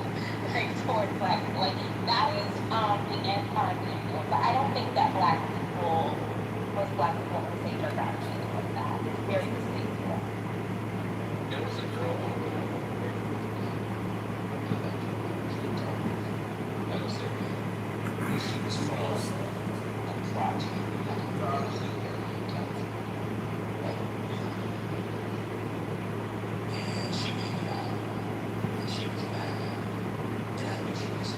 like towards black people. Like that is the anti-people. But I don't think that black people, most black people in the same geographic like that. It's very distinct. There was a girl on the she was from a project in California. And she made it out. And she was mad. And I knew she was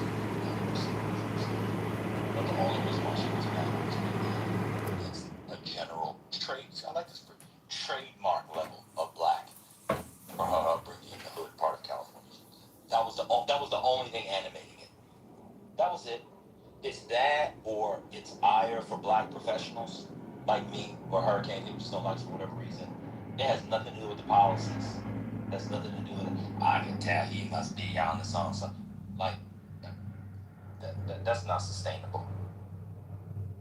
trademark level of black for her upbringing in the hood part of California. That was the only thing animating it. That was it. It's that, or it's ire for black professionals like me or Hurricane who just don't like for whatever reason. It has nothing to do with the policies. It has nothing to do with it. I can tell he must be on the song. So, like, that's not sustainable.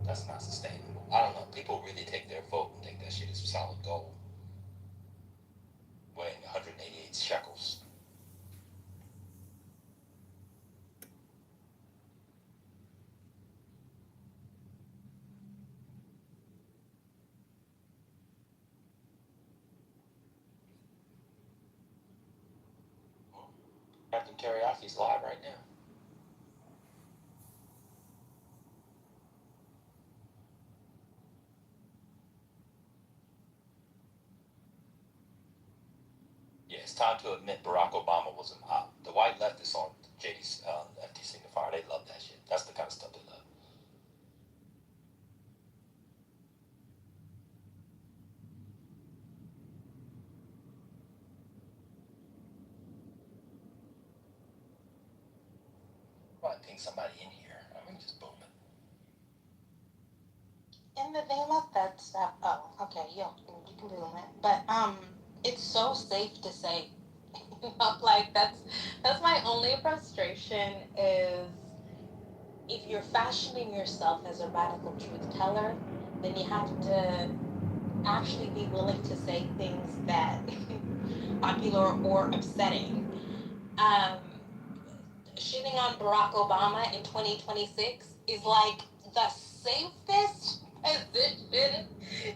That's not sustainable. I don't know. People really take their vote and think that shit is solid gold. Weighing 188 shekels. Captain Teriyaki live right now. Yeah, it's time to admit Barack Obama was the white leftists on JD's FT Signifier. They love that shit. That's the kind of stuff they love. Probably ping somebody in here. I mean, just boom it. In the name of that stuff, oh, okay, yeah, you can boom it. But it's so safe to say, like that's my only frustration is if you're fashioning yourself as a radical truth teller, then you have to actually be willing to say things that popular or upsetting. Shitting on Barack Obama in 2026 is like the safest position.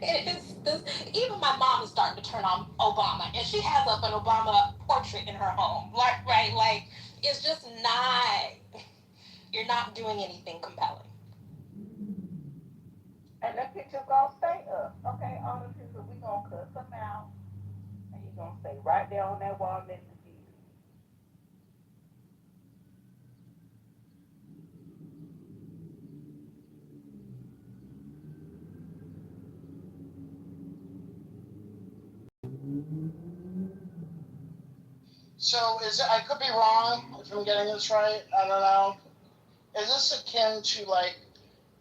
It is this, even my mom is starting to turn on Obama, and she has up an Obama portrait in her home. Like, right, like it's just not. You're not doing anything compelling. And that picture gonna stay up. Okay, all the pictures we gonna cut them out, and you're gonna stay right there on that wall next to Jesus. So is it, I could be wrong if I'm getting this right, I don't know. Is this akin to like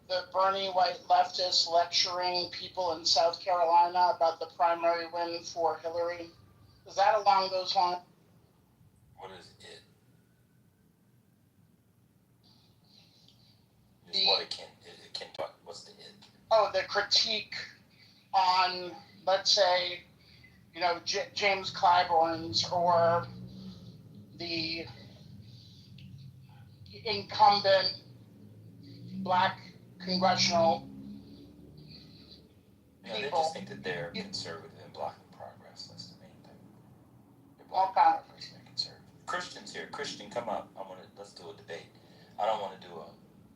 the Bernie white leftists lecturing people in South Carolina about the primary win for Hillary? Is that along those lines? What is it? What it can talk. What's the it? Oh, the critique on, let's say, you know, James Clyburn's or the incumbent black congressional They people. just think that they're conservative and blocking progress. That's the main thing. They're All blocking kind of progress and they're conservative. Christian's here. Christian, come up. Let's do a debate. I don't want to do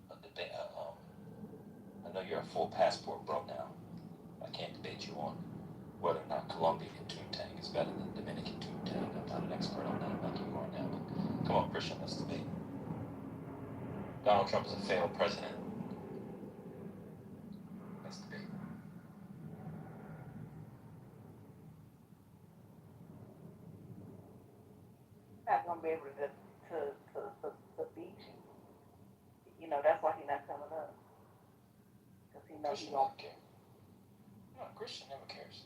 a debate. I know you're a full passport bro now. I can't debate you on whether or not Colombian Toontang is better than Dominican Toontang. I'm not an expert on that like you are now. But come on, Christian, let's debate. Donald Trump is a failed president. Let's debate. Not gonna be able to beat you. You know, that's why he's not coming up. Because he knows Christian he won't. doesn't care. No, Christian never cares.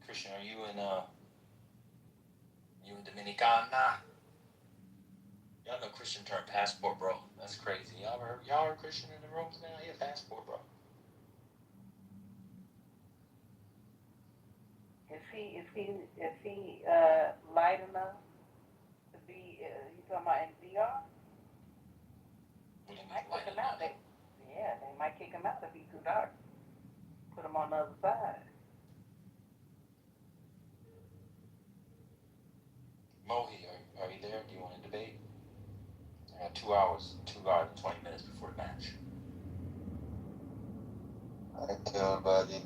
Christian, are you in Dominicana? Y'all know Christian turned passport, bro. That's crazy. Y'all heard Christian in the rooms now? He a passport, bro. Is he light enough to be? You talking about in VR? What do you They might mean, kick him out. They might kick him out if he's too dark. Put him on the other side. Mohi, are you there? Do you want to debate? I got 2 hours and 20 minutes before the match. Hi, everybody.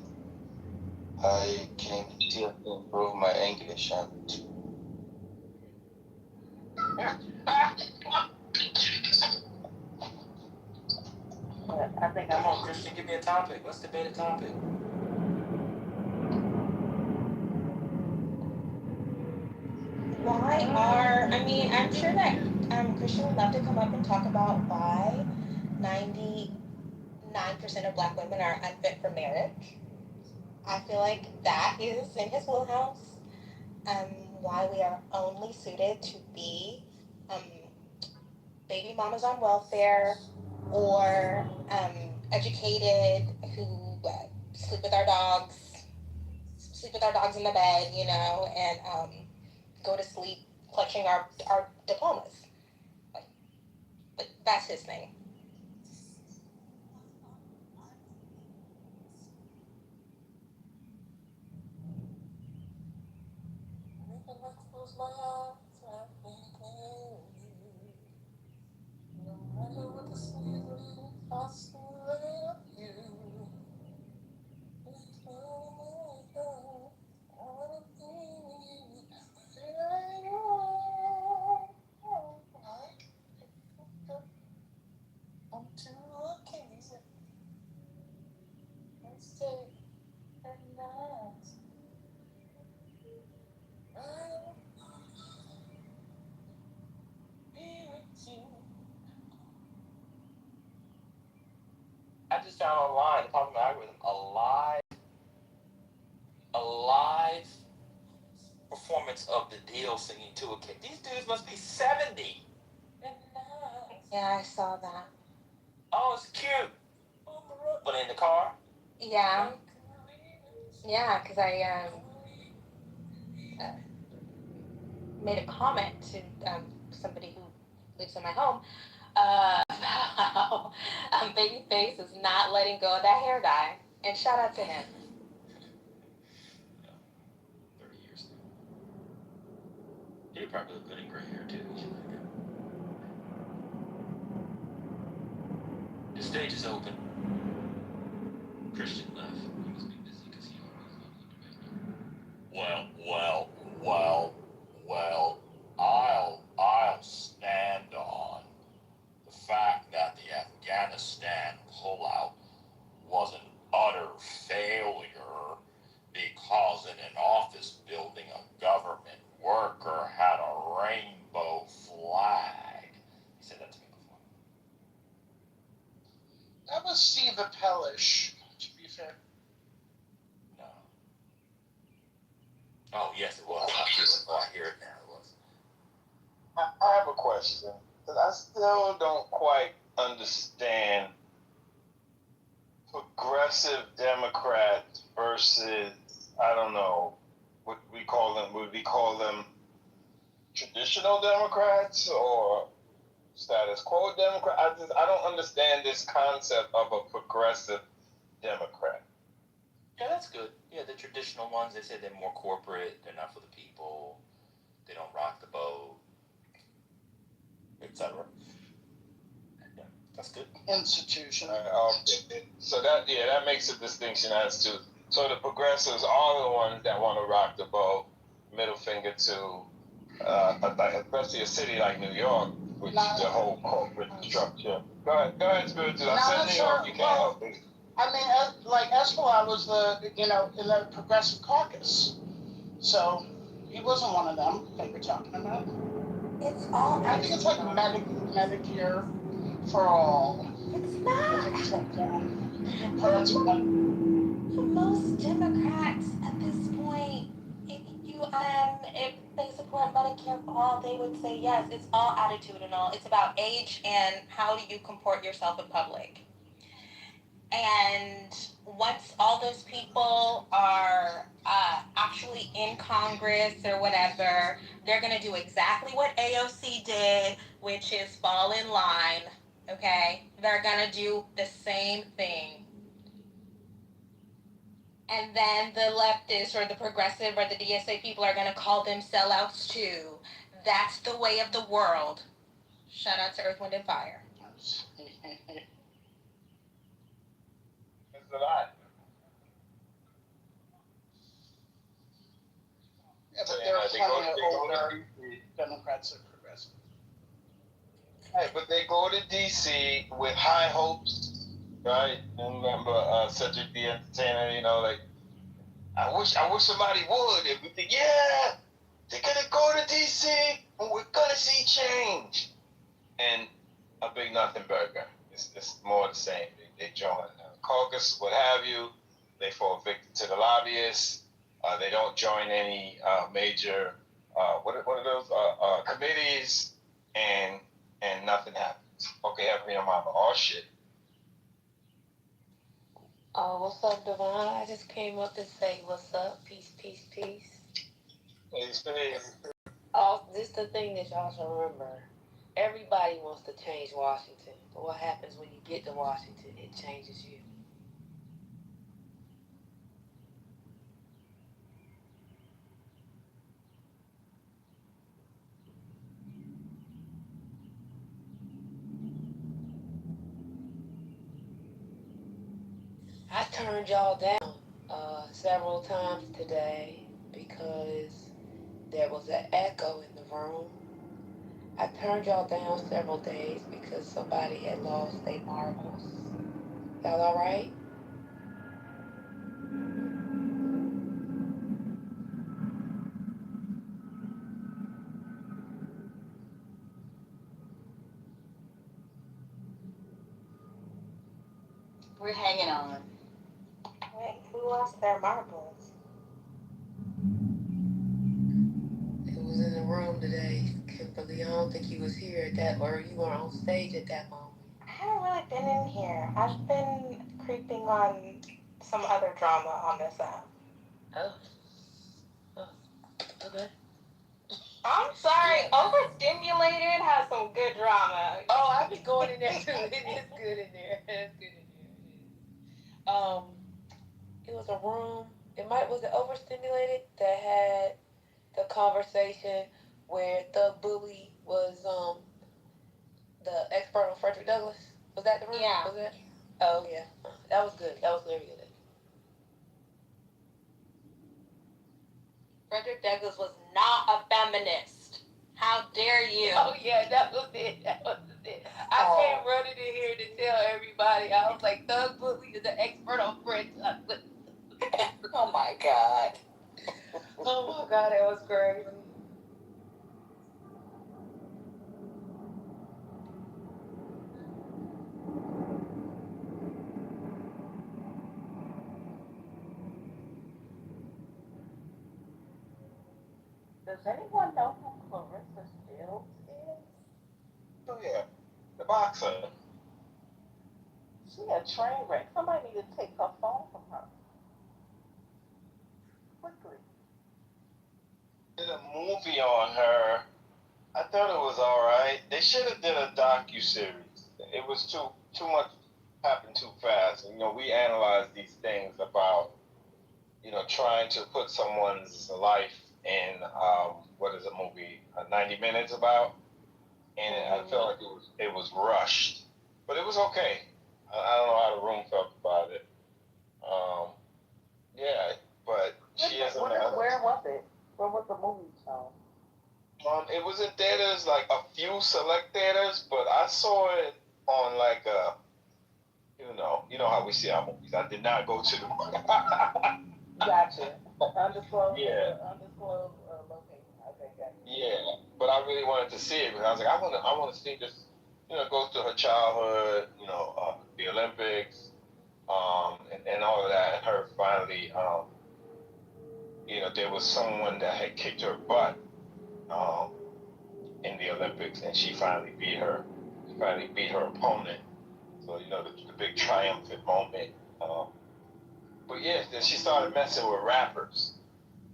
I came here to improve my English and I I think Come on, Christian, give me a topic. Let's debate a topic. I'm sure that Christian would love to come up and talk about why 99% of black women are unfit for marriage. I feel like that is in his wheelhouse. Why we are only suited to be baby mamas on welfare or educated who sleep with our dogs in the bed, and go to sleep clutching our diplomas. But that's his thing. Close my eyes, I think no matter what the season, I still love you. I'm too lucky. Stay at night. I just found online, the problem with the algorithm, a live performance of the deal singing to a kid. These dudes must be 70. Yeah, I saw that. Oh, it's cute. But in the car? Yeah. Yeah, because I made a comment to somebody who lives in my home how Babyface is not letting go of that hair dye. And shout out to him. 30 years ago. He probably look good in gray hair too. The stage is open. Christian left. He must be busy because he always loves a debate. I'll stand on the fact that the Afghanistan pullout was an utter failure because in an office building a government worker had a rainbow flag. He said that to me before. That was Steve Appelish, to be fair. No. Oh, yes, it was. I hear it now. It was. I have a question, because I still don't quite understand progressive Democrats versus, I don't know, would we call them traditional Democrats or status quo Democrats? I don't understand this concept of a progressive Democrat. Yeah, that's good. Yeah, the traditional ones, they say they're more corporate, they're not for the people, they don't rock the boat, etc. Yeah, that's good. Institution. So that makes a distinction as to, so the progressives are the ones that want to rock the boat, middle finger to, especially a city like New York, which the whole corporate structure. Go ahead, Spiritus. I said New York, you can't help it. I mean, like Espelon was in the progressive caucus, so he wasn't one of them that you're talking about. It's all. I think it's like Medicare for all. It's not. Most Democrats at this point, if they support Medicare for all, they would say yes. It's all attitudinal. It's about age and how do you comport yourself in public. And once all those people are actually in Congress or whatever, they're going to do exactly what AOC did, which is fall in line, okay? They're going to do the same thing. And then the leftists or the progressive or the DSA people are going to call them sellouts too. That's the way of the world. Shout out to Earth, Wind, and Fire. It's a lot. Yeah, but there are plenty of older Democrats that are progressive. Hey, but they go to D.C. with high hopes, right? Remember Cedric the Entertainer? You know, like I wish somebody would. And we think, yeah, they're gonna go to DC and we're gonna see change. And a big nothing burger. It's more the same. They join caucus, what have you. They fall victim to the lobbyists. They don't join any major what are those committees, and nothing happens. Okay, happy your mama. Oh shit. Oh, what's up, Devon? I just came up to say what's up. Peace, peace, peace. Peace, peace. Oh, this the thing that y'all should remember. Everybody wants to change Washington, but what happens when you get to Washington? It changes you. I turned y'all down several times today because there was an echo in the room. I turned y'all down several days because somebody had lost their marbles. Y'all alright? We're hanging on. Wait, who lost their marbles? It was in the room today, Kimberly. I don't think you was here at that, or you were on stage at that moment. I haven't really been in here. I've been creeping on some other drama on this app. Oh. Okay. I'm sorry, Overstimulated has some good drama. Oh, I be going in there too. It's good in there. It's good in there. It was a room. Was it Overstimulated that had the conversation where Thug Bully was the expert on Frederick Douglass? Was that the room? Yeah. Was that? Oh yeah. That was good. That was very good. Frederick Douglass was not a feminist. How dare you? Oh yeah, that was it. That was it. I came running in here to tell everybody. I was like, Thug Bully is an expert on Frederick Douglass. Oh my God. Oh my God, that was crazy. Does anyone know who Clarissa Shields is? Oh yeah, the boxer. She a train wreck. Somebody need to take her phone from her. Quickly. Did a movie on her. I thought it was all right. They should have did a docu-series. It was too much happened too fast. And, we analyze these things about trying to put someone's life in what is a movie 90 minutes about, and I felt like it was rushed, but it was okay. I don't know how the room felt about it. Yeah, but she has a Where was it? Where was the movie shown? It was in theaters, like a few select theaters, but I saw it on like a, you know how we see our movies. I did not go to the. Gotcha. Undisclosed. Yeah. Undisclosed location. Okay, gotcha. Yeah, but I really wanted to see it because I was like, I want to see this. Go through her childhood, the Olympics, and all of that, and her finally, there was someone that had kicked her butt, in the Olympics, and she finally beat her. She finally beat her opponent. So the big triumphant moment. But yeah, then she started messing with rappers.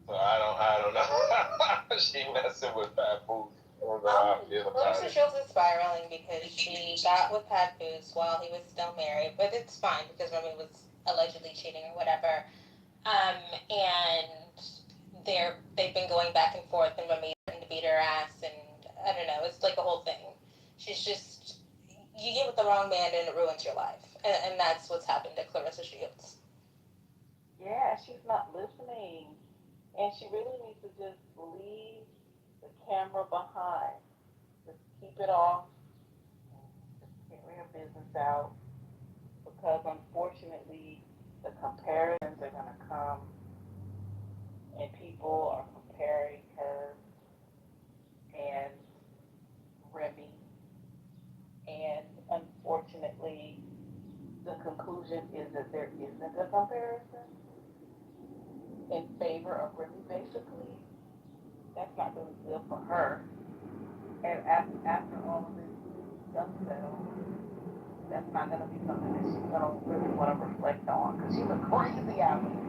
So I don't know. She messing with Papoose. I don't know how I feel about Clarissa it. Shields is spiraling because she got with Papoose while he was still married, but it's fine because Remy was allegedly cheating or whatever. And they've been going back and forth, and Remy threatened to beat her ass, and I don't know, it's like a whole thing. She's just, you get with the wrong man and it ruins your life, and that's what's happened to Clarissa Shields. Yeah, she's not listening. And she really needs to just leave the camera behind. Just keep it off. Just carry her business out. Because the comparisons are gonna come, and people are comparing her and Remy, and unfortunately, the conclusion is that there isn't a comparison in favor of Remy, basically. That's not really good for her. And after all of this stuff settled, that's not going to be something that she's going to really want to reflect on, because she was crazy out of it.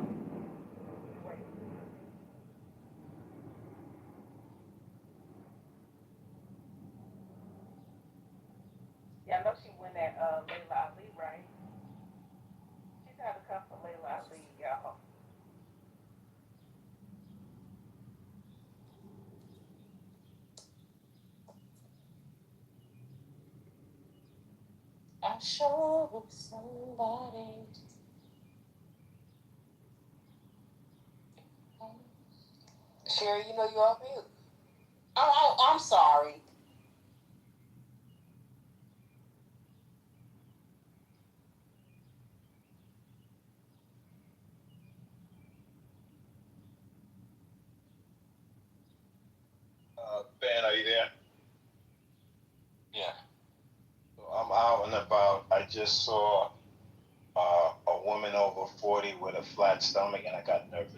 Yeah, I know she went at Layla Ali, right? She's had to come for Layla Ali, y'all. I show somebody. Sherry, you know you're off mute. Oh, I'm sorry. Ben, are you there? Yeah. So I'm out and about. I just saw a woman over 40 with a flat stomach, and I got nervous.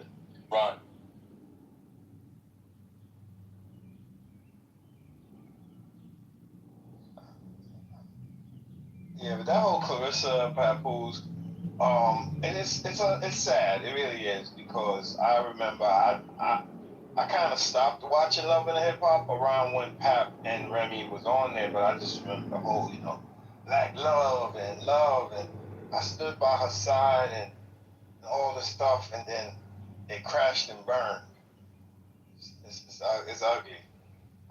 Run. Yeah, but that whole Clarissa Papoose, and it's sad. It really is, because I remember I kind of stopped watching Love and Hip Hop around when Pap and Remy was on there, but I just remember the whole, like love, and I stood by her side and all the stuff, and then it crashed and burned. It's ugly.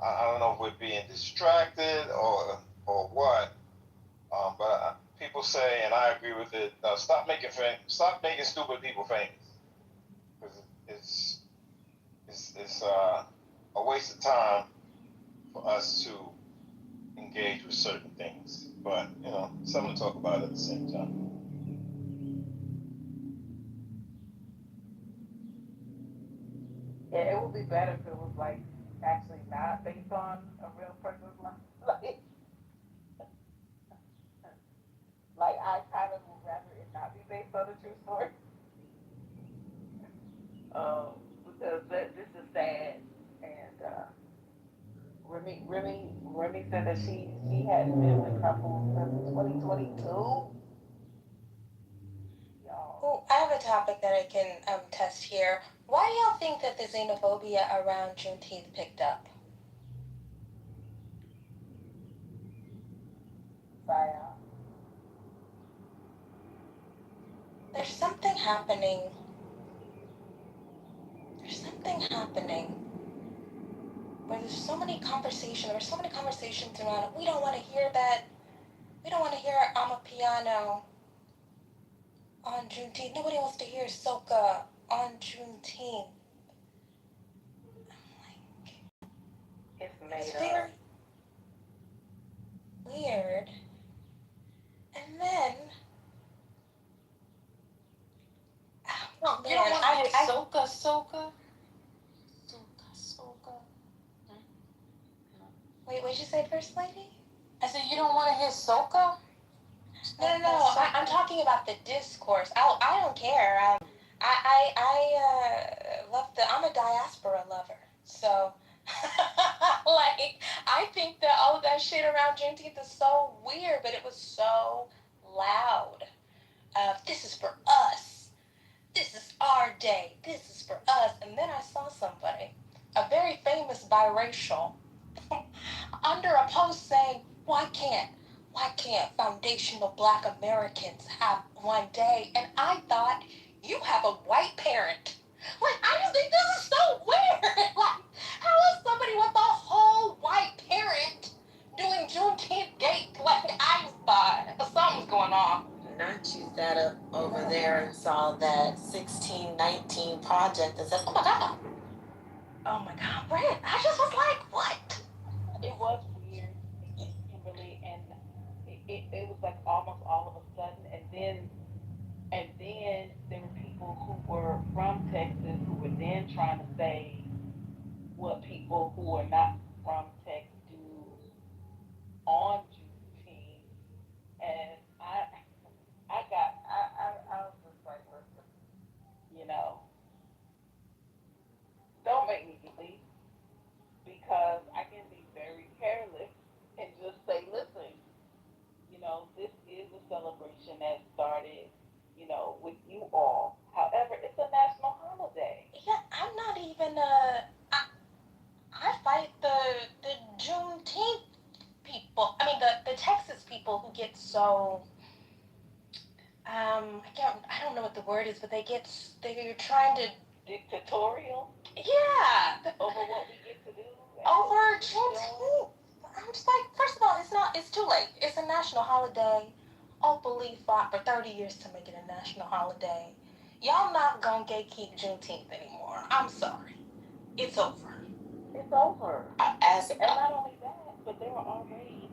I don't know if we're being distracted or what, but people say, and I agree with it. Stop making stupid people famous, because it's a waste of time for us to engage with certain things. But something to talk about at the same time. Yeah, it would be better if it was like actually not based on a real person's life. Like I kind of would rather it not be based on a true story. Because this is sad. And Remy said that she hadn't been with couples since 2022. Y'all. Well, I have a topic that I can test here. Why do y'all think that the xenophobia around Juneteenth picked up? There's something happening. There's something happening where there's so many conversations around it. We don't want to hear that. We don't want to hear I'm a piano on Juneteenth. Nobody wants to hear soca on Juneteenth. It's made It's up. very weird. And then No, you don't want to hear soca. Wait, what did you say, First Lady? I said you don't want to hear soca. No. I'm talking about the discourse. I don't care. I love I'm a diaspora lover. So, like, I think that all of that shit around Juneteenth is so weird, but it was so loud. This is for us. This is our day. This is for us. And then I saw somebody, a very famous biracial, under a post saying, why can't foundational Black Americans have one day? And I thought, you have a white parent. Like, I just think this is so weird. Like, how is somebody with a whole white parent doing Juneteenth gate? Like, I thought something's going on. Not you sat up over there and saw that 1619 project and said, oh my God. Oh my God, Brent, I just was like, what? It was weird, Kimberly, and it was like almost all of a sudden, and then people who were from Texas who were then trying to say what people who are not from Texas do on Juneteenth, and I was just like, listen, you know, don't make me delete because I can be very careless and just say, listen, you know, this is a celebration that started, you know, with you all. However, it's a national holiday. Yeah, I'm not even I fight the Juneteenth people. I mean the Texas people who get so I don't know what the word is, but they're trying to Dictatorial. Yeah. Over what we get to do. Over Juneteenth. I'm just like, first of all, it's too late. It's a national holiday. Oak Leaf fought for 30 years to make it a national holiday. Y'all not gonna gatekeep Juneteenth anymore. I'm sorry. It's over. It's over. And not only that, but there were already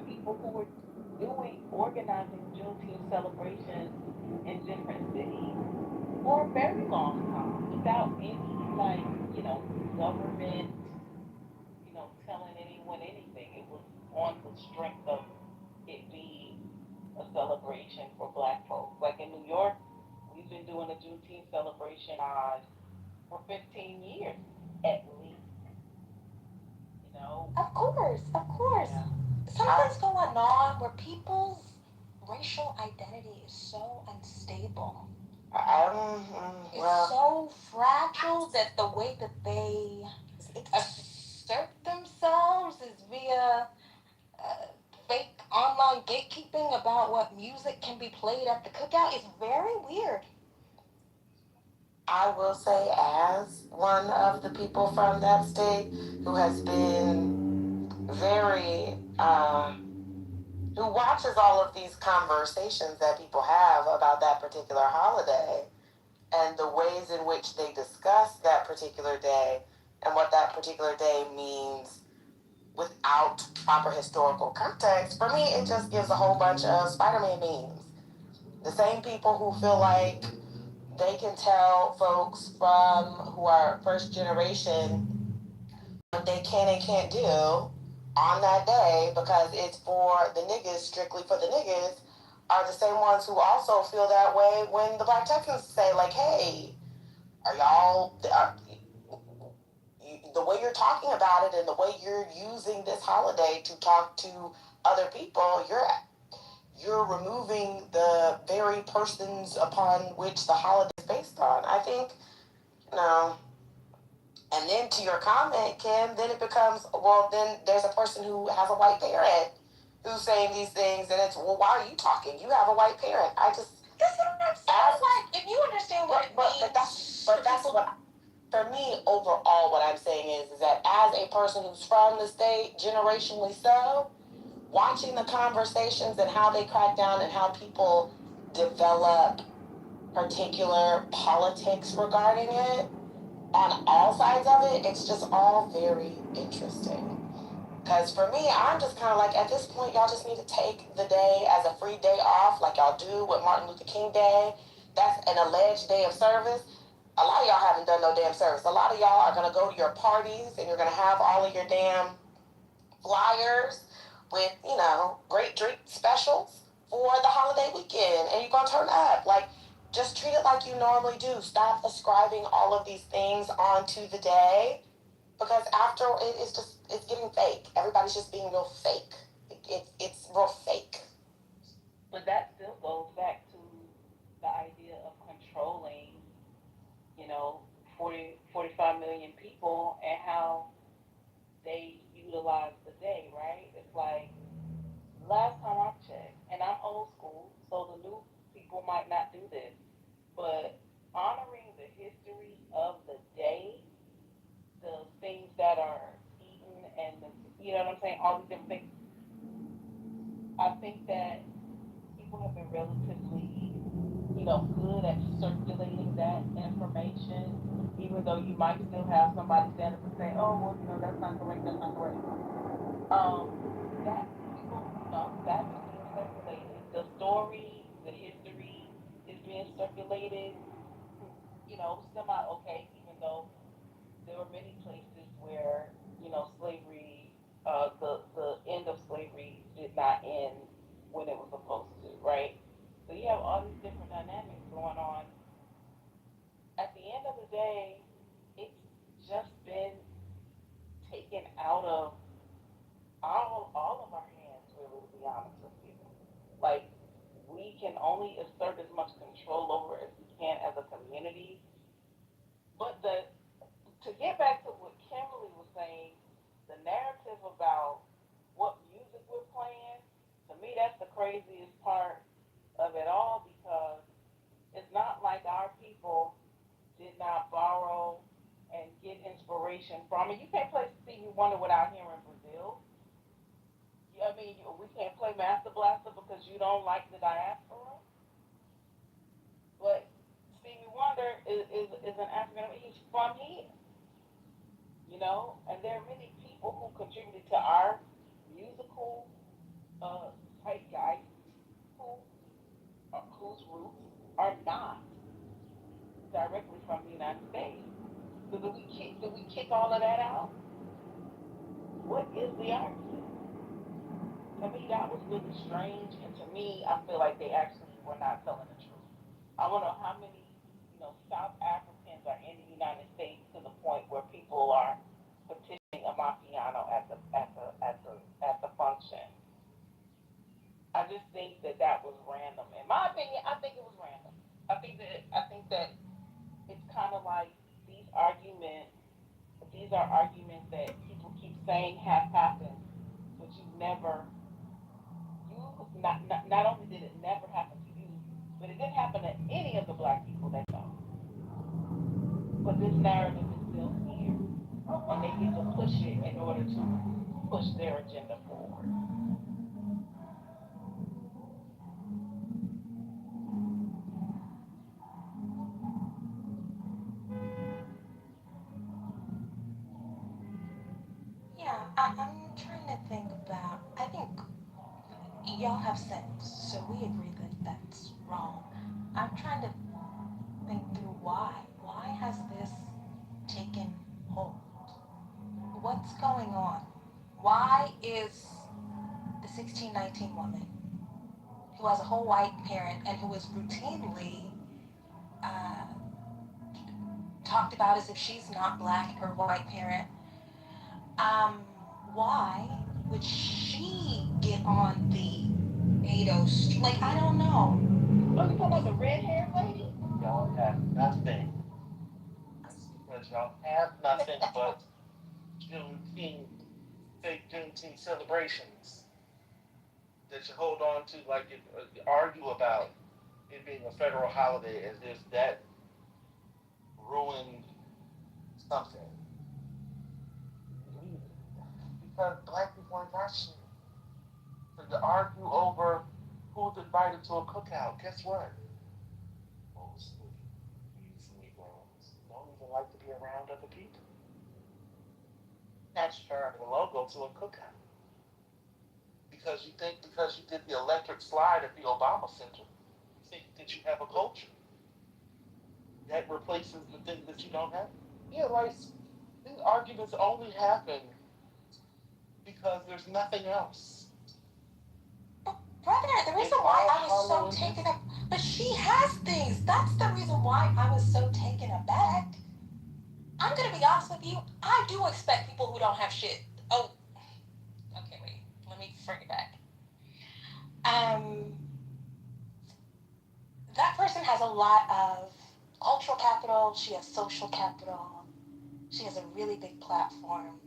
people who were organizing Juneteenth celebrations in different cities for a very long time without any, like, you know, government, you know, telling anyone anything. It was on the strength of it being a celebration for Black folks. Like in New York, we've been doing a Juneteenth celebration for 15 years at least. You know? Of course. Yeah. Something's going on where people's racial identity is so unstable. It's so fragile that the way that they assert themselves is via fake online gatekeeping about what music can be played at the cookout. It's very weird. I will say, as one of the people from that state who has been very, who watches all of these conversations that people have about that particular holiday and the ways in which they discuss that particular day and what that particular day means without proper historical context, for me, it just gives a whole bunch of Spider-Man memes. The same people who feel like they can tell folks from who are first generation what they can and can't do on that day because it's for the niggas, strictly for the niggas, are the same ones who also feel that way when the Black Texans say, like, hey, the way you're talking about it and the way you're using this holiday to talk to other people, you're removing the very persons upon which the holiday is based on. I think, you know, and then to your comment, Kim, then it becomes, well, then there's a person who has a white parent who's saying these things, and it's, well, why are you talking? You have a white parent. That's what I'm saying. Like, if you understand what it means. But that's what, for me, overall, what I'm saying is that as a person who's from the state, generationally so, watching the conversations and how they crack down and how people develop particular politics regarding it, on all sides of it, it's just all very interesting. Because for me, I'm just kind of like, at this point, y'all just need to take the day as a free day off, like y'all do with Martin Luther King Day. That's an alleged day of service. A lot of y'all haven't done no damn service. A lot of y'all are going to go to your parties and you're going to have all of your damn flyers with, you know, great drink specials for the holiday weekend. And you're going to turn up. Like, just treat it like you normally do. Stop ascribing all of these things onto the day. Because after it's getting fake. Everybody's just being real fake. It's real fake. But that still goes back to the idea of controlling, you know, 45 million people and how they utilize the day, right? It's like, last time I checked, and I'm old school, so the new people might not do this, but honoring the history of the day, the things that are eaten and you know what I'm saying, all these different things, I think that people have been relatively, you know, good at circulating that information, even though you might still have somebody stand up and say, oh, well, you know, that's not correct, that's not correct. That people, you know, that's being circulated. The story, the history is being circulated semi-okay, even though there were many places where, slavery, the end of slavery did not end when it was supposed to, right? So you have all these different dynamics going on. At the end of the day, it's just been taken out of all of our hands, really, to be honest with you. Like, we can only assert as much control over as we can as a community. But to get back to what Kimberly was saying, the narrative about what music we're playing, to me, that's the craziest part of it all, because it's not like our people did not borrow and get inspiration from it. You can't play Stevie Wonder without hearing Brazil. We can't play Master Blaster because you don't like the diaspora. But Stevie Wonder is an African. He's from here, and there are many people who contributed to our musical zeitgeist who whose roots are not directly from the United States. So do we kick all of that out? What is the argument? To me, that was really strange, and to me, I feel like they actually were not telling the truth. I want to know how many, South Africans are in the United States to the point where people are petitioning a piano at the function. I just think that was random. In my opinion, I think it was random. I think that it's kind of like these arguments. These are arguments that people keep saying have happened, but not only did it never happen to you, but it didn't happen to any of the black people that know. But this narrative is still here, and they get to push it in order to push their agenda forward. Yeah, I'm trying to think about. I think y'all have sense, so we agree that that's wrong. I'm trying to think through why. Why has this taken hold? What's going on? Why is the 1619 woman who has a whole white parent and who is routinely uh, talked about as if she's not black, her white parent, why would she get on the 80 street? Like, I don't know. Oh, you talking about the red-haired lady? Y'all have nothing. That's because y'all have nothing but Juneteenth, fake Juneteenth celebrations that you hold on to, like you argue about it being a federal holiday as if that ruined something. Because black people ain't got shit. So you argue over who's invited to a cookout. Guess what? Mostly these Negroes don't even like to be around other people. That's turning the logo to a cookout. Because you think because you did the electric slide at the Obama Center, you think that you have a culture that replaces the thing that you don't have. Yeah, like these arguments only happen because there's nothing else. But brother, the reason why I was so taken up, but she has things. That's the reason why I was so taken aback. I'm gonna be honest with you. I do expect people who don't have shit. Oh, okay, wait. Let me bring it back. That person has a lot of cultural capital. She has social capital. She has a really big platform.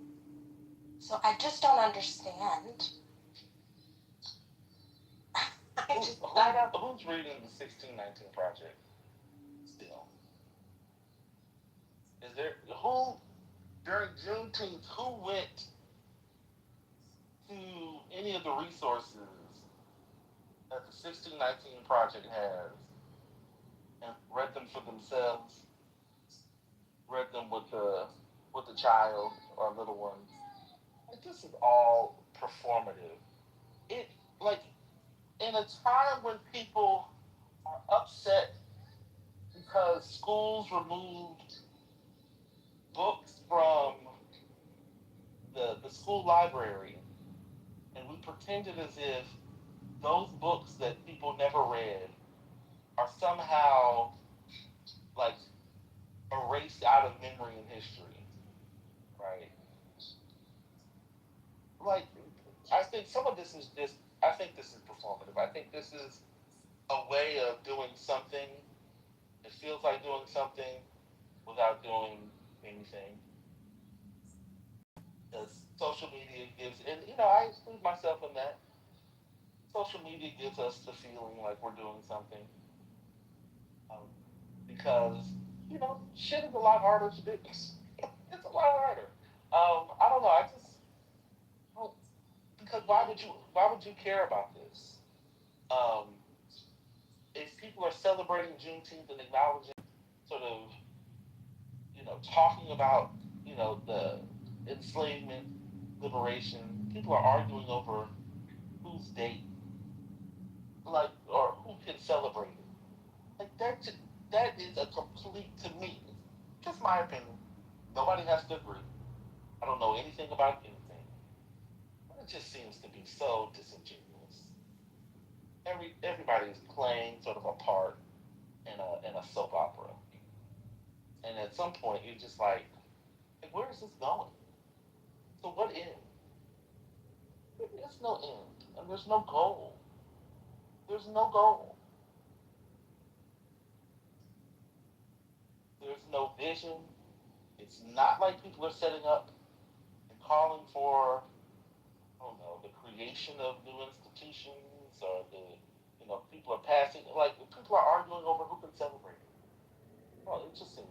So I just don't understand. Who's reading the 1619 Project still? Is there who during Juneteenth who went to any of the resources that the 1619 Project has and read them for themselves? Read them with the child or little ones. Like, this is all performative. It like in a time when people are upset because because schools removed books from the school library, and we pretended as if those books that people never read are somehow like erased out of memory and history, right? Like, I think some of this is just, I think this is performative. I think this is a way of doing something. It feels like doing something without doing anything. Because social media gives, and I include myself in that. Social media gives us the feeling like we're doing something. Because, shit is a lot harder to do. It's a lot harder. I don't know. I just, because why would you care about this? Um, if people are celebrating Juneteenth and acknowledging sort of, talking about, the enslavement, liberation, people are arguing over whose date, like, or who can celebrate it. Like, that is a complete, to me, just my opinion. Nobody has to agree. I don't know anything about anything. But it just seems to be so disingenuous. Everybody's playing sort of a part in a soap opera. And at some point, you're just like, where is this going? So what end? There's no end, and there's no goal. There's no goal. There's no vision. It's not like people are setting up and calling for, I don't know, the creation of new institutions or people are passing, like, people are arguing over who can celebrate it. Well, it just seems,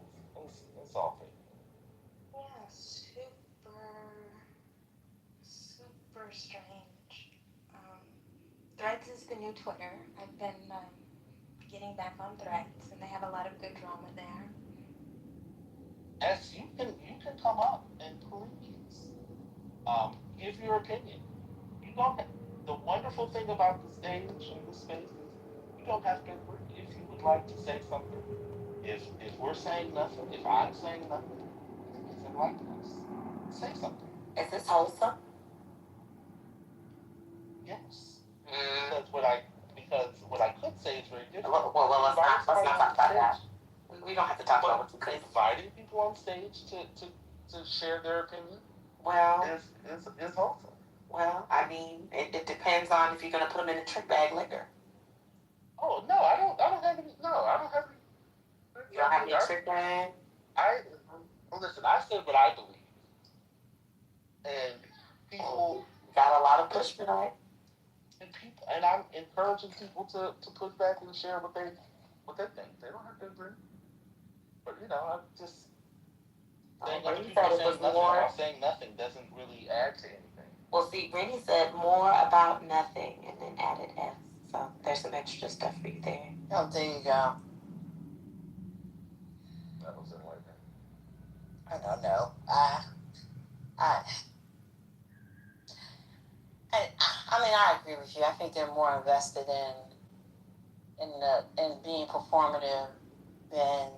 it's all fake. Yeah, super strange. Threads is the new Twitter. I've been getting back on Threads, and they have a lot of good drama there. As you can come up and please give your opinion. You don't. The wonderful thing about the stage and the space is you don't have to agree. If you would like to say something, if we're saying nothing, if I'm saying nothing, please enlighten us. Say something. Is this wholesome? Yes. Because what I could say is very different. Well, let's not talk about that. We don't have to talk about what you could. Inviting people on stage to share their opinion. Well, is wholesome. Well, I mean, it depends on if you're gonna put them in a trick bag later. Oh no, I don't have any. No, I don't have any. You don't have any trick bag. Listen. I said what I believe, and people got a lot of pushback on it. And I'm encouraging people to push back and share what they think. They don't have to agree, but I'm just saying other people are saying nothing while saying nothing doesn't really add to anything. Well, see, Brittany said more about nothing and then added S. So there's some extra stuff for you there. Oh, there you go. That was enlightening. I don't know. I mean, I agree with you. I think they're more invested in being performative than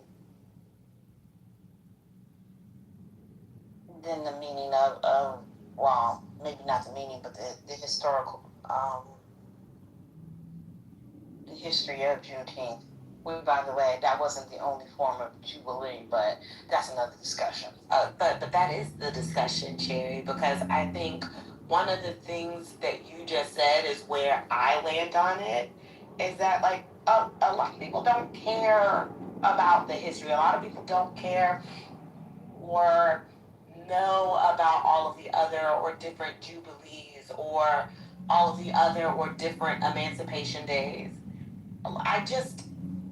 the meaning of well, maybe not the meaning, but the historical the history of Juneteenth. By the way, that wasn't the only form of Jubilee, but that's another discussion. But that is the discussion, Cherry, because I think one of the things that you just said is where I land on it, is that, like, a lot of people don't care about the history. A lot of people don't care or know about all of the other or different jubilees or all of the other or different emancipation days.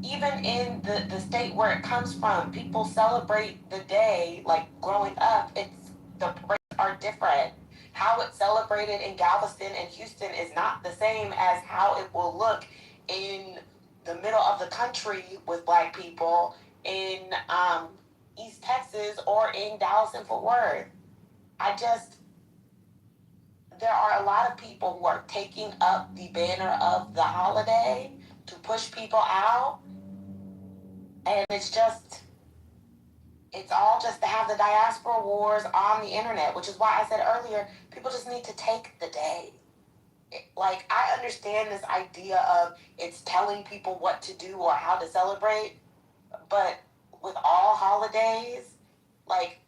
Even in the state where it comes from, people celebrate the day, like growing up, the parades are different. How it's celebrated in Galveston and Houston is not the same as how it will look in the middle of the country with Black people in East Texas or in Dallas and Fort Worth. There are a lot of people who are taking up the banner of the holiday to push people out. And it's all just to have the diaspora wars on the internet, which is why I said earlier, people just need to take the day. Like, I understand this idea of it's telling people what to do or how to celebrate, but with all holidays, like,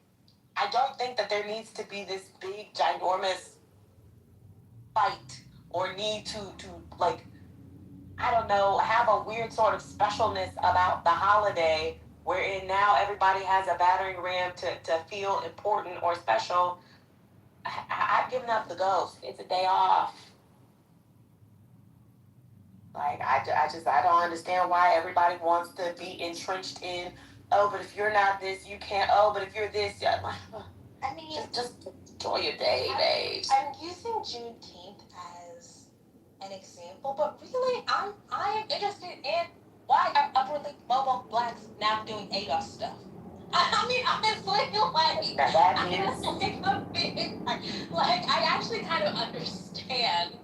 I don't think that there needs to be this big, ginormous fight or need to like, I don't know, have a weird sort of specialness about the holiday wherein now everybody has a battering ram to feel important or special. I've given up the ghost. It's a day off. Like, I don't understand why everybody wants to be entrenched in, oh, but if you're not this, you can't, oh, but if you're this, yeah. I mean, just enjoy your day, babe. I'm using Juneteenth as an example, but really, I am interested in why are upwardly mobile blacks now doing ADOS stuff. I mean, honestly, like, that is like a big, like, I actually kind of understand.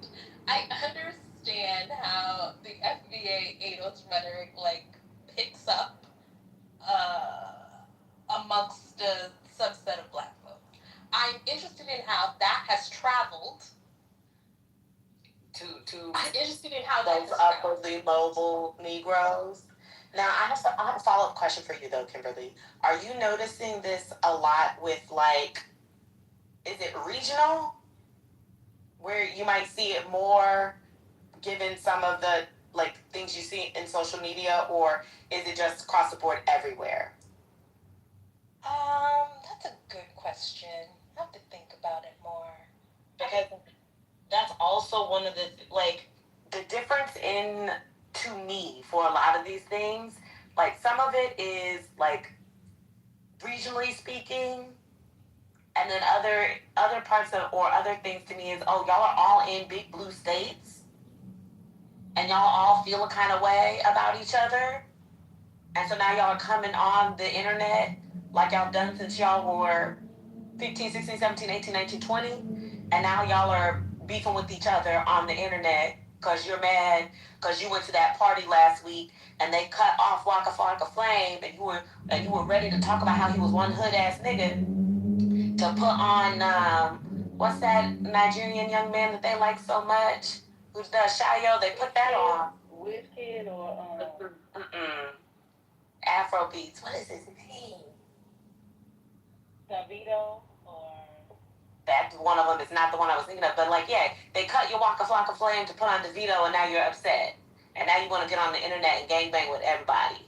I understand how the FBA ADOS rhetoric, like, picks up amongst a subset of black folks. I'm interested in how that has traveled. I'm interested in how those upwardly mobile Negroes. Now, I have a follow-up question for you, though, Kimberly. Are you noticing this a lot with, like, is it regional? Where you might see it more given some of the, like, things you see in social media, or is it just across the board everywhere? That's a good question. I have to think about it more. Because that's also one of the, like, the difference in, to me, for a lot of these things, like, some of it is, like, regionally speaking, and then other parts of, or other things to me is, oh, y'all are all in big blue states, and y'all all feel a kind of way about each other, and so now y'all are coming on the internet like y'all done since y'all were 15, 16, 17, 18, 19, 20, and now y'all are beefing with each other on the internet because you're mad because you went to that party last week and they cut off Waka Flocka Flame, and you were ready to talk about how he was one hood ass nigga to put on what's that Nigerian young man that they like so much who does Shayo? They put that on. Wizkid or Afro beats. What is his name? Davido or that one of them is not the one I was thinking of, but like, yeah, they cut your Waka Flocka Flame to put on DeVito, and now you're upset. And now you want to get on the internet and gangbang with everybody.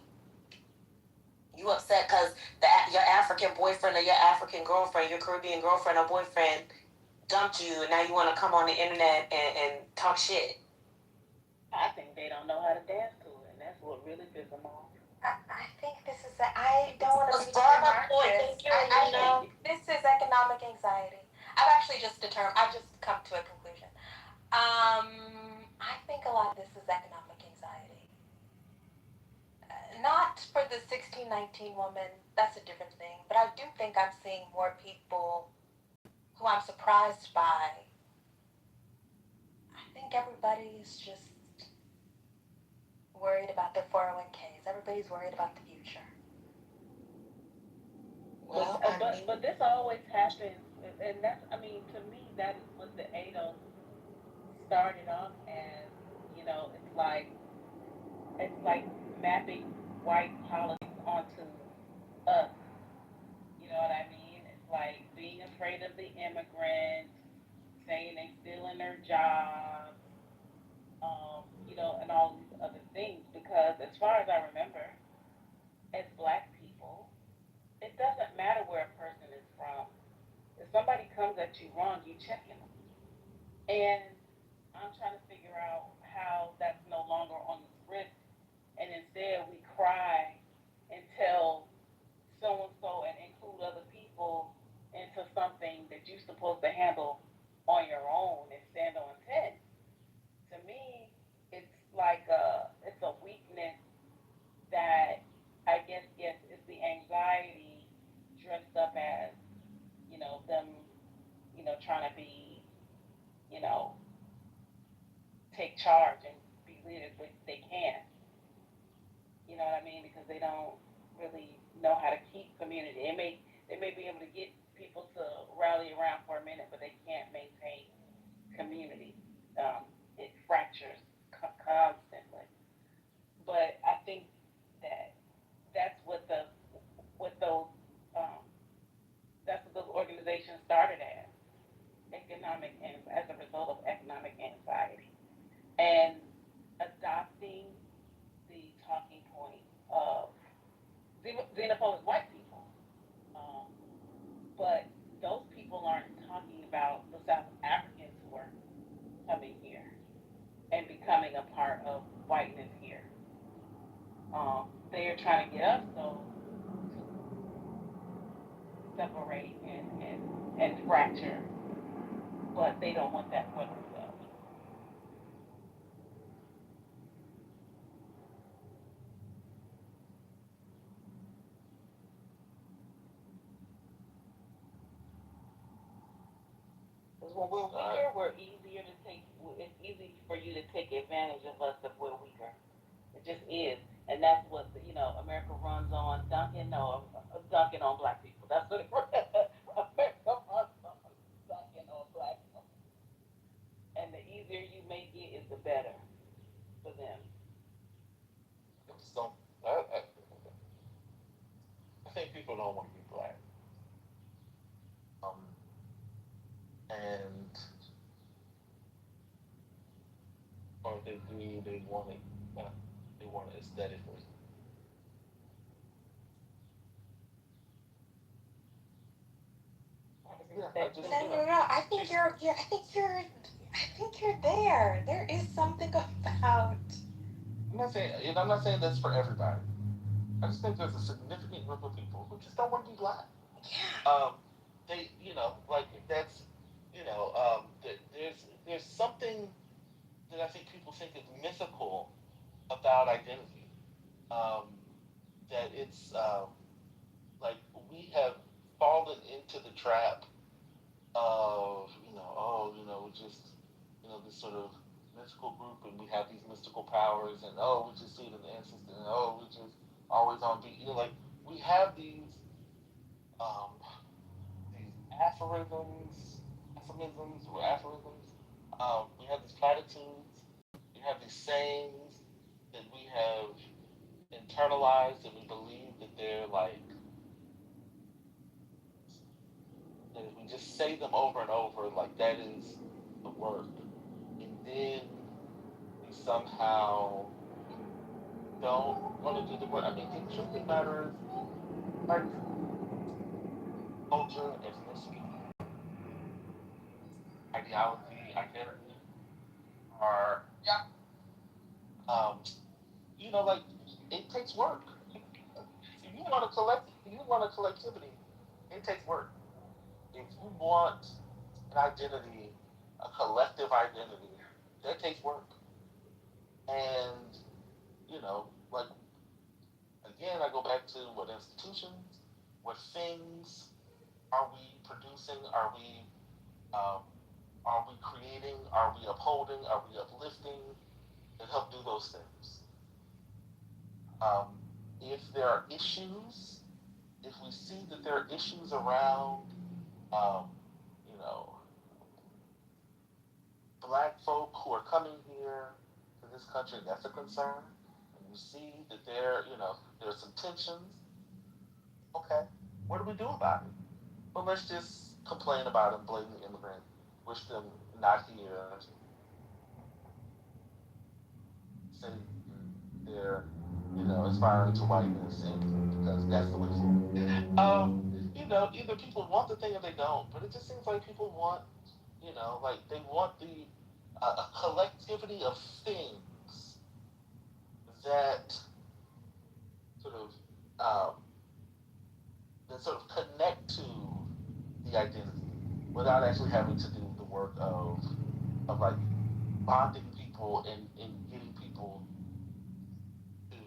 You upset because your African boyfriend or your African girlfriend, your Caribbean girlfriend or boyfriend dumped you, and now you want to come on the internet and talk shit. I think they don't know how to dance to it, and that's what really pisses them off. I think this is, I don't want to be too Marxist. I think this is economic anxiety. I've just come to a conclusion. I think a lot of this is economic anxiety. Not for the 1619 woman, that's a different thing, but I do think I'm seeing more people who I'm surprised by. I think everybody is just worried about their 401ks. Everybody's worried about the future. Well, but this always happens, and that's, I mean, to me, that is what the ADOS started off as. You know, it's like mapping white politics onto us. You know what I mean? It's like being afraid of the immigrants, saying they stealing their jobs, you know, and all these other things. Because as far as I remember, as black people, it doesn't matter where a person is from. If somebody comes at you wrong, you check them. And I'm trying to figure out how that's no longer on the script, and instead we cry and tell so-and-so and include other people into something that you're supposed to handle on your own and stand on 10. To me, it's like it's a weakness that I guess, yes, it's the anxiety dressed up as, you know, them, you know, trying to be, you know, take charge and be leaders, but they can't. You know what I mean? Because they don't really know how to keep community. They may be able to get people to rally around for a minute, but they can't maintain community. It fractures constantly. But I think that that's what those um, that's what those organizations started as a result of economic anxiety and adopting the talking point of xenophobic white people. Um, but those people aren't talking about the South Africans who are coming here and becoming a part of whiteness here. They are trying to get us though to separate and fracture, but they don't want that for themselves. Because when we're weaker, we're easier to take. It's easy for you to take advantage of us if we're weaker. It just is, and that's what America runs on. Dunking on black people. That's what America runs on. Dunking on black people. And the easier you make it, is the better for them. I just don't. I think people don't want to be black. Um, and or if they do, they want it aesthetically. Yeah, I just No, no, no. I think you're there. There is something about. I'm not saying that's for everybody. I just think there's a significant group of people who just don't want to be black. They, like that's, there's something that I think people think is mythical about identity. Um, that it's like we have fallen into the trap of we just this sort of mystical group, and we have these mystical powers, and we just see it in the ancestors, and we just always on beat. Like we have um, these aphorisms. We have these platitudes. We have these sayings that we have internalized, and we believe that they're like that if we just say them over and over, like that is the work. And then we somehow don't want to do the work. I mean, the truth of the matter is, like, culture, ethnicity, ideology, identity are, um, like, it takes work. If you want a collectivity, it takes work. If you want an identity, a collective identity, that takes work. And, like, again, I go back to what institutions, what things are we producing? Are we creating? Are we upholding? Are we uplifting? And help do those things. If there are issues, if we see that there are issues around, um, you know, black folk who are coming here to this country, that's a concern. And you see that there's some tensions. Okay, what do we do about it? Well, let's just complain about them, blame the immigrant, wish them not here, say they're, aspiring to whiteness, and because that's the way. Either people want the thing or they don't, but it just seems like people want, like they want a collectivity of things that sort of um, connect to the identity without actually having to do the work of like bonding people and getting people to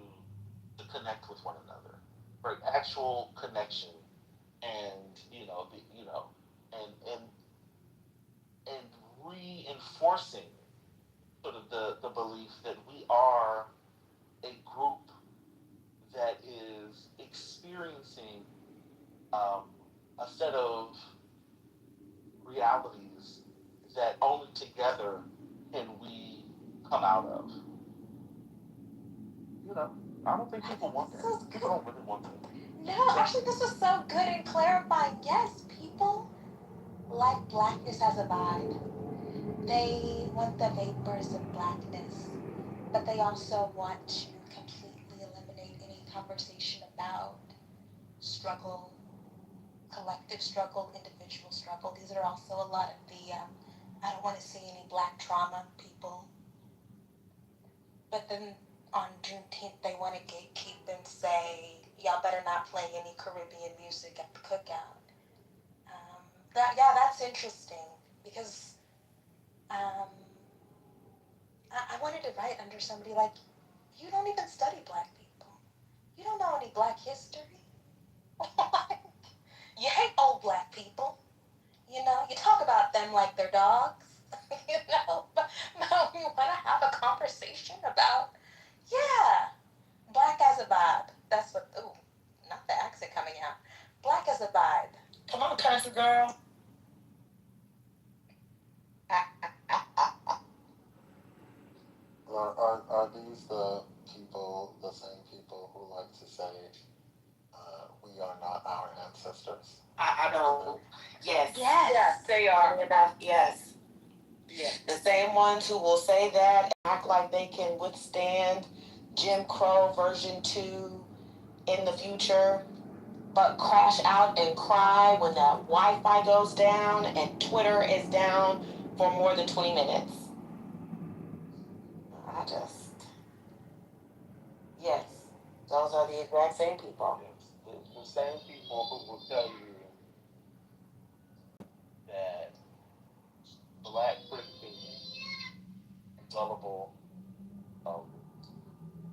connect with one another, right? Actual connection, and and and reinforcing sort of the belief that we are a group many people want that? People don't really want that. No, actually, this was so good and clarifying. Yes, people like blackness as a vibe. They want the vapors of blackness, but they also want to completely eliminate any conversation about struggle, collective struggle, individual struggle. These are also a lot of the, I don't want to say any black trauma people. But then on Juneteenth, they want to gatekeep and say, y'all better not play any Caribbean music at the cookout. That's interesting because I wanted to write under somebody like, you don't even study black people. You don't know any black history. You hate old black people. You know, you talk about them like they're dogs. You know, but we want to have a conversation about, black as a vibe. That's what, not the accent coming out. Black as a vibe. Come on, country girl. Are these the people, the same people who like to say, we are not our ancestors? I know. Yes. Yes, they are. Yes. The same ones who will say that and act like they can withstand Jim Crow version 2 in the future, but crash out and cry when that Wi-Fi goes down and Twitter is down for more than 20 minutes. Yes, those are the exact same people. Yes. The same people who will tell you that black Christians are gullible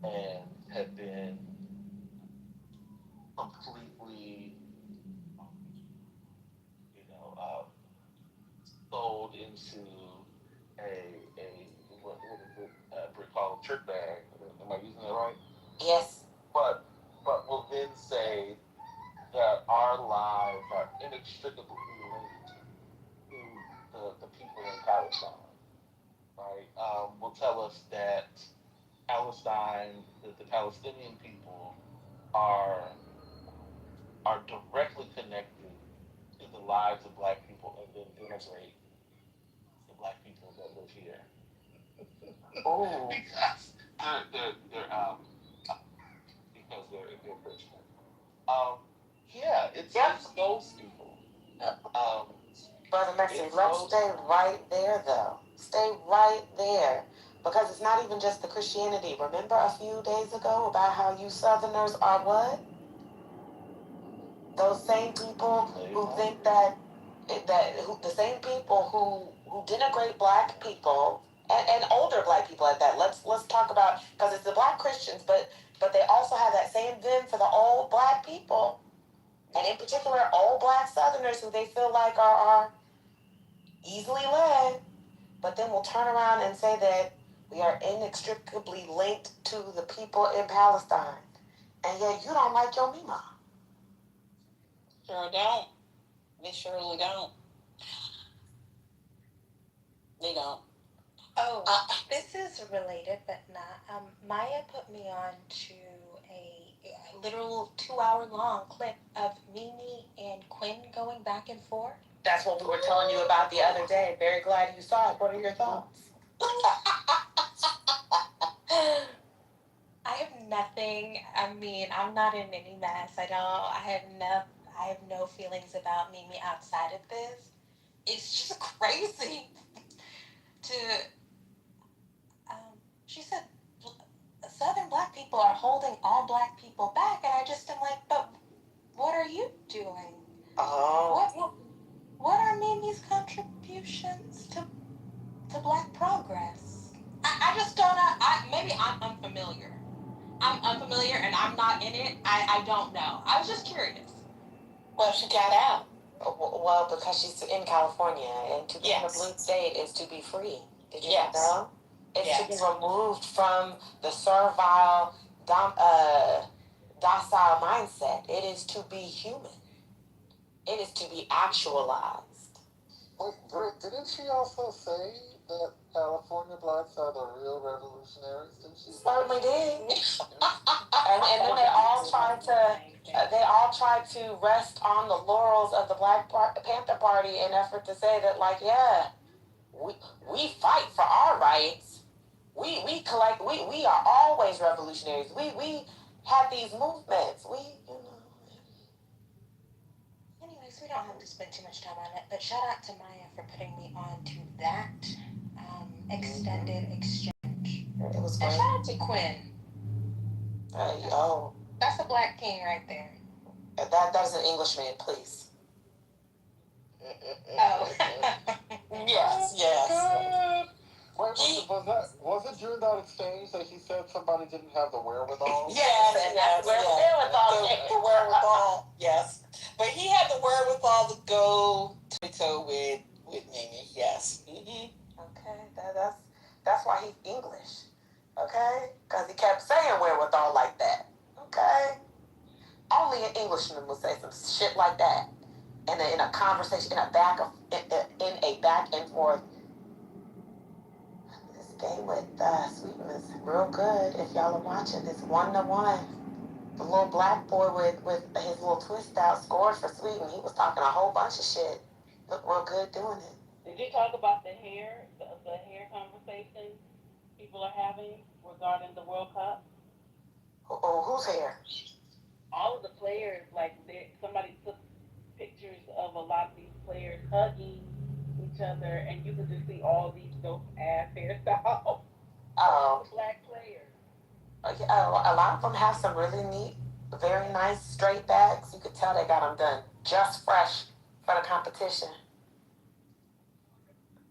and have been completely, sold into what is it? Brick called trick bag. Am I using that right? Yes. But will then say that our lives are inextricably linked to the people in Palestine. Right? Will tell us that Palestine, that the Palestinian people are directly connected to the lives of black people and then denigrate the black people that live here. Oh. Because they're Christian. It's those people. Brother Messi, let's stay right there though. Stay right there. Because it's not even just the Christianity. Remember a few days ago about how you Southerners are what? Those same people who think the same people who denigrate black people and older black people at that. Let's talk about, because it's the black Christians, but they also have that same vim for the old black people, and in particular old black Southerners who they feel like are easily led, but then we'll turn around and say that we are inextricably linked to the people in Palestine, and yet you don't like your Mima. Sure don't. They surely don't. They don't. Oh, this is related, but not. Maya put me on to a literal 2-hour-long clip of Mimi and Quinn going back and forth. That's what we were telling you about the other day. Very glad you saw it. What are your thoughts? I have nothing. I mean, I'm not in any mess. I have no feelings about Mimi outside of this. It's just crazy to. She said, Southern black people are holding all black people back, and I just am like, but what are you doing? Oh. What are Mimi's contributions to black progress? I just don't know. Maybe I'm unfamiliar. I'm unfamiliar and I'm not in it. I don't know. I was just curious. Well, she got out. Well, because she's in California, and to be in a blue state is to be free. Did you know? It's to be removed from the servile, docile mindset. It is to be human. It is to be actualized. Wait, Britt, didn't she also say that California blacks are the real revolutionaries? Didn't she? Certainly did. And then they all tried to rest on the laurels of the Black Panther Party in effort to say that, like, yeah, we fight for our rights. We are always revolutionaries. We had these movements. Anyways, we don't have to spend too much time on it, but shout out to Maya for putting me on to that extended exchange. It was And great. shout out to Quinn. That's a black king right there. That is an Englishman, please. Oh. Yes. Was it during that exchange that he said somebody didn't have the wherewithal? Yes. The wherewithal. Yes. But he had the wherewithal to go toe with Mimi. Yes. Mm-hmm. Okay. That's why he's English. Okay. Because he kept saying wherewithal like that. Okay. Only an Englishman would say some shit like that in a conversation, in a back and forth. This game with Sweeten is real good. If y'all are watching, it's 1-1. The little black boy with his little twist out scored for Sweeten. He was talking a whole bunch of shit. Looked real good doing it. Did you talk about the hair conversation people are having regarding the World Cup? Whose hair? All of the players, somebody took pictures of a lot of these players hugging each other, and you could just see all these dope ass hairstyles. Black players. A lot of them have some really neat, very nice straight backs. You could tell they got them done just fresh for the competition.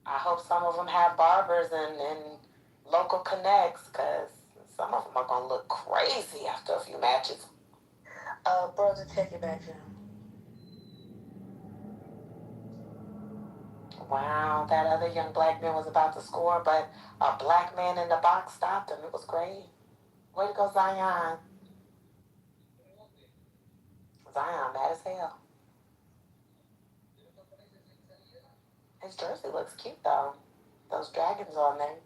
I hope some of them have barbers and local connects, because some of them are going to look crazy after a few matches. Brother, check it back down. Wow, that other young black man was about to score, but a black man in the box stopped him. It was great. Way to go, Zion. Zion, mad as hell. His jersey looks cute, though. Those dragons on there.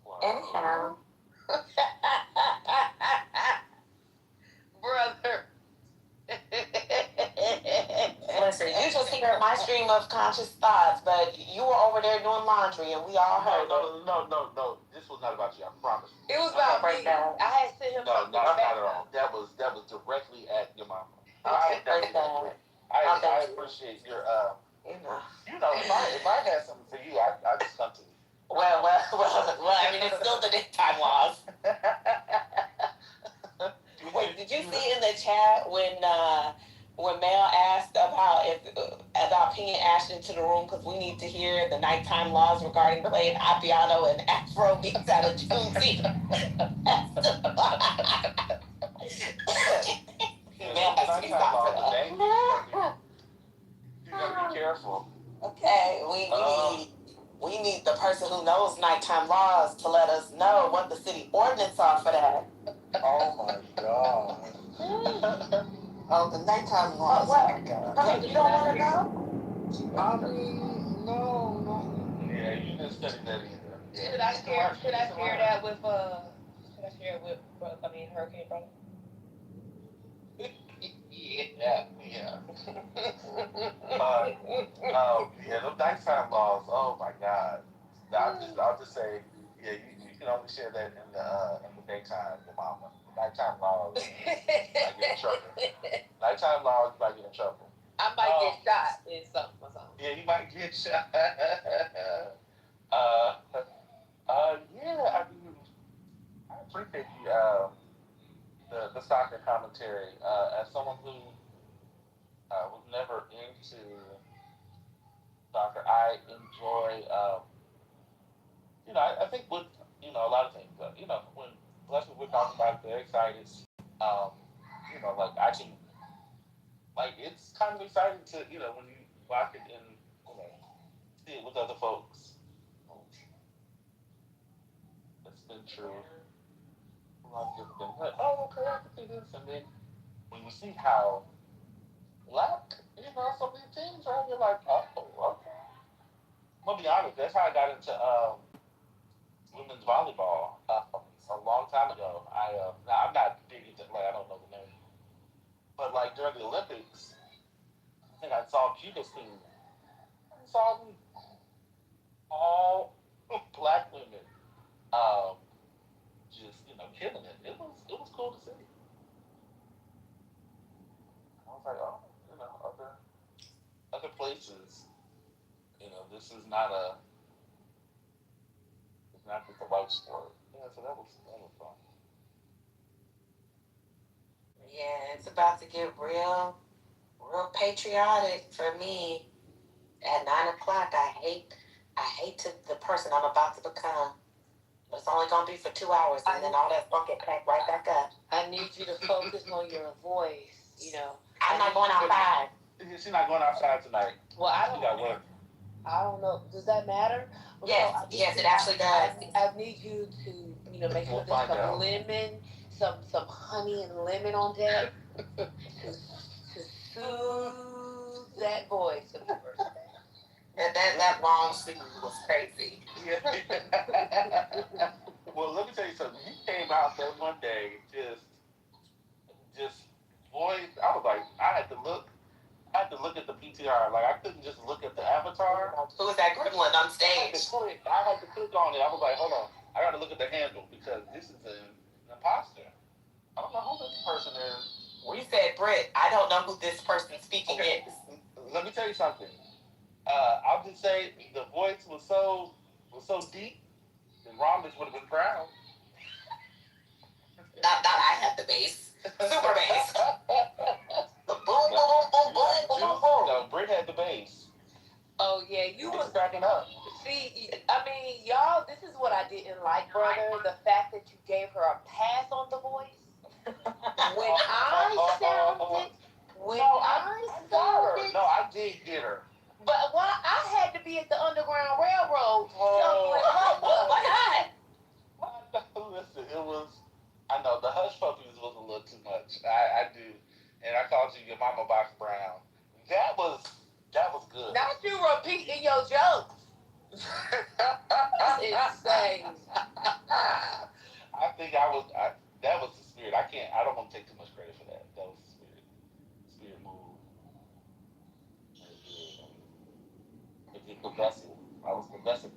Wow. Anyhow. Brother. Listen, you just heard my stream of conscious thoughts, but you were over there doing laundry, and we all heard it. No. This was not about you. I promise. It was about me. I had sent him something. No, not at all. That was directly at your mama. I appreciate your if I had something for you, I'd just come to you. Well, I mean, it's still the daytime laws. Wait, did you see in the chat when Mel asked about pinging Ashton to the room, because we need to hear the nighttime laws regarding playing Appiano and Afro beats out of Juneteenth? Mel has to be stopped for that. You gotta be careful. Okay, we need the person who knows nighttime laws to let us know what the city ordinance are for that. Oh my God. The nighttime laws. What? You don't want to know? I mean, no. Yeah, you didn't study that either. Yeah. Should I share that with Hurricane Brother? Yeah. Those nighttime laws. Oh my God. I'll just say, yeah, you can only share that in the daytime, your mama. Nighttime laws, you might get in trouble. Nighttime laws, you might get in trouble. I might get shot in something or something. Yeah, you might get shot. I appreciate the soccer commentary. As someone who was never into soccer, I enjoy. I think with a lot of things. When less people we're talking about it, they're excited. I can. It's kind of exciting to when you watch it and see it with other folks. It's been true. A lot of people been like, oh, okay, I can see this, and then when you see how black, some of these teams are, you're like, oh, okay. gonna be honest. That's how I got into women's volleyball a long time ago. Now I'm not big into, like, I don't know the name, but like during the Olympics, I think I saw Cuba's team. I saw them all black women, just killing it. It was cool to see. I was like, oh, other places, this is not it's not just a white sport. Yeah, so that was fun. Yeah, it's about to get real patriotic for me. At 9 o'clock, I hate the person I'm about to become. But it's only gonna be for 2 hours, and then all that funk get packed right back up. I need you to focus on your voice. I'm not going outside. She's not going outside tonight. Well, I don't know. Does that matter? Yes, it actually does. I need you to make sure there's some lemon, some honey and lemon on deck to soothe that voice of yours. That long speech was crazy. Well, let me tell you something. You came out there one day, just voice. I was like, I had to look at the PTR. Like, I couldn't just look at the avatar. Who was that gremlin on stage? I had to click on it. I was like, hold on. I got to look at the handle because this is an imposter. I don't know who this person is. We said, Britt, I don't know who this person speaking is. Let me tell you something. I'll just say the voice was so deep, and Rhombus would have been proud. Not I had the bass. Super bass. The boom, boom, boom, boom, boom, boom, boom. No, Britt had the bass. Oh, yeah, you was backing up. See, I mean, y'all, this is what I didn't like, brother. The fact that you gave her a pass on the voice. When I sounded, No, I did get her. But why I had to be at the Underground Railroad. Why not? Listen, I know the hush puppies was a little too much. I do. And I called you your mama box brown. That was good. Not you repeating your jokes. It's insane. I think that was the spirit. I don't want to take too much credit for that. That was the spirit. Spirit move. It's the vessel. I was the vessel.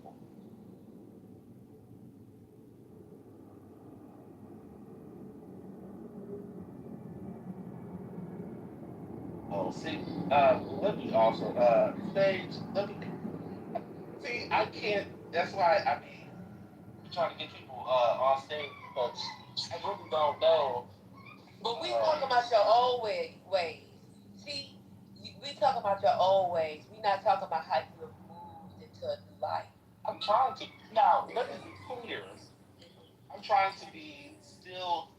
Oh, see, let me also, stage, see, I can't, that's why, I'm trying to get people, on stage, but I really don't know. But we talking about your old ways. See, we talking about your old ways. We not talking about how you have moved into a new life. I'm trying to, now, let me be clear. I'm trying to be still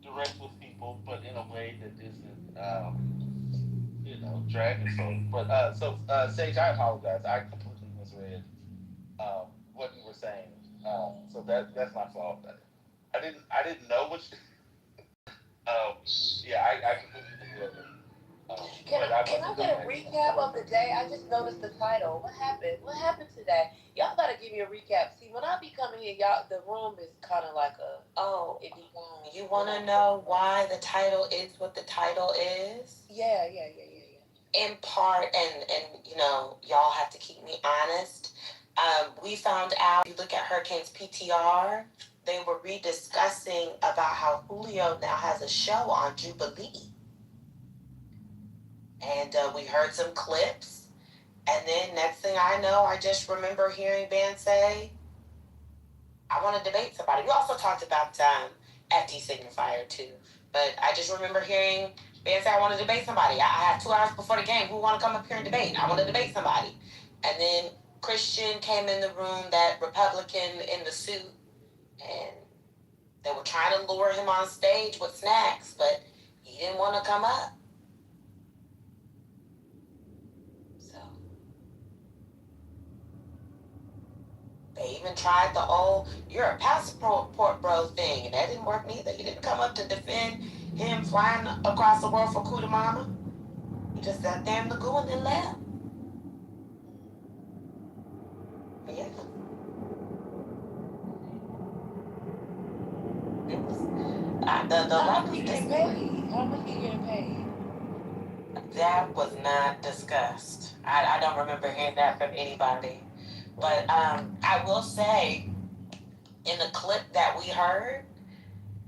direct with people, but in a way that isn't, dragging folks. But, Sage, I apologize. I completely misread what you were saying. So that's my fault. I didn't know what I completely misread it. Can I get a recap of the day? I just noticed the title. What happened? What happened today? Y'all gotta give me a recap. See, when I be coming here, y'all, the room is kind of like you want to know why the title is what the title is? Yeah. In part, and y'all have to keep me honest. We found out, if you look at Hurricane's PTR, they were rediscussing about how Julio now has a show on Jubilee. And we heard some clips. And then next thing I know, I just remember hearing Ben say, I want to debate somebody. We also talked about FD Signifier too. But I just remember hearing Ben say, I want to debate somebody. I have 2 hours before the game. Who want to come up here and debate? I want to debate somebody. And then Christian came in the room, that Republican in the suit. And they were trying to lure him on stage with snacks. But he didn't want to come up. They even tried the old, you're a passport bro thing, and that didn't work neither. He didn't come up to defend him flying across the world for Kuda Mama. He just sat there in the goo and then left. Yeah. It was the How left much was you getting paid? How much you getting paid? that was not discussed. I don't remember hearing that from anybody. But I will say, in the clip that we heard,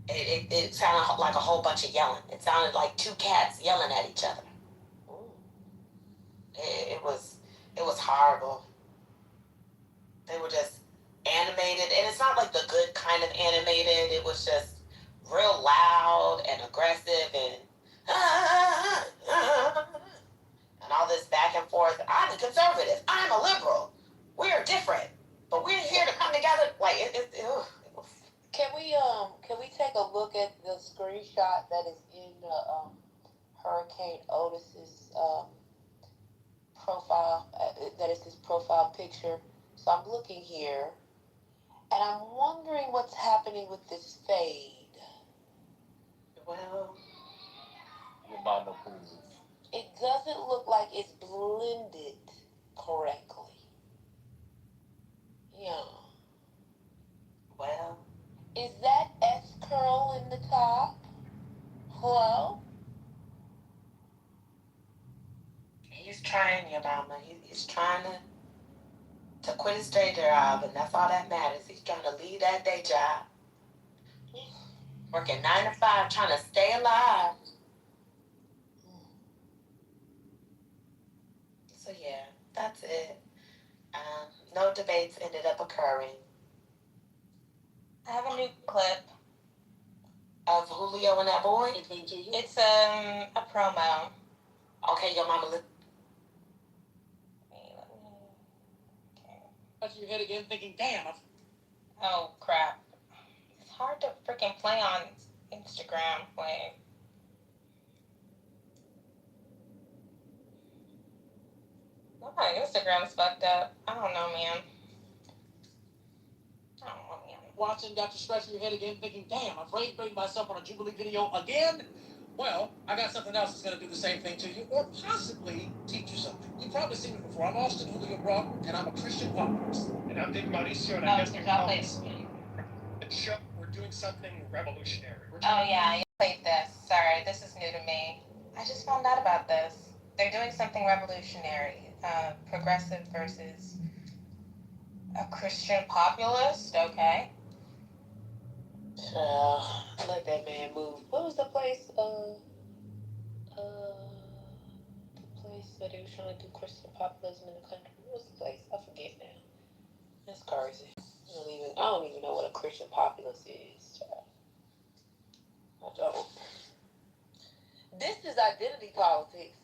it sounded like a whole bunch of yelling. It sounded like two cats yelling at each other. It was horrible. They were just animated, and it's not like the good kind of animated. It was just real loud and aggressive and all this back and forth. I'm a conservative. I'm a liberal. We're different, but we're here to come together. Like it was. Can we take a look at the screenshot that is in the Hurricane Otis's profile? That is his profile picture. So I'm looking here, and I'm wondering what's happening with this fade. Well, it doesn't look like it's blended correctly. Yeah. Well, is that S curl in the top? Hello? he's trying, your mama. He's trying to quit his day job, and that's all that matters. He's trying to leave that day job. Working 9 to 5, trying to stay alive. So yeah, that's it. No debates ended up occurring. I have a new clip of Julio and that boy. It's a promo. Okay, your mama. Touch your head again, thinking, damn. Oh crap! It's hard to freaking play on Instagram. Wait. My Instagram's fucked up. I don't know, man. Watching, got you scratching your head again, thinking, damn, I'm afraid myself on a Jubilee video again? Well, I got something else that's going to do the same thing to you, or possibly teach you something. You've probably seen it before. I'm Austin Julio Brock, and I'm a Christian populist. And I'm Dick Mauricio, and I guess we're doing something revolutionary. Oh yeah, you played this. Sorry, this is new to me. I just found out about this. They're doing something revolutionary. Progressive versus a Christian populist. Okay. Let that man move. What was the place? The place that they were trying to do Christian populism in the country. What was the place? I forget now. That's crazy. I don't even know what a Christian populist is. I don't. This is identity politics.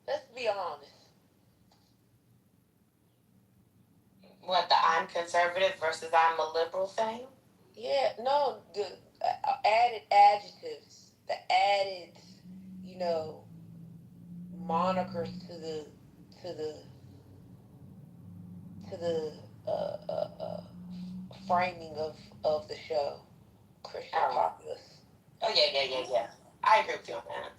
Let's be honest. What, the I'm conservative versus I'm a liberal thing? Yeah, no, the added adjectives, the added, monikers to the framing of the show. Christian populist. Oh yeah. I agree with you on that.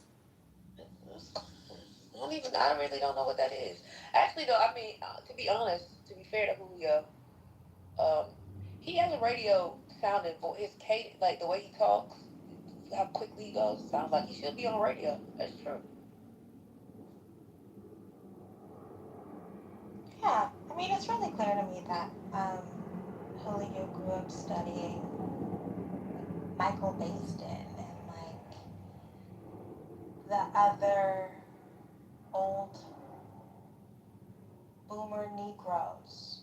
I really don't know what that is. Actually, though, I mean, to be honest, to be fair to Julio, he has a radio sounding voice. His cadence, like the way he talks, how quickly he goes, sounds like he should be on radio. That's true. Yeah, I mean, it's really clear to me that Julio grew up studying Michael Baisden and like the other old boomer Negroes.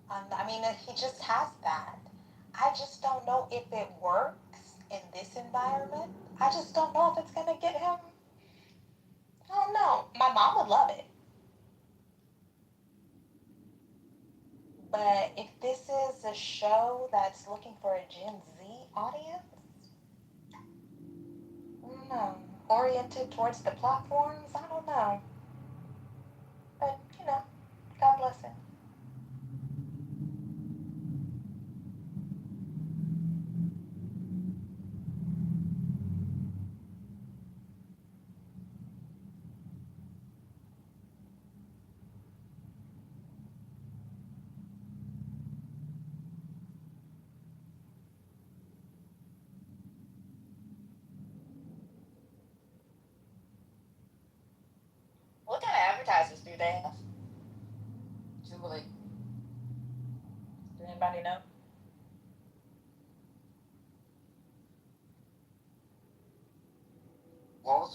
I mean, he just has that. I just don't know if it works in this environment. I just don't know if it's going to get him. I don't know. My mom would love it. But if this is a show that's looking for a Gen Z audience, oriented towards the platforms, I don't know. But, God bless him.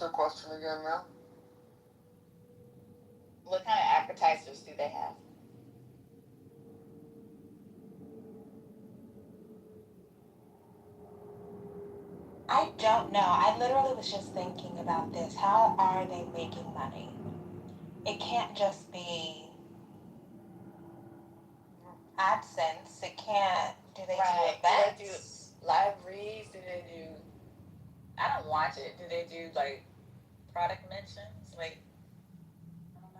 the question again now? What kind of advertisers do they have? I don't know. I literally was just thinking about this. How are they making money? It can't just be AdSense. It can't. Do they do events? Do they do live reads? Do they do? I don't watch it. Do they do like product mentions? Like, I don't know.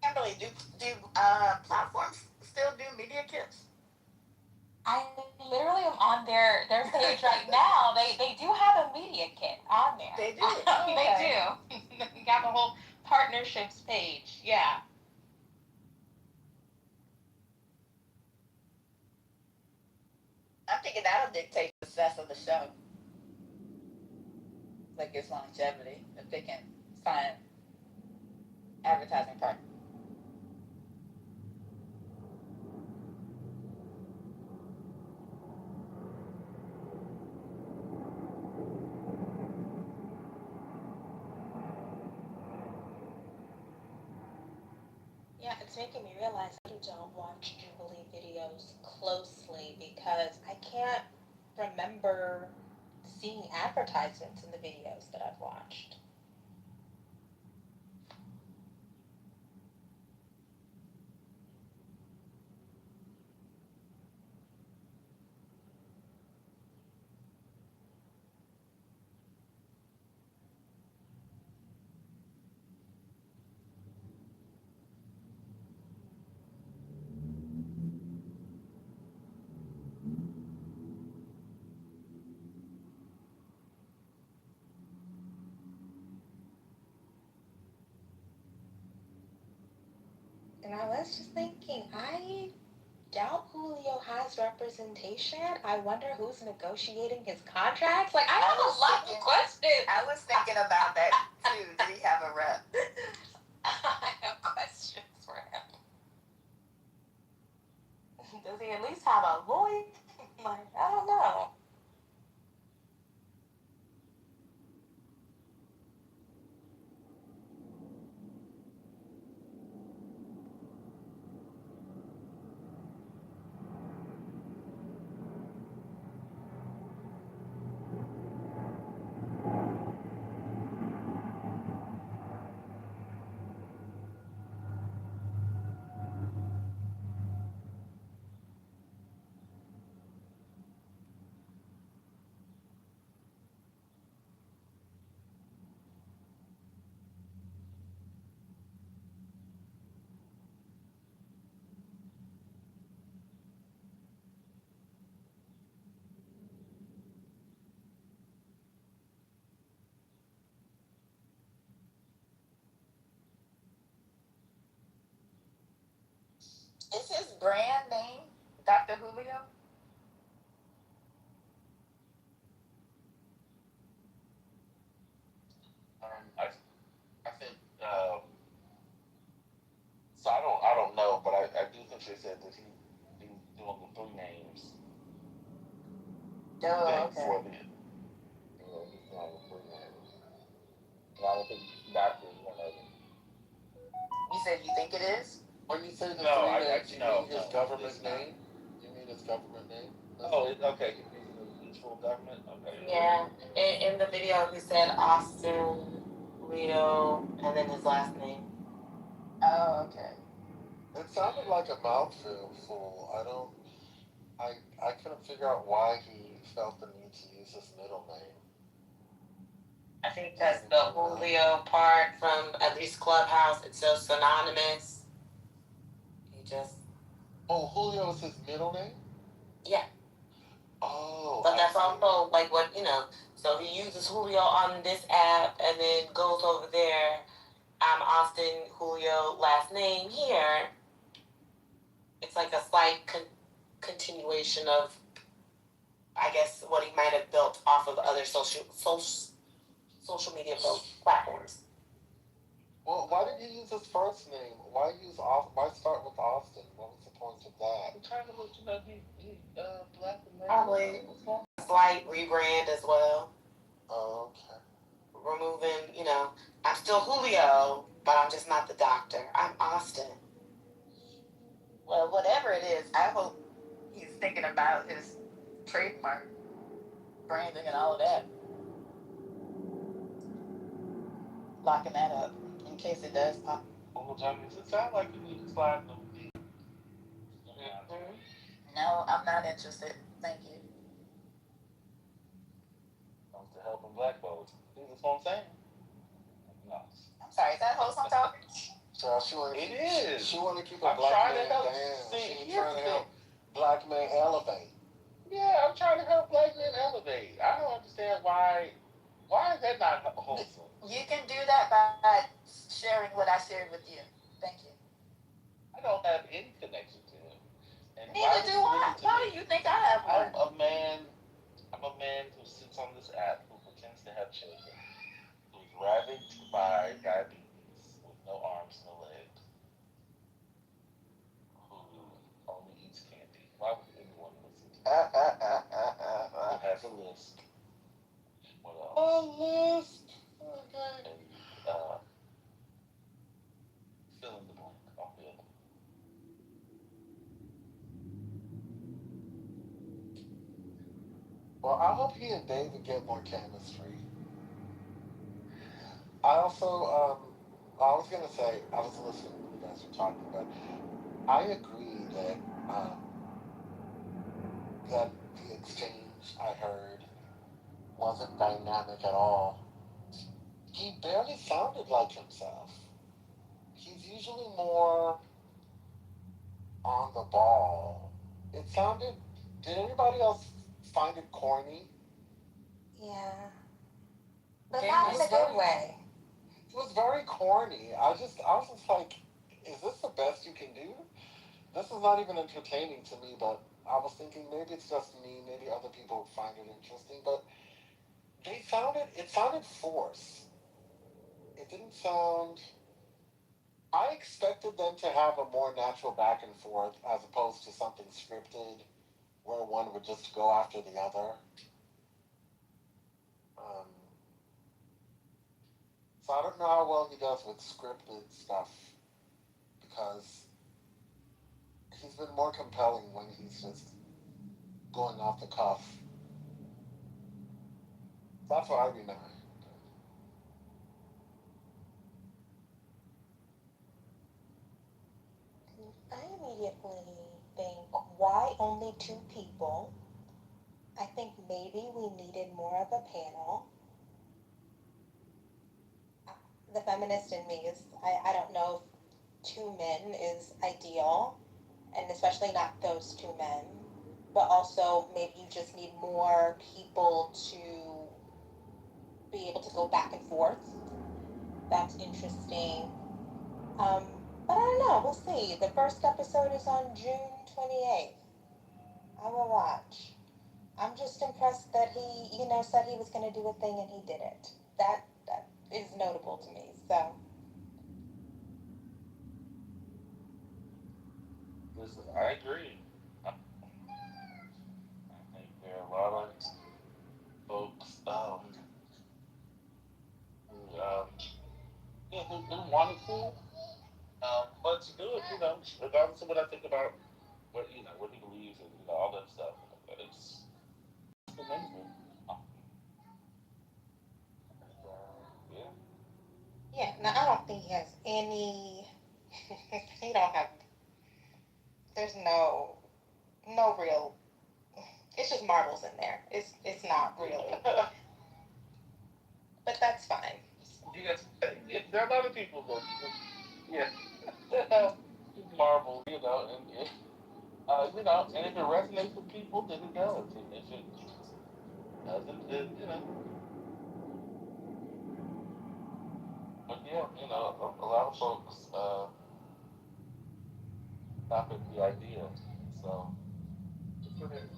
Kimberly, do platforms still do media kits? I literally am on their page right now. They do have a media kit on there. They do. Oh, okay. They do. They have a whole partnerships page. Yeah. I'm thinking that'll dictate the success of the show, like its longevity, if they can find advertising partners. Yeah, it's making me realize I don't watch Jubilee videos closely because I can't remember seeing advertisements in the videos that I've watched. And I was just thinking, I doubt Julio has representation. I wonder who's negotiating his contracts. Like, I have a lot of questions. I was thinking about that too. Did he have a rep? I have questions for him. Does he at least have a lawyer? Like, I don't know. Is his brand name Dr. Julio? I think so. I don't know, but I do think they said that he's doing the three names Oh, thing okay. for the. He's doing the three names. And I don't think Doctor is one of them. You said you think it is? Or you say the No, three names? You mean his government it's not. name? You mean his government name? Okay. He's using his full government. Okay. Yeah. In the video, he said Austin, Leo, and then his last name. Oh, okay. It sounded like a mouthful. I couldn't figure out why he felt the need to use his middle name. I think that's the Julio part from at least Clubhouse. It's so synonymous. He just. Oh, Julio is his middle name? Yeah. Oh. But that's also like what, so he uses Julio on this app and then goes over there. I'm Austin Julio, last name here. It's like a slight continuation of I guess, what he might have built off of other social media platforms. Well, why did he use his first name? Why start with Austin? What was the point of that? I'm trying to look, he black American. Probably a slight rebrand as well. Oh, okay. Removing, I'm still Julio, but I'm just not the doctor. I'm Austin. Well, whatever it is, I hope he's thinking about his trademark branding and all of that. Locking that up in case it does pop. Well, Johnny, does it sound like you need to slide them deep? No, I'm not interested. Thank you. Comes to helping black folks. That's what I'm saying. No. I'm sorry, is that host I'm talking? So she want to keep a I'm black trying man to help. down. See, She's trying to help black men elevate. Yeah, I'm trying to help black men elevate. I don't understand why is that not wholesome? You can do that by sharing what I shared with you. Thank you. I don't have any connection to him. And Neither do I. Why do you think I have one? I'm a man who sits on this app who pretends to have children, who's ravaged by diabetes with no arms, no legs, who only eats candy. Why would anyone listen to me? Who has a list? What else? A list. Okay. And fill in the blank. I'll fill. Well, I hope he and David get more chemistry. I also, I was gonna say, I was listening when you guys were talking, but I agree that that the exchange I heard wasn't dynamic at all. He barely sounded like himself. He's usually more on the ball. It sounded. Did anybody else find it corny? Yeah. But not in a good way. It was very corny. I was just like, is this the best you can do? This is not even entertaining to me, but I was thinking maybe it's just me, maybe other people would find it interesting, but it sounded forced. It didn't sound, I expected them to have a more natural back and forth as opposed to something scripted where one would just go after the other. So I don't know how well he does with scripted stuff because he's been more compelling when he's just going off the cuff. That's what I remember. I immediately think, why only two people? I think maybe we needed more of a panel. The feminist in me is, I don't know if two men is ideal, and especially not those two men, but also maybe you just need more people to be able to go back and forth. That's interesting. But I don't know, we'll see. The first episode is on June 28th. I will watch. I'm just impressed that he, said he was going to do a thing and he did it. That is notable to me, so. Listen, I agree. I think there are a lot of folks who wanted to, but to do it, regardless of what I think about what he believes and all that stuff. It's amazing. Yeah. Yeah, no, I don't think he has any, he don't have, there's no real, it's just marbles in there. It's not really. But that's fine. Yes, there are a lot of people that, that have marbles, and and if it resonates with people, then it does. And if it doesn't, then But yeah, a lot of folks stop at the idea. So, it's what it is.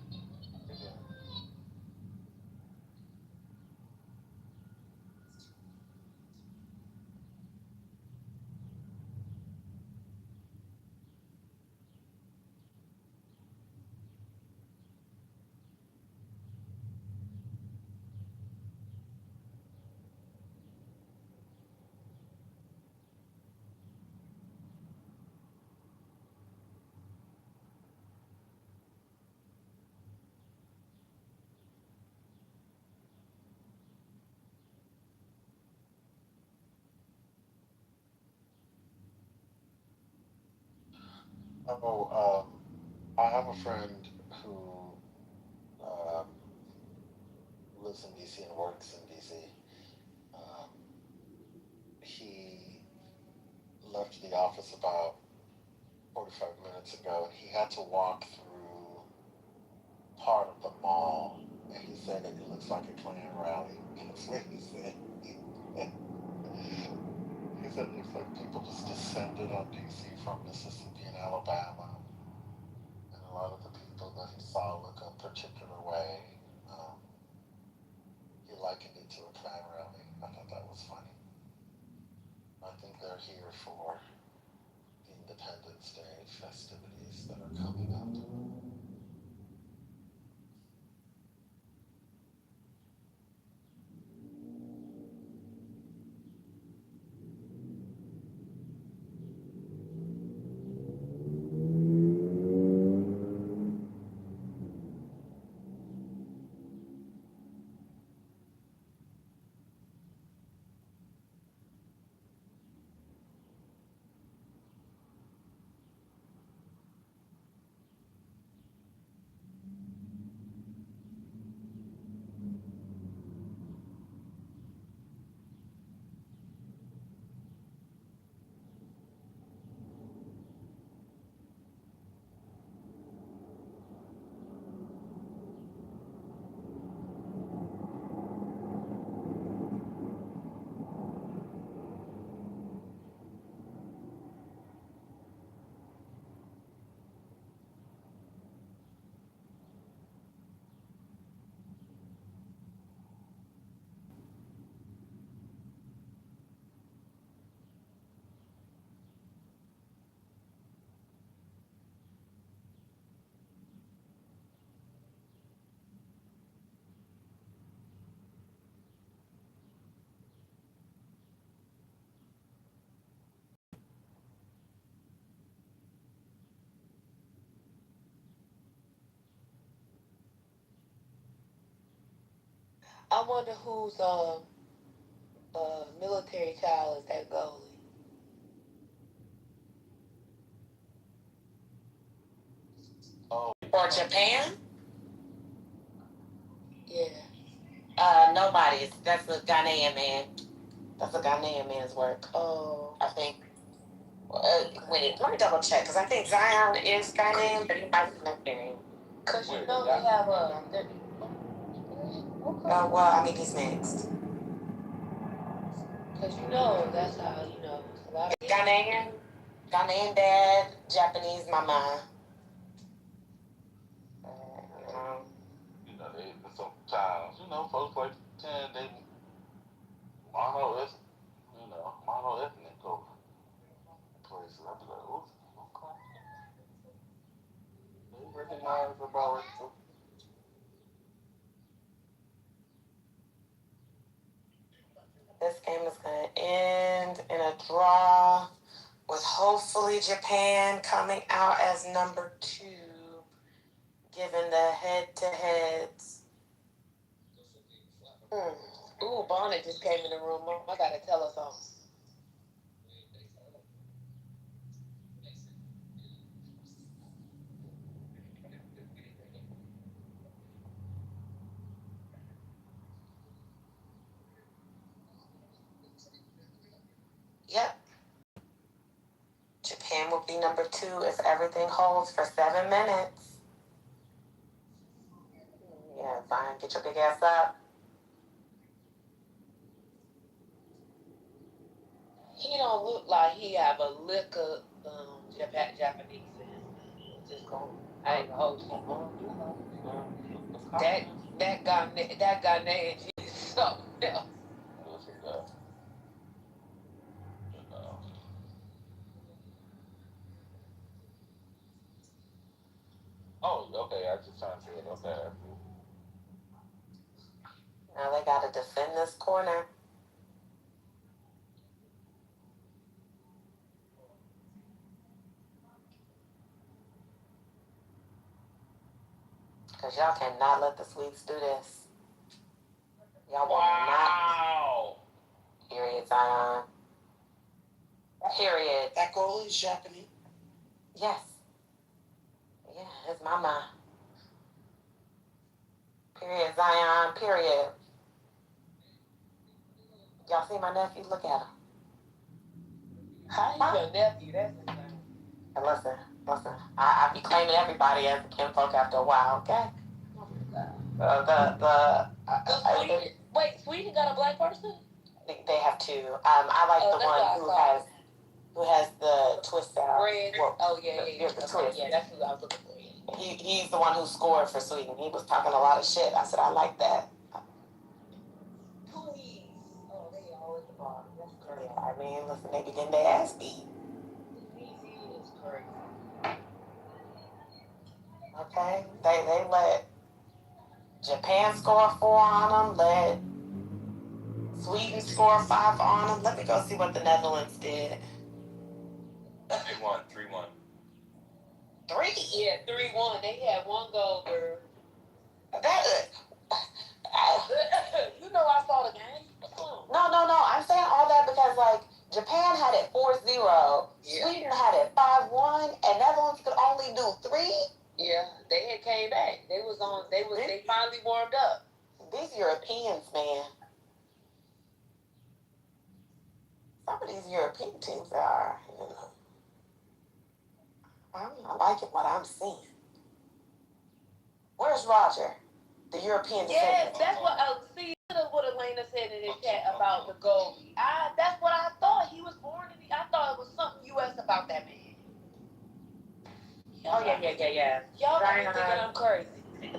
Oh, I have a friend who um, lives in DC and works in DC. Um, he left the office about 45 minutes ago, and he had to walk through part of the mall, and he said that it looks like a Klan rally. That's what he said. He said it looks like people just descended on DC from Mississippi and Alabama, and a lot of the people that he saw look a particular way. Um, he likened it to a Klan rally. I thought that was funny. I think they're here for the Independence Day festivities that are coming up. I wonder whose military child is that goalie. For Japan, Yeah. nobody's. That's a Ghanaian man. That's a Ghanaian man's work. Oh. I think. Wait, let me double check because I think Zion is Ghanaian, but he might be Nigerian. Cause you know they have a. Well, I mean he's mixed. Cause you know that's how a lot of Ghanaian dad, Japanese mama. You know, sometimes, folks like to pretend they mono-ethnic, mono-ethnic over places. I'd be like, ooh, okay. They recognize about it too. This game is going to end in a draw with hopefully Japan coming out as number 2, given the head-to-heads. Ooh, Bonnet just came in the room. I gotta tell her something. Yep. Japan will be number 2 if everything holds for 7 minutes. Yeah, fine. Get your big ass up. He don't look like he have a lick of Japanese in him. Just going. I ain't gonna hold you. That Ghanaian is something else. Oh, okay, I just trying to say it. Okay. Now they got to defend this corner. Because y'all cannot let the Swedes do this. Y'all will not. Period, Zion. Period. That goalie is Japanese. Yes. Mama. Period, Zion, period. Y'all see my nephew? Look at him. He's your nephew, that's the thing. And listen. I be claiming everybody as a kinfolk after a while, okay? Sweden got a black person? They have two. I like the one who has the twist out. Red. The twist. Yeah, that's who I was looking for. He's the one who scored for Sweden. He was talking a lot of shit. I said, I like that. Please. Oh, they all at the bottom. That's crazy. I mean, listen, they be getting their ass beat. Easy is crazy. Okay? They let Japan score 4 on them, let Sweden score 5 on them. Let me go see what the Netherlands did. They won 3-1. 3? Yeah, 3-1. They had one goal, girl. You know I saw the game. No. I'm saying all that because, like, Japan had it 4-0, Sweden had it 5-1, and Netherlands could only do 3? Yeah, they had came back. They finally warmed up. These Europeans, man. Some of these European teams are, I'm not liking what I'm seeing. Where's Roger? The European defender. Yes, that's what what Elena said in the chat about the goalie. That's what I thought. He was born in I thought it was something US about that man. Oh, yeah. Y'all got me thinking I'm crazy.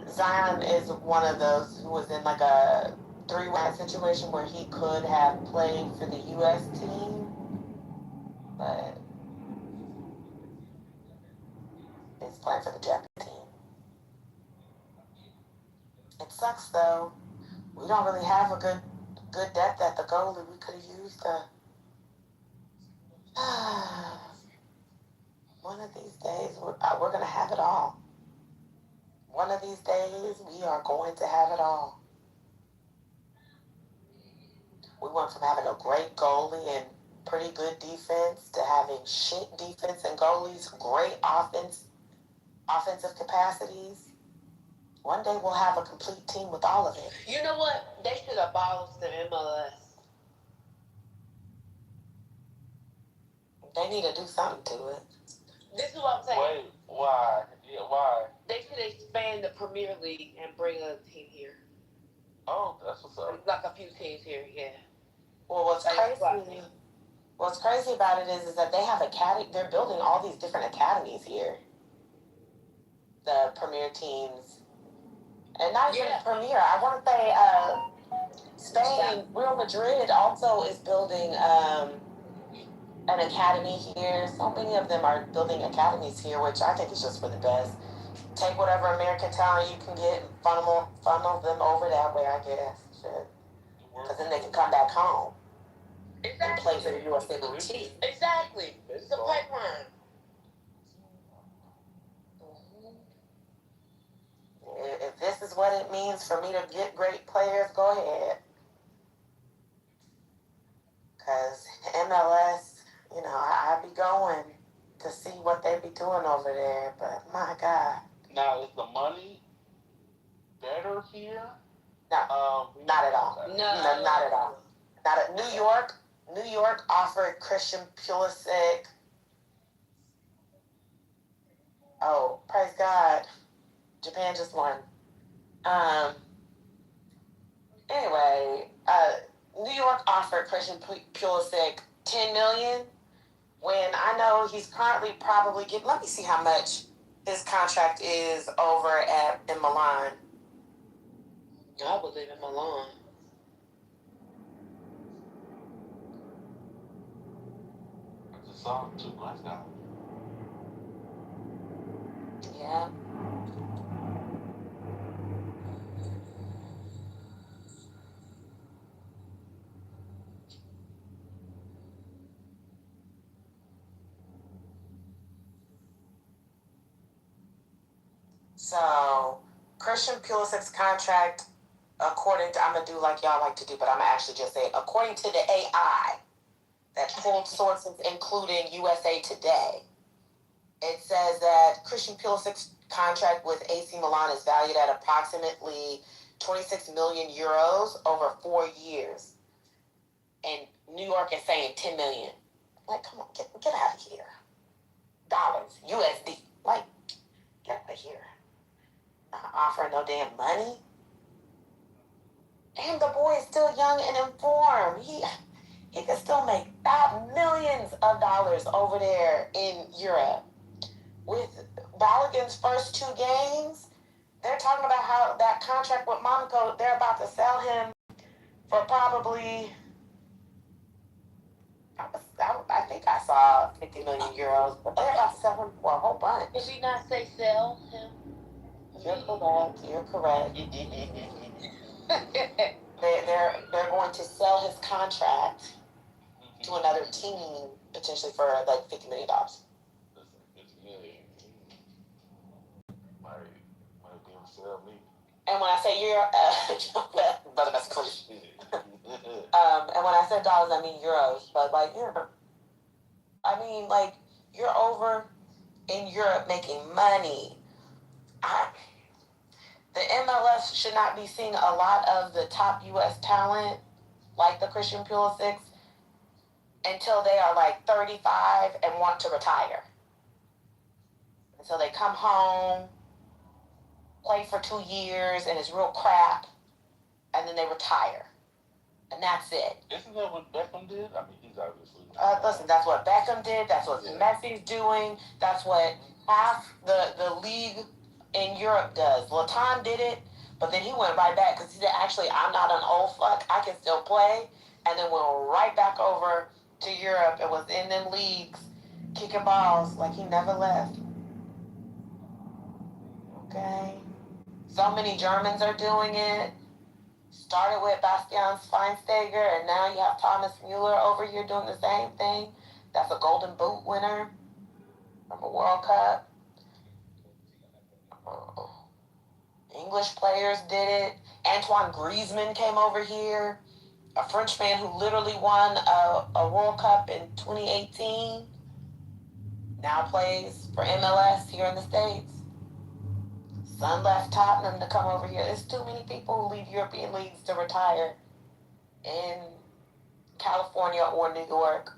Zion is one of those who was in like a 3-way situation where he could have played for the U.S. team, but he's playing for the Japanese team. It sucks though. We don't really have a good depth at the goalie. We could have used one of these days we're gonna have it all. One of these days we are going to have it all. We went from having a great goalie and pretty good defense to having shit defense and goalies, great offensive capacities. One day we'll have a complete team with all of it. You know what? They should abolish the MLS. They need to do something to it. This is what I'm saying. Wait, why? Yeah, why? They should expand the Premier League and bring a team here. Oh, that's what's up. Like a few teams here, yeah. Well, what's crazy about it is that they have they're building all these different academies here. The Premier teams. And not even Premier. I want to say Spain, Real Madrid also is building an academy here. So many of them are building academies here, which I think is just for the best. Take whatever American talent you can get and funnel them over that way, I guess. Because then they can come back home and play for the USA team. Exactly. It's a pipeline. If this is what it means for me to get great players, go ahead. Because MLS, I be going to see what they be doing over there. But my God. Now, is the money better here? No, not at all. No, not at all. Not at New York offered Christian Pulisic. Oh, praise God. Japan just won. Anyway, New York offered Christian Pulisic $10 million when I know he's currently probably getting, let me see how much his contract is over in Milan. I would live in Milan. I just saw him too, black guy. Yeah. So, Christian Pulisic's contract, according to, I'm going to do like y'all like to do, but I'm going to actually just say, according to the AI that pulled sources including USA Today, it says that Christian Pulisic's contract with AC Milan is valued at approximately 26 million euros over 4 years. And New York is saying 10 million. Like, come on, get out of here. Dollars, USD. Like, get out of here. Not offering no damn money. And the boy is still young and informed. He can still make millions of dollars over there in Europe. With Balogun's first 2 games, they're talking about how that contract with Monaco, they're about to sell him for probably, I think I saw 50 million euros, but they're about to sell him for a whole bunch. Did we not say sell him? You're correct. They're going to sell his contract to another team, potentially for like $50 million. And when I say brother, that's cool. And when I said dollars, I mean euros. But like, you're over in Europe making money. The MLS should not be seeing a lot of the top U.S. talent, like the Christian Pulisic, until they are like 35 and want to retire. Until they come home, play for 2 years, and it's real crap, and then they retire. And that's it. Isn't that what Beckham did? I mean, he's obviously... Listen, that's what Beckham did. That's what Messi's doing. That's what half the league in Europe does. Laton did it, but then he went right back because he said, actually, I'm not an old fuck. I can still play. And then went right back over to Europe and was in them leagues kicking balls like he never left. Okay? So many Germans are doing it. Started with Bastian Schweinsteiger, and now you have Thomas Mueller over here doing the same thing. That's a Golden Boot winner from a World Cup. English players did it. Antoine Griezmann came over here, a French man who literally won a World Cup in 2018. Now plays for MLS here in the States. Son left Tottenham to come over here. There's too many people who leave European leagues to retire in California or New York,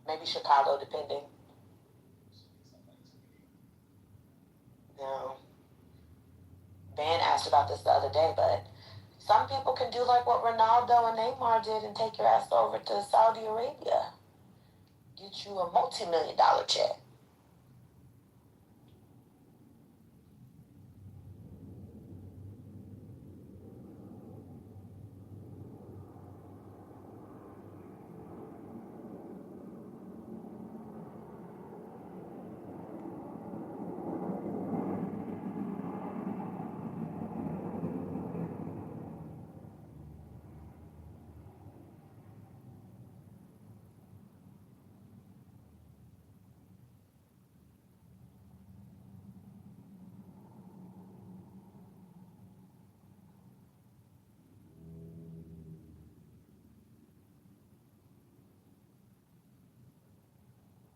maybe Chicago, depending. Now, Ben asked about this the other day, but some people can do like what Ronaldo and Neymar did and take your ass over to Saudi Arabia. Get you a multi-million-dollar check.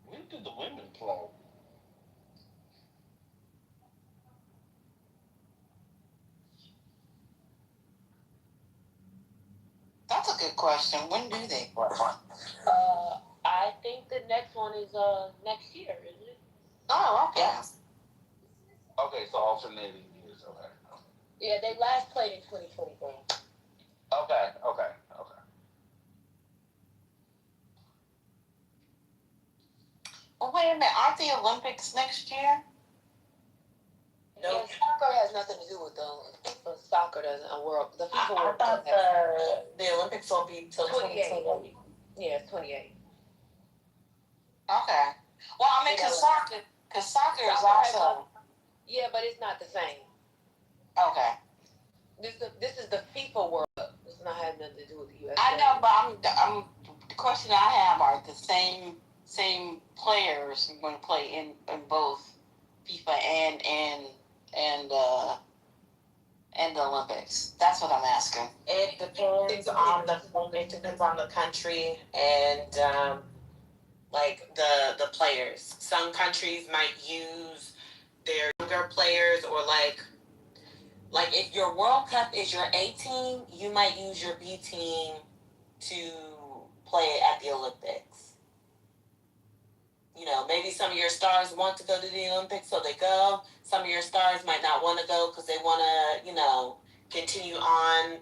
When did the women play? That's a good question. When do they play? I think the next one is next year, isn't it? Oh, okay. Okay, so alternating years. Okay. Yeah, they last played in 2023. Okay. Well, wait a minute. Aren't the Olympics next year? No, yeah, soccer has nothing to do with the soccer doesn't the FIFA I World thought Cup. the Olympics will be till 2028. Yeah, it's 28. Okay. Well, I mean, because soccer is also. Yeah, but it's not the same. Okay. This is the FIFA World Cup. It's not having nothing to do with the US. I know, but I'm the question I have are the same players who are going to play in both FIFA and the Olympics. That's what I'm asking. It depends on the country and like the players. Some countries might use their younger players, or like if your World Cup is your A team, you might use your B team to play at the Olympics. You know, maybe some of your stars want to go to the Olympics, so they go. Some of your stars might not want to go because they want to, you know, continue on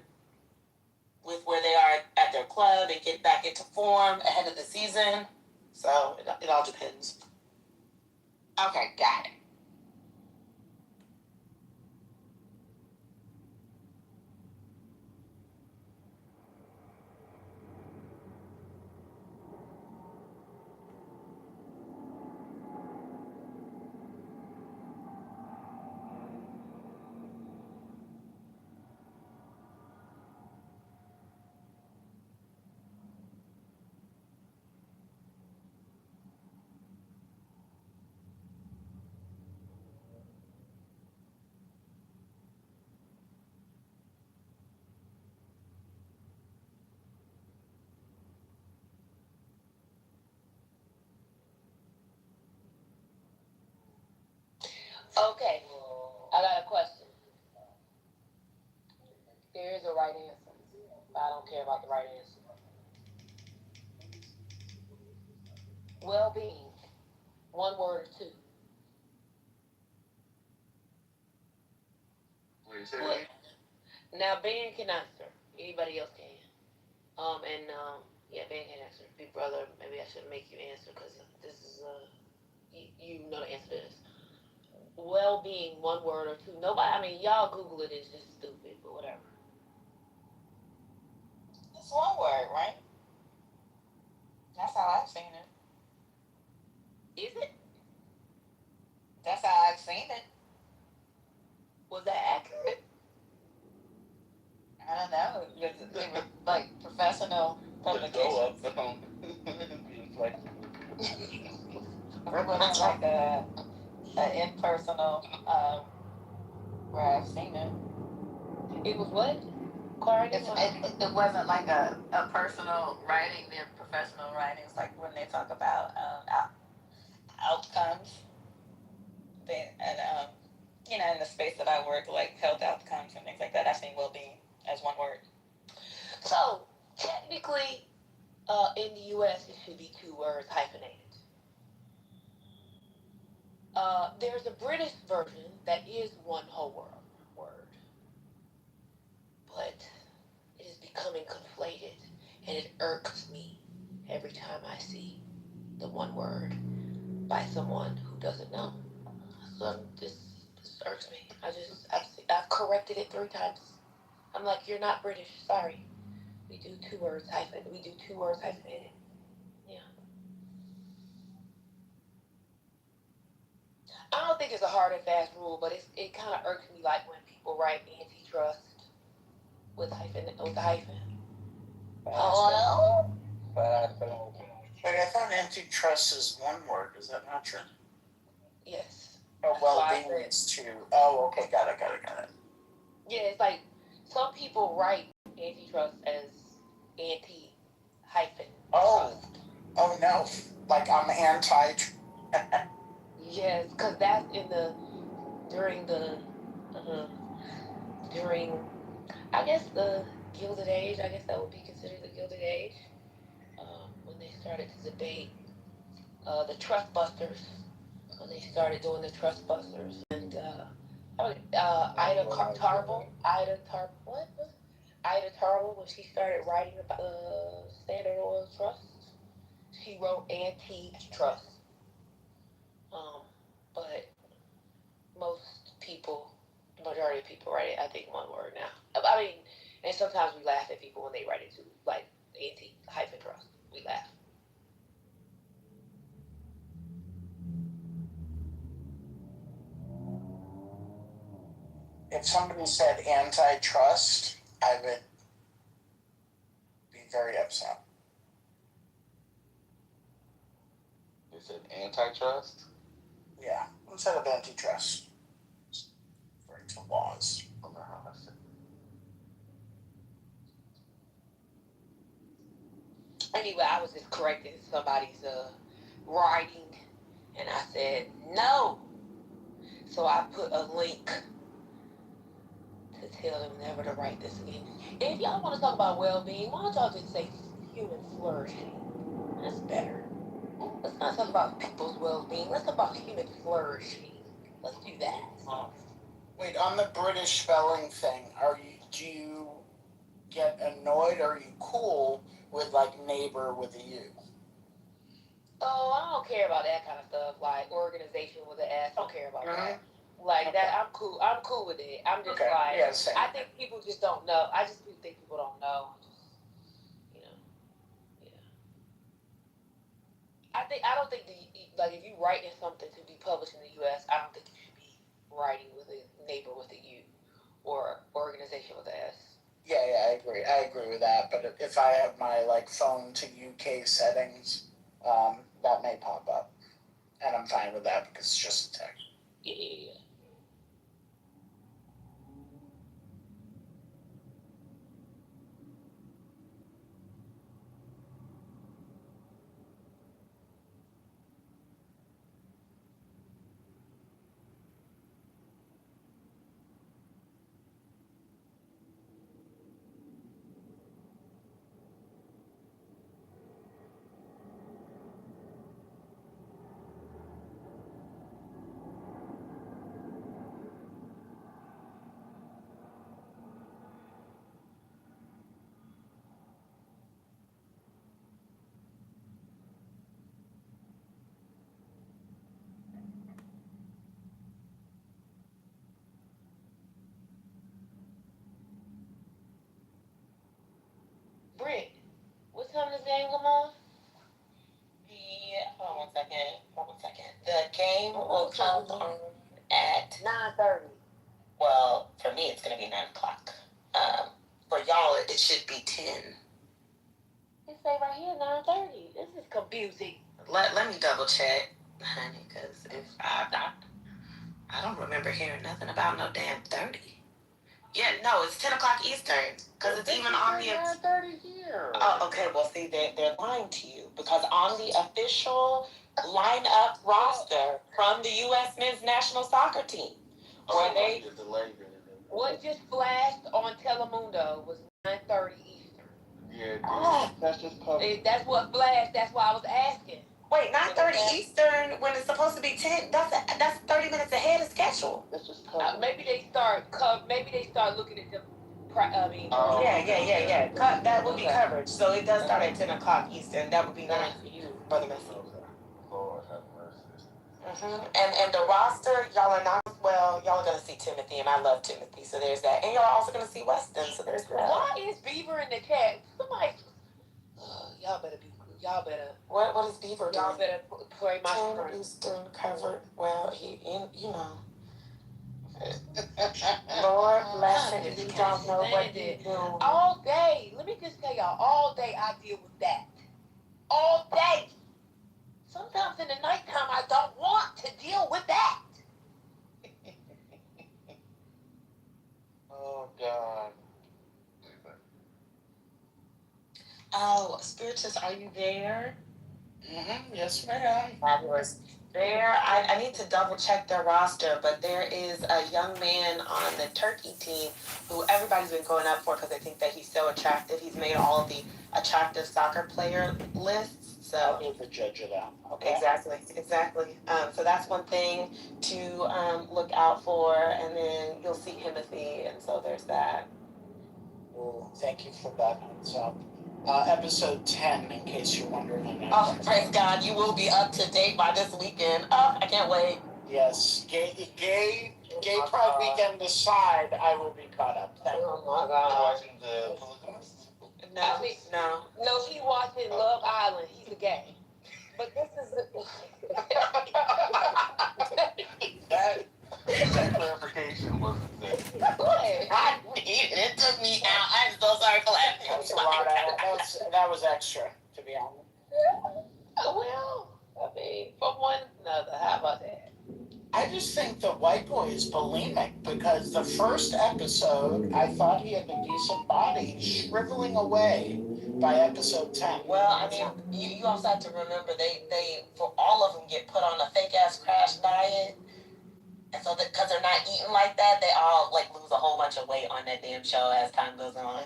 with where they are at their club and get back into form ahead of the season. So it all depends. Okay, got it. Okay, I got a question. There is a right answer, but I don't care about the right answer. Well-being, one word or two. What do you say? What? Now, Ben can answer. Anybody else can. Yeah, Ben can answer. Big brother, maybe I shouldn't make you answer because this is you know the answer to this. Well-being, one word or two. Nobody. I mean, y'all Google it. It's just stupid, but whatever. It's one word, right? That's how I've seen it. Is it? That's how I've seen it. Was that accurate? I don't know. They were like professional publication. It wasn't like a impersonal where I've seen it. It was what? It wasn't like a personal writing. They're professional writing. It's like when they talk about outcomes. You know, in the space that I work, like health outcomes and things like that, I've seen well-being as one word. So technically, in the U.S., it should be two words hyphenated. There's a British version that is one whole word, but it is becoming conflated, and it irks me every time I see the one word by someone who doesn't know. So this irks me. I've corrected it 3 times. I'm like, you're not British. Sorry. We do two words hyphenated. Yeah. I don't think it's a hard and fast rule, but it kind of irks me like when people write antitrust with the hyphen. Hello? But I thought antitrust is one word. Is that not true? Yes. Oh, well-being is two. Oh, okay. Got it. Yeah, it's like some people write antitrust as anti-hyphen. Oh no. Like I'm anti. Yes, because that's during I guess the Gilded Age. I guess that would be considered the Gilded Age. When they started to debate the Trust Busters. When they started doing the Trust Busters. And Ida Tarbell, when she started writing about the Standard Oil Trust, she wrote anti-trust. But the majority of people write it, I think, one word now. I mean, and sometimes we laugh at people when they write it too, like anti-trust. We laugh. If somebody said antitrust, I would be very upset. They said antitrust? Yeah, instead of antitrust. Referring to laws. Anyway, I was just correcting somebody's writing, and I said, no. So I put a link to tell them never to write this again. And if y'all want to talk about well-being, why don't y'all just say human flourishing? That's better. Let's not talk about people's well-being. Let's talk about human flourishing. Let's do that. Wait, on the British spelling thing, do you get annoyed or are you cool with like neighbor with a U? Oh, I don't care about that kind of stuff. Like organization with an S. I don't care about that. Like that, I'm cool. I'm cool with it. I'm just like, yeah, same. I think people just don't know. I just think people don't know. You know, yeah. I don't think like if you writing something to be published in the U.S., I don't think you should be writing with a neighbor with a U or organization with an S. Yeah, I agree with that. But if I have my like phone to UK settings, that may pop up, and I'm fine with that because it's just text. Yeah. Britt, what time does the game come on? Hold on 1 second. The game will come on at 9:30. Well, for me, it's going to be 9 o'clock. For y'all, it should be 10. It say right here 9:30. This is confusing. Let me double check, honey, because if I don't remember hearing nothing about no damn 30. Yeah, no, it's 10 o'clock Eastern, because it's even on the... 9:30 here. Oh, okay, well, see, they're lying to you, because on the official lineup roster from the U.S. men's national soccer team, where they... What just flashed on Telemundo was 9:30 Eastern. Yeah, that's just public. That's what flashed. That's why I was asking. Wait, 9:30 Eastern when it's supposed to be 10. That's 30 minutes ahead of schedule. That's just maybe they start looking at the. Yeah. That would be coverage. So it does start at 10 o'clock Eastern. That would be 9 for you, Brother Messi. Lord have mercy. And the roster, y'all are not, well, y'all are going to see Timothy, and I love Timothy, so there's that. And y'all are also going to see Weston, so there's that. Why is Beaver in the chat? Somebody, y'all better. What is Beaver doing? Y'all better pray my 10 strength. Eastern covered. Well, you know. Lord bless him. You don't know what he do. All day. Let me just tell y'all, all day I deal with that. All day. Sometimes in the nighttime I don't want to deal with that. Oh, God. Oh, Spiritus, are you there? Yes, ma'am. Fabulous. I need to double check their roster, but there is a young man on the Turkey team who everybody's been going up for because they think that he's so attractive. He's made all of the attractive soccer player lists. So I'll be the judge of that. Okay. Exactly. So that's one thing to look out for, and then you'll see Timothy, and so there's that. Well, thank you for that heads up. Episode 10, in case you're wondering. Oh, praise God, you will be up to date by this weekend. Oh, I can't wait. Yes, gay Pride weekend aside, I will be caught up. Oh my God. Watching the Polygamists? No, he watching Love Island. He's a gay. But this is that clarification wasn't there. I needed it. Took me out. I'm so sorry for laughing. That's a lot. That was extra, to be honest. Well, I mean, from one another. How about that? I just think the white boy is bulimic because the first episode, I thought he had a decent body, shriveling away by episode 10. Well, I mean, you also have to remember they for all of them get put on a fake ass crash diet. And so, because they're not eating like that, they all like lose a whole bunch of weight on that damn show as time goes on.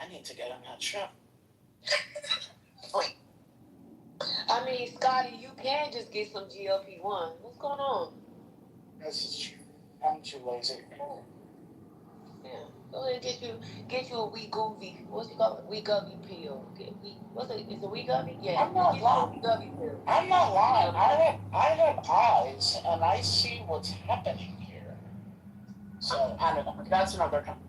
I need to get on that show. Wait. I mean, Scotty, you can just get some GLP-1. What's going on? This is true. I'm too lazy. Yeah. Go ahead and get you a Wegovy. What's it called? Wegovy pill. What's it? Is it Wegovy? Yeah. I'm not get lying. you a Wegovy pill. I'm not lying. I have eyes and I see what's happening here. So I don't know. That's another conversation.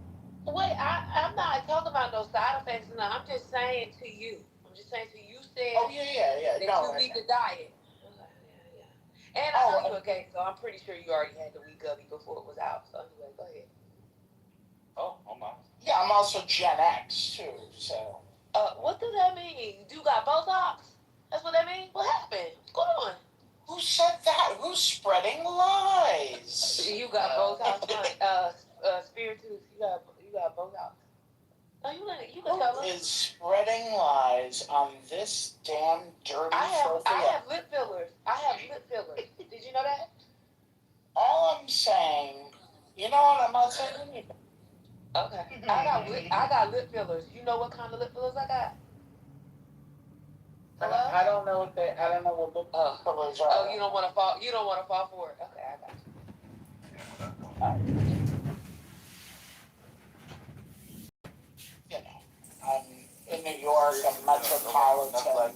Wait, I'm not talking about no side effects. No, I'm just saying to you. You said Oh yeah. that No, you need the diet. Yeah. And I know you a gay, so I'm pretty sure you already had the Wegovy before it was out. So anyway, go ahead. Oh my. Yeah, I'm also Gen X too, so. What does that mean? You got Botox? That's what that means? What happened? What's going on? Who said that? Who's spreading lies? You got Botox, Spiritus. You got Botox. Oh, you can tell us. Who is spreading lies on this damn dirty I filthy? have lip fillers. Did you know that? All I'm saying, you know what? I'm not saying anything. Okay. I got lip fillers. You know what kind of lip fillers I got? Hello? I don't know what lip fillers are. Oh, you don't want to fall. You don't want to fall for it. Okay, I got you. You know, I'm in New York. I'm metropolitan.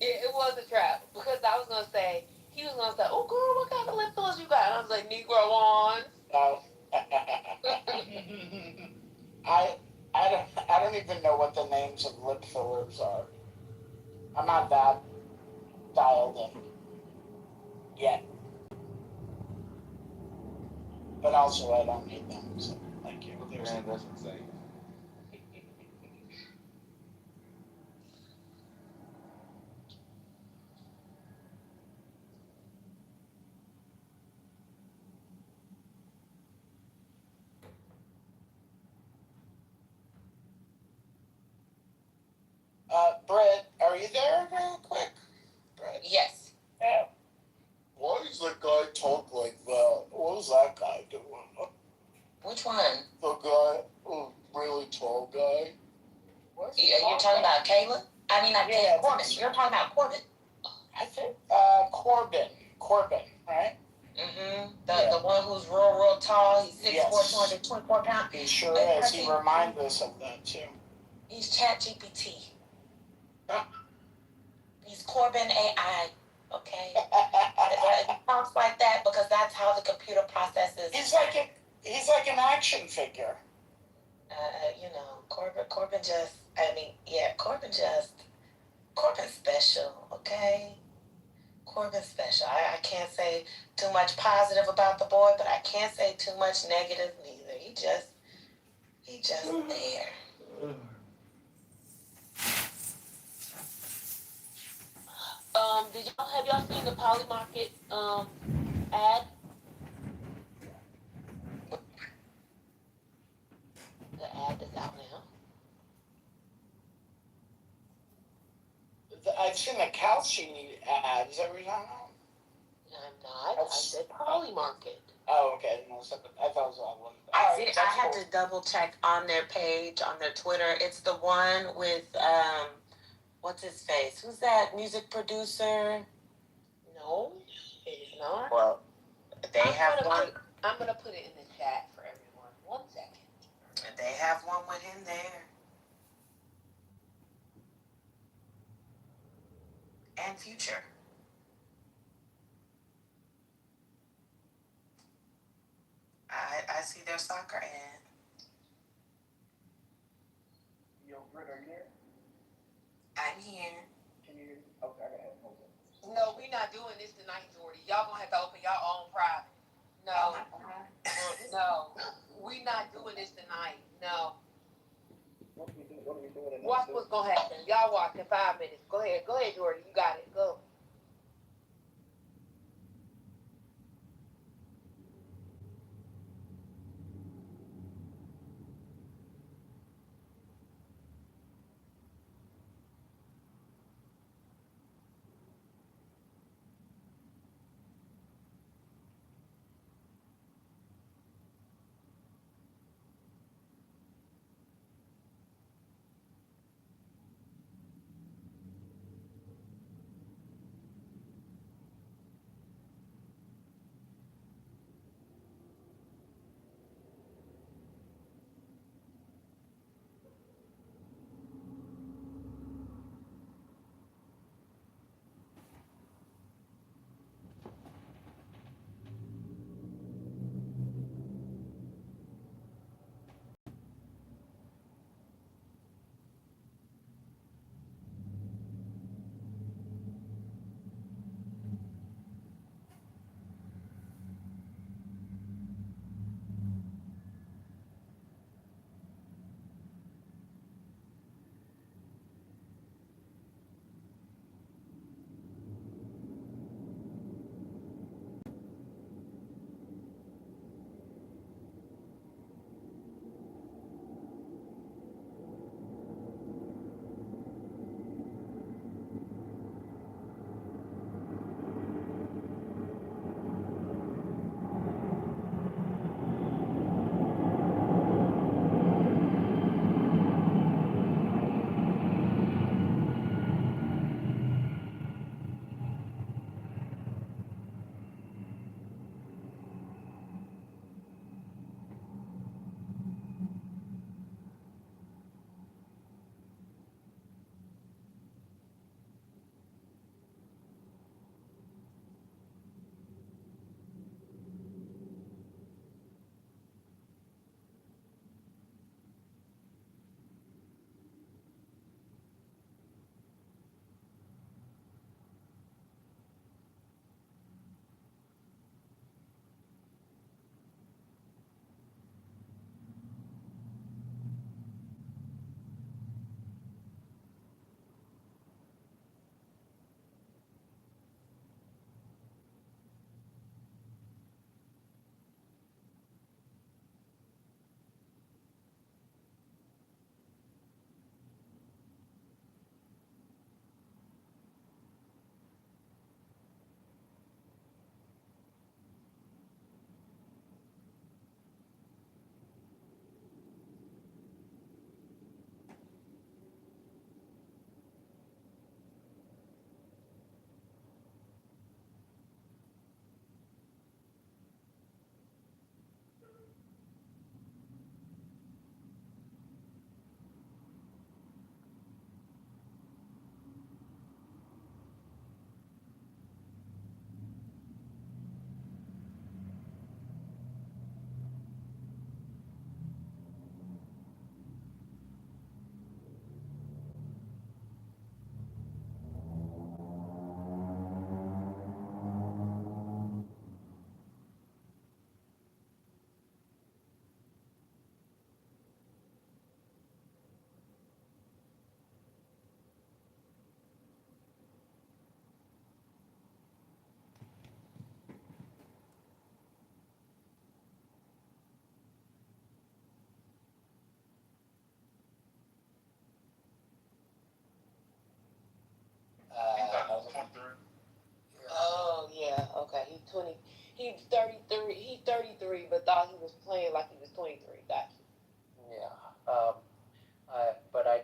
Yeah, it was a trap because I was gonna say he was gonna say, "Oh, girl, what kind of lip fillers you got?" And I was like, "Negro ones." No. I don't even know what the names of lip fillers are. I'm not that dialed in yet. But also, I don't need them. So, thank you. Man, that's insane. Britt, are you there real quick? Britt? Yes. Yeah. Why does that guy talk like that? What was that guy doing? Which one? The guy, really tall guy. You're talking about Caleb? I mean, Corbin. You're talking about Corbin. I think, Corbin, right? Mm-hmm. The one who's real tall. He's 6'4", 224 pounds. He sure is. He reminds us of that, too. He's ChatGPT. He's Corbin AI. Okay? He talks like that because that's how the computer processes. He's like an action figure. Corbin Corbin's special, okay? Corbin's special. I can't say too much positive about the boy, but I can't say too much negative neither. He just there. Have y'all seen the Poly Market ad? The ad that's out now. I've seen the Calci ads every time. I'm not. I said Poly Market. Oh, okay. No, I thought it was all one. I had to double check on their page, on their Twitter. It's the one with what's his face? Who's that music producer? No, it is not. Well, have one. I'm gonna put it in the chat for everyone. 1 second. They have one with him there. And Future. I see their soccer ad. Yo, Britt, are you there? I'm here. Can you? Okay, I gotta hold it. No, we're not doing this tonight, Jordy. Y'all gonna have to open your own private. No, no, we not doing this tonight. No. What are we doing? Watch what's gonna happen. Y'all watch in 5 minutes. Go ahead, Jordy. You got it. Go.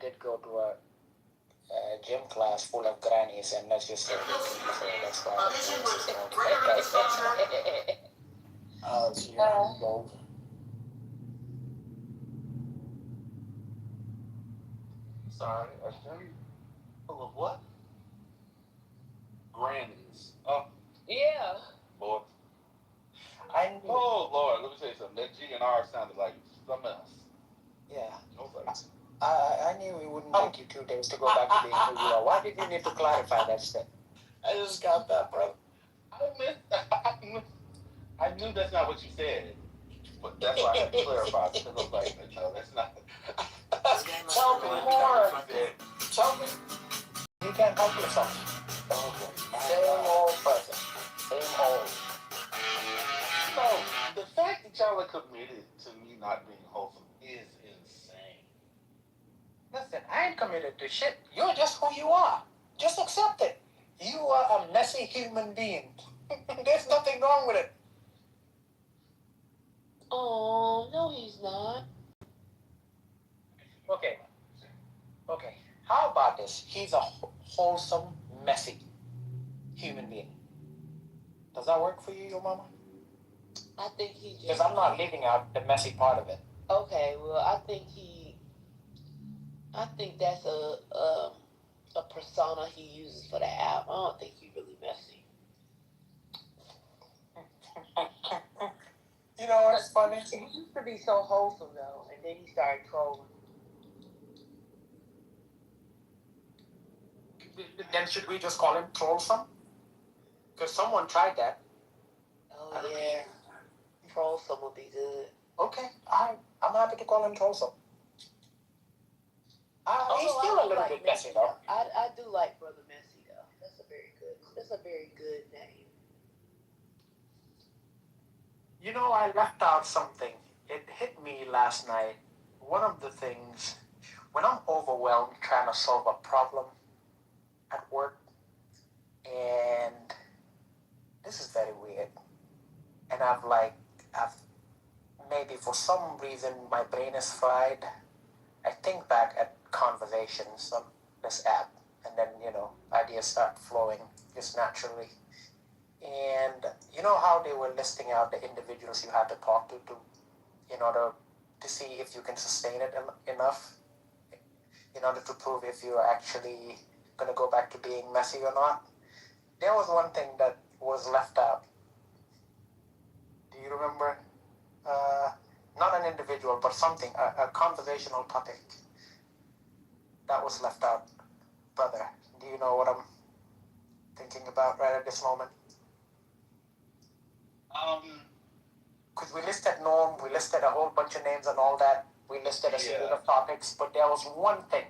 did go to a gym class full of grannies, and let's just say that's why. Oh, so you're involved. Sorry, a gym full of what? Grannies. Oh, Yeah. boy. Oh, Lord, let me tell you something. That G and R sounded like something else. Yeah. I was like, I knew it wouldn't take you 2 days to go back to being who you are. Why did you need to clarify that step? I just got that, bro. I knew that's not what you said. But that's why I had to clarify, because I was like, no, that's not. Tell me more. Tell me. You can't help yourself. Same old person. Same old. No, the fact that y'all are committed to me not being wholesome is insane. Listen, I ain't committed to shit. You're just who you are. Just accept it. You are a messy human being. There's nothing wrong with it. Oh, no, he's not. Okay. How about this? He's a wholesome, messy human being. Does that work for you, your mama? I think he just. Because I'm not leaving out the messy part of it. Okay, well, I think that's a persona he uses for the app. I don't think he's really messy. You know what's funny? He used to be so wholesome though, and then he started trolling. Then should we just call him Trollsome? Because someone tried that. Oh yeah, Trollsome would be good. Okay, I'm happy to call him Trollsome. He's still a little bit messy though. I do like Brother Messy though. That's a very good name. You know, I left out something. It hit me last night. One of the things, when I'm overwhelmed trying to solve a problem at work, and this is very weird, and I've maybe for some reason my brain is fried. I think back at conversations on this app, and then, ideas start flowing just naturally. And you know how they were listing out the individuals you had to talk to in order to see if you can sustain it enough, in order to prove if you're actually going to go back to being messy or not. There was one thing that was left out. Do you remember? Not an individual, but something, a conversational topic that was left out. Brother, do you know what I'm thinking about right at this moment? Because we listed Norm, we listed a whole bunch of names and all that. We listed a series of topics, but there was one thing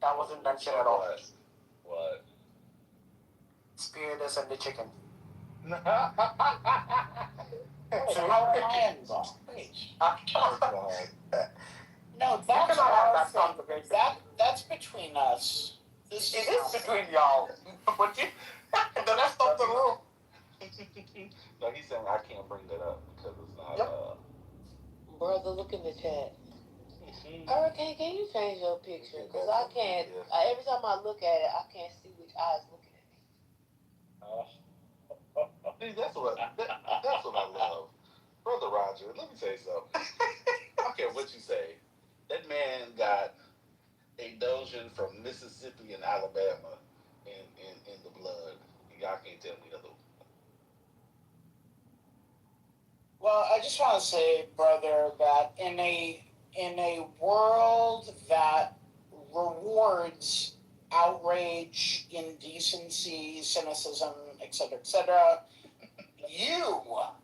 that wasn't mentioned at all. What? Spears and the chicken. How am I involved? No, that's between us. It is between y'all. But the rest of the room. No, he's saying I can't bring that up because it's not. Brother, look in the chat. Hurricane, can you change your picture? Because I can't. Every time I look at it, I can't see which eye's looking at me. See, that's what I love, Brother Roger. Let me say something. I don't care what you say. That man got a Dojan from Mississippi and Alabama in the blood. Y'all can't tell me other. Well, I just want to say, brother, that in a world that rewards outrage, indecency, cynicism, etc., you are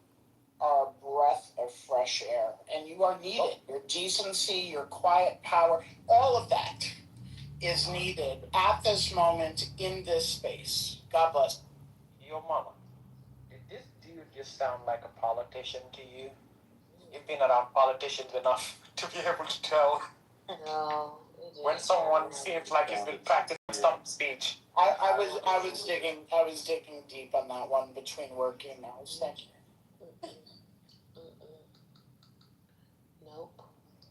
a breath of fresh air, and you are needed. Your decency, your quiet power, all of that is needed at this moment in this space. God bless. Your mama. Did this dude just sound like a politician to you? You've been around politicians enough to be able to tell. No. When someone seems like he's been practicing stump speech. I was digging deep on that one between work and emails. Thank you. Nope.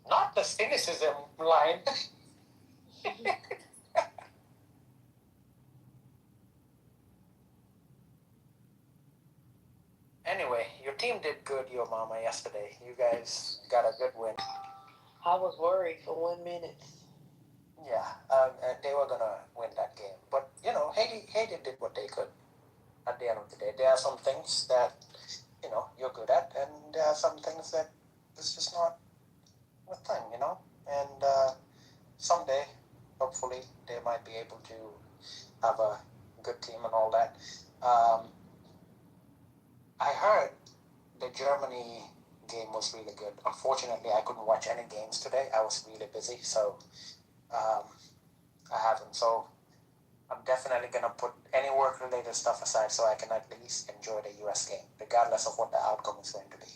Not the cynicism line. Anyway, your team did good, your mama, yesterday. You guys got a good win. I was worried for 1 minute. Yeah, and they were gonna win that game. But, you know, Haiti did what they could at the end of the day. There are some things that, you know, you're good at, and there are some things that it's just not a thing, you know? And someday, hopefully, they might be able to have a good team and all that. I heard the Germany game was really good. Unfortunately, I couldn't watch any games today. I was really busy, so I haven't. So I'm definitely gonna put any work-related stuff aside so I can at least enjoy the US game, regardless of what the outcome is going to be.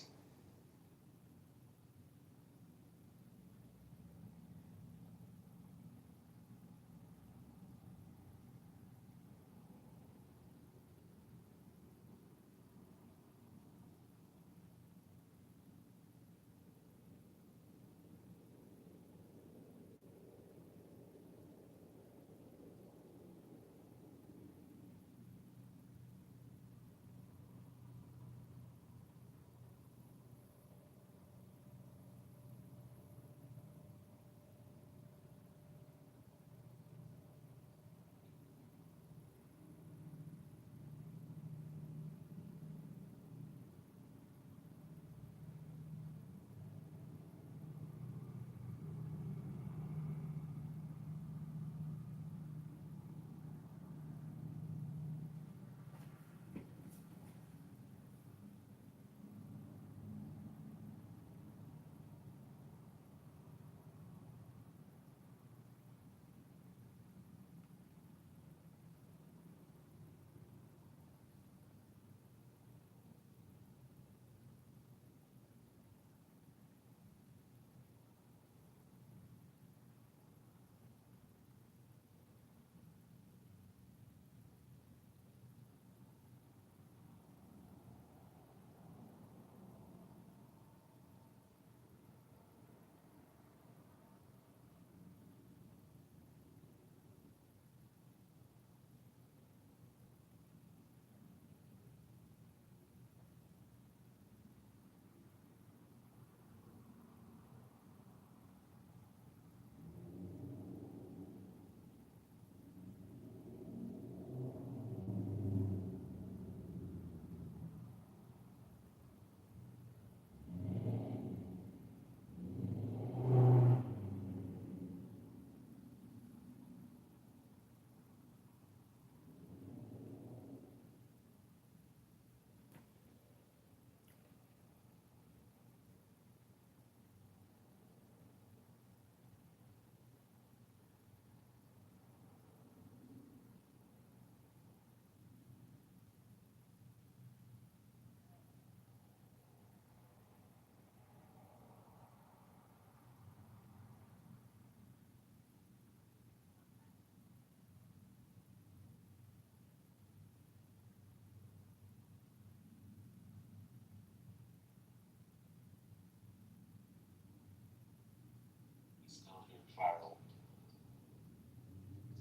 Still here, viral.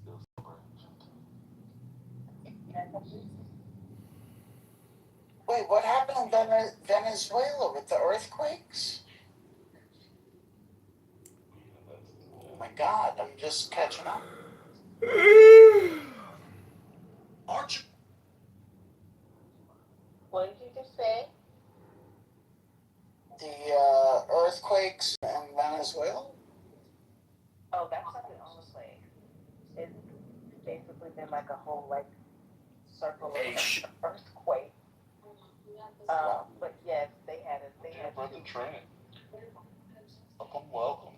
Still super Wait, what happened in Venezuela with the earthquakes? Oh my God, I'm just catching up. Arch. What did you just say? The earthquakes in Venezuela? Oh, that's not the only place. It's basically been like a whole like circle of earthquake. But yes, they had Dear brother Trent, welcome, welcome.